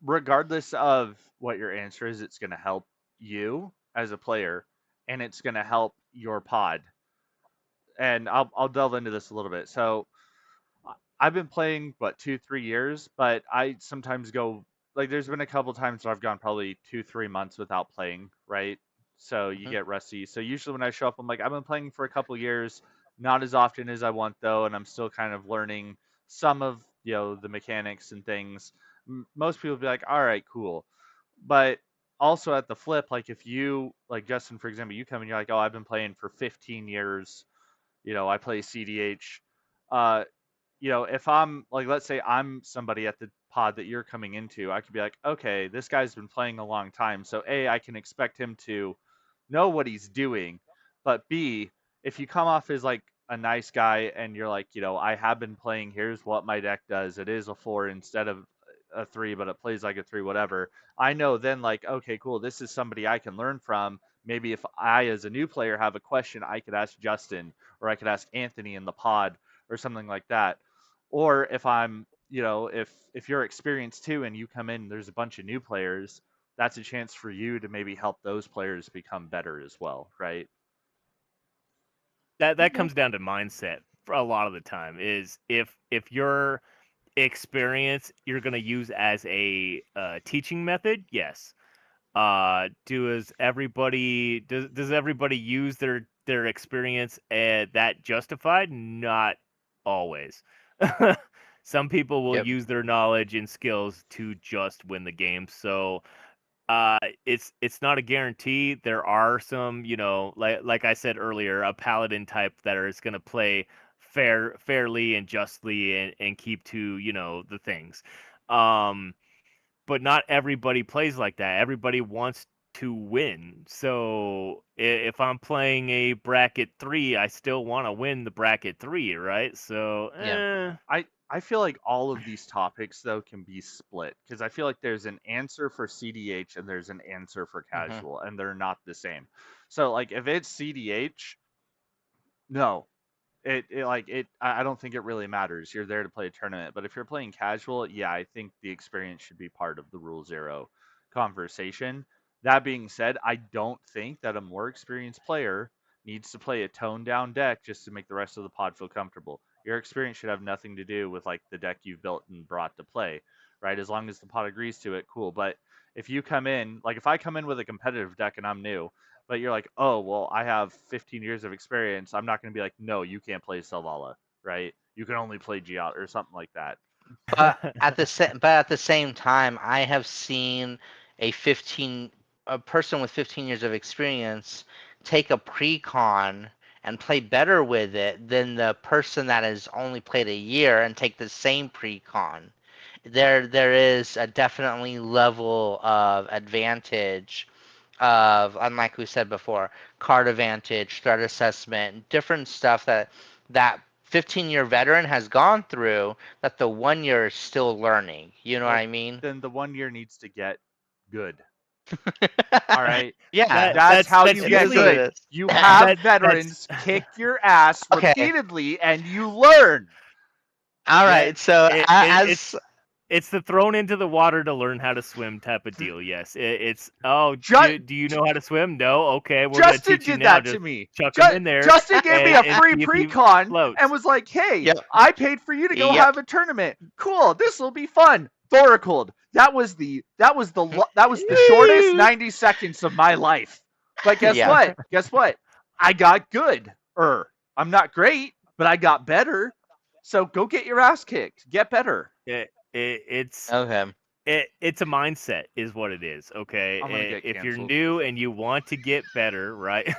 regardless of what your answer is, it's going to help you as a player, and it's going to help your pod. And I'll delve into this a little bit. So I've been playing what 2-3 years, but I sometimes go like there's been a couple times where I've gone probably 2-3 months without playing, right? So you Mhm. get rusty. So usually when I show up, I'm like I've been playing for a couple years, not as often as I want though, and I'm still kind of learning some of the mechanics and things. Most people be like, all right, cool, but also at the flip, like if you like Justin, for example, you come and you're like, oh, I've been playing for 15 years. I play CDH. Uh, if I'm like, let's say I'm somebody at the pod that you're coming into, I could be like, okay, this guy's been playing a long time. So A, I can expect him to know what he's doing. But B, if you come off as like a nice guy and you're like, I have been playing, here's what my deck does. It is a 4 instead of a 3, but it plays like a 3, whatever. I know then like, okay, cool, this is somebody I can learn from. Maybe if I, as a new player, have a question, I could ask Justin or I could ask Anthony in the pod or something like that. Or if I'm, if you're experienced too and you come in, there's a bunch of new players, that's a chance for you to maybe help those players become better as well, right? that comes down to mindset for a lot of the time. Is if your experience you're going to use as a teaching method, yes. Does everybody use their experience that justified? Not always. Some people will Yep. use their knowledge and skills to just win the game. So it's not a guarantee. There are some, like I said earlier, a paladin type that is going to play fairly and justly and keep to the things. Um, but not everybody plays like that. Everybody wants to win. So if I'm playing a bracket 3, I still want to win the bracket 3, right? So, Yeah. I feel like all of these topics though can be split because I feel like there's an answer for CDH and there's an answer for Mhm. casual and they're not the same. So like if it's CDH, no, I don't think it really matters. You're there to play a tournament, but if you're playing casual, yeah, I think the experience should be part of the Rule Zero conversation. That being said, I don't think that a more experienced player needs to play a toned down deck just to make the rest of the pod feel comfortable. Your experience should have nothing to do with like the deck you've built and brought to play, right? As long as the pod agrees to it, cool. But if you come in, like if I come in with a competitive deck and I'm new, but you're like, oh, well, I have 15 years of experience. I'm not going to be like, no, you can't play Selvala, right? You can only play Giat or something like that. But at the same time, I have seen a person with 15 years of experience take a pre-con and play better with it than the person that has only played a year and take the same pre-con. There is a definitely level of advantage of, unlike we said before, card advantage, threat assessment, different stuff that 15-year veteran has gone through that the 1 year is still learning. You know what Well, I mean? then the 1 year needs to get good. All right. Yeah, That's how that's you it get is what usually it good. is. You have that's veterans kick your ass Okay. repeatedly and you learn. All that right. So it's as it's the thrown into the water to learn how to swim type of deal. Yes, it's Ju- do you know how to swim? No, okay, we're gonna Justin teach you did now. that to Just me. chuck them in there Justin gave me a and free see if he pre-con and floats. was like, "Hey, yep, I paid for you to go yep. have a tournament. Cool, this will be fun." Thoracled. That was the shortest 90 seconds of my life. But guess Yeah. what? Guess what? I got good. I'm not great, but I got better. So go get your ass kicked. Get better. It's Okay. it's a mindset is what it is. Okay, I'm gonna get if you're canceled. new and you want to get better, right?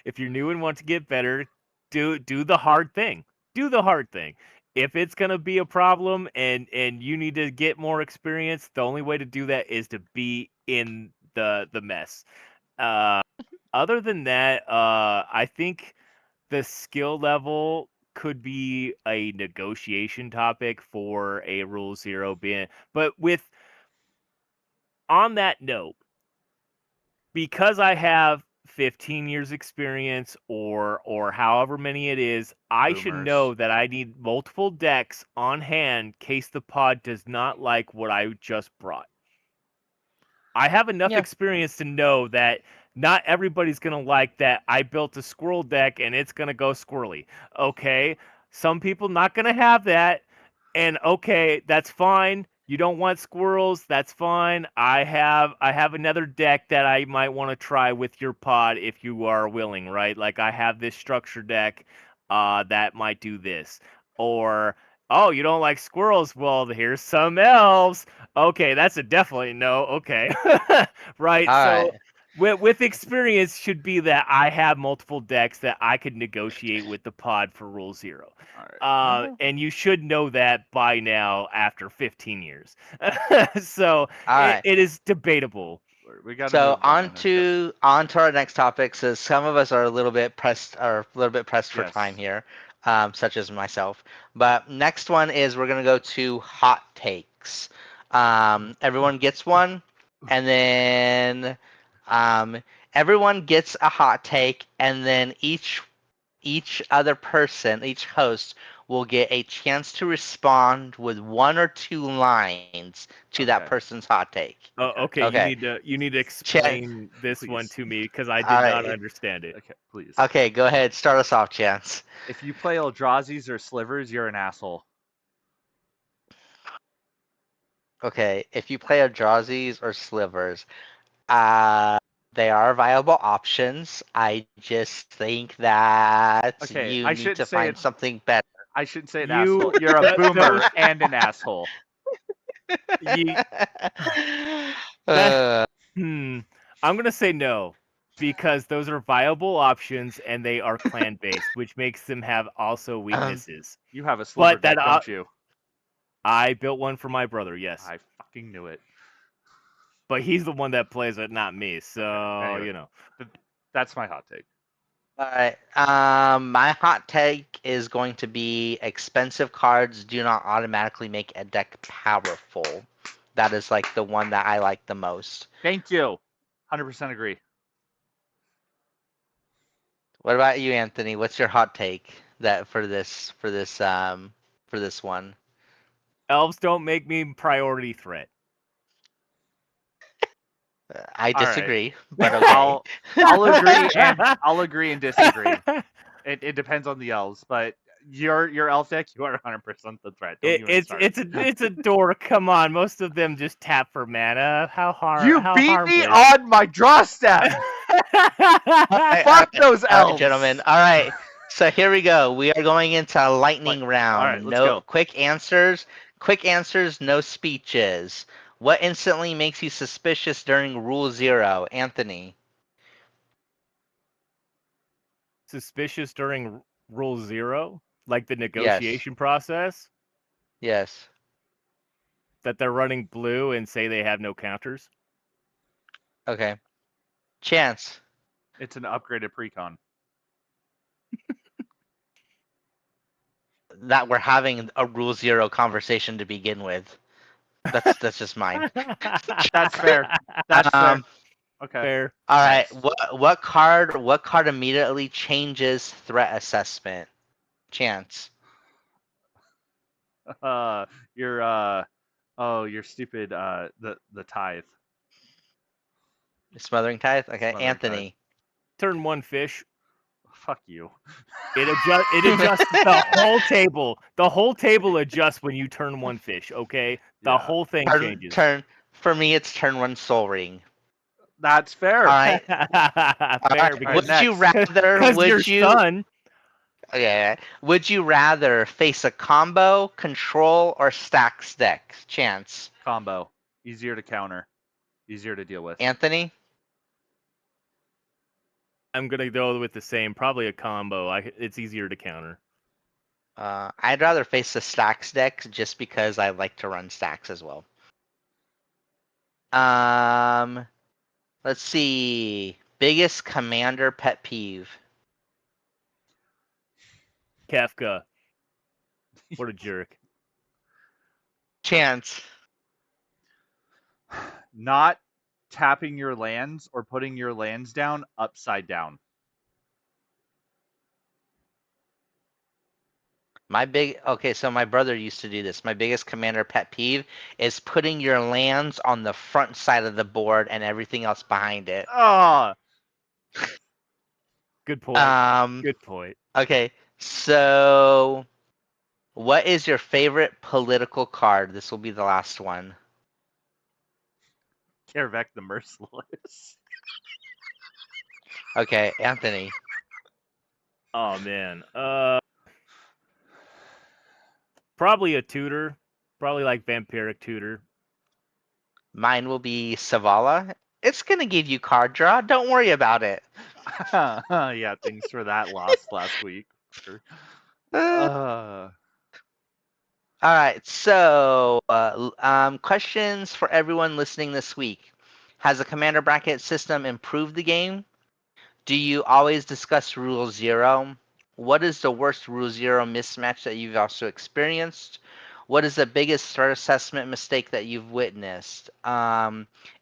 If you're new and want to get better, do the hard thing. Do the hard thing. If it's gonna be a problem and you need to get more experience, the only way to do that is to be in the mess. Uh, Other than that, I think the skill level could be a negotiation topic for a Rule Zero being, but on that note, because I have 15 years experience or however many it is, I should Boomers. know that I need multiple decks on hand in case the pod does not like what I just brought. I have enough Yeah. experience to know that not everybody's going to like that I built a squirrel deck and it's going to go squirrely. Okay? Some people not going to have that, and okay, that's fine. You don't want squirrels, that's fine. I have another deck that I might want to try with your pod if you are willing, right? Like I have this structure deck that might do this. Or oh, you don't like squirrels? Well, here's some elves. Okay, that's a definitely no. Okay. Right. All So right. with experience should be that I have multiple decks that I could negotiate with the pod for Rule Zero. All right. And you should know that by now after 15 years. So All right. it is debatable. We got to So move on. It's just- on to our next topic. So some of us are a little bit pressed for Yes. time here, such as myself. But next one is we're gonna go to hot takes. Everyone gets one, and then everyone gets a hot take, and then each other person, each host will get a chance to respond with one or two lines to that Okay. person's hot take. Oh, okay. Okay. You need to explain this one Please. to me because I did All not right. understand it. Okay, please. Okay, go ahead. Start us off, Chance. If you play Eldrazi's or Slivers, you're an asshole. Okay, if you play Eldrazi's or Slivers, they are viable options. I just think that Okay, you I need shouldn't to say find it. something better. I shouldn't say an You- asshole. You're a th- boomer those- and an asshole. You, Uh, I'm gonna say no because those are viable options and they are clan based, which makes them have also weaknesses. You have a Sliver But that deck, don't you? I built one for my brother, yes, I fucking knew it. but he's the one that plays it, not me. So anyway. you know, That's my hot take. all right. My hot take is going to be expensive cards do not automatically make a deck powerful. That is like the one that I like the most. Thank you. 100% agree. What about you, Anthony? What's your hot take that for this one? elves don't make me priority threat. I All right. disagree, but okay. I'll agree and I'll agree and disagree. It depends on the elves, but your elf deck, you are 100% the threat. Don't even start. It's a door. Come on, most of them just tap for mana. How hard? You how beat harmless. me on my draw step. Fuck those All right, elves, gentlemen. All right. So here we go. We are going into a lightning round. All right, let's no go. quick answers. Quick answers, no speeches. What instantly makes you suspicious during Rule Zero, Anthony? Suspicious during Rule Zero, like the negotiation process, Yes. that they're running blue and say they have no counters. Okay. Chance. It's an upgraded precon. That we're having a Rule Zero conversation to begin with. That's just mine. That's fair. That's fair. Okay. Fair. All right. Nice. What card immediately changes threat assessment? Chance. You're stupid. The tithe. Smothering Tithe? Okay. Smothering Anthony. Turn one fish. Fuck you. It adjusts the whole table. The whole table adjusts when you turn one fish. Okay, the Yeah. whole thing changes. For me, it's turn one Soul Ring. That's fair. All right. Fair, Alright, because would you next. rather? your Would you? son. Okay. Would you rather face a combo, control, or stacks deck? Chance. Combo. Easier to counter. Easier to deal with. Anthony. I'm gonna go with the same. Probably a combo. It's easier to counter. I'd rather face the stacks deck just because I like to run stacks as well. Let's see. Biggest commander pet peeve. Kefka. What a jerk. Chance. Not tapping your lands or putting your lands down upside down. So my brother used to do this. My biggest commander pet peeve is putting your lands on the front side of the board and everything else behind it. Ah, Good point. Um, Good point. okay, so what is your favorite political card? This will be the last one. Kervek the Merciless. Okay, Anthony. Oh man. Probably a tutor. Probably like Vampiric Tutor. Mine will be Savala. It's gonna give you card draw. Don't worry about it. Yeah, thanks for that loss last week. All right. So, questions for everyone listening this week. Has the commander bracket system improved the game? Do you always discuss Rule Zero? What is the worst Rule Zero mismatch that you've also experienced? What is the biggest threat assessment mistake that you've witnessed?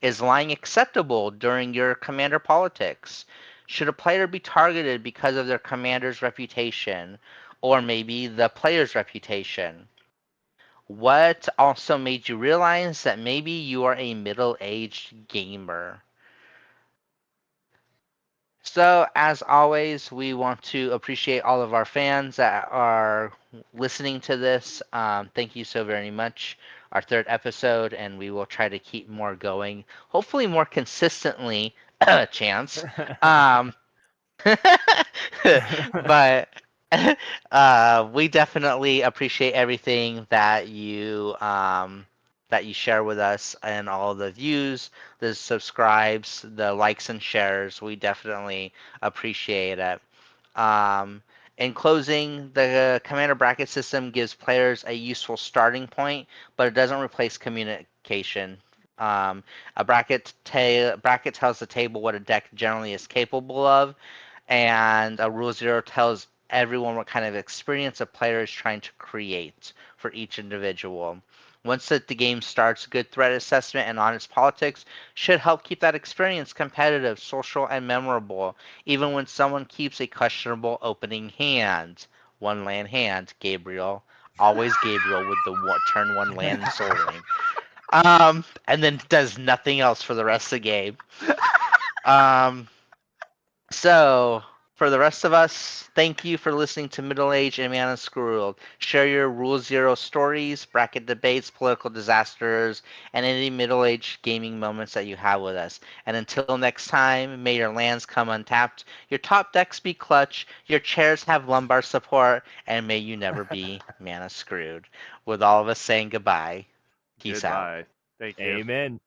Is lying acceptable during your commander politics? Should a player be targeted because of their commander's reputation, or maybe the player's reputation? What also made you realize that maybe you are a middle-aged gamer? So, as always, we want to appreciate all of our fans that are listening to this. Thank you so very much. Our third episode, and we will try to keep more going, hopefully more consistently. Chance. Um, but we definitely appreciate everything that you share with us and all the views, the subscribes, the likes and shares. We definitely appreciate it. Um, in closing, the commander bracket system gives players a useful starting point, but it doesn't replace communication. A bracket tells the table what a deck generally is capable of, and a Rule Zero tells everyone what kind of experience a player is trying to create for each individual. Once the game starts, good threat assessment and honest politics should help keep that experience competitive, social, and memorable, even when someone keeps a questionable opening hand. One land hand, Gabriel. Always Gabriel with the turn one land and Soul Ring. And then does nothing else for the rest of the game. So, for the rest of us, thank you for listening to Middle Age and Mana Screwed. Share your Rule Zero stories, bracket debates, political disasters, and any Middle Age gaming moments that you have with us. And until next time, may your lands come untapped, your top decks be clutch, your chairs have lumbar support, and may you never be Mana Screwed. With all of us saying goodbye, peace out. Goodbye. Thank you. Amen.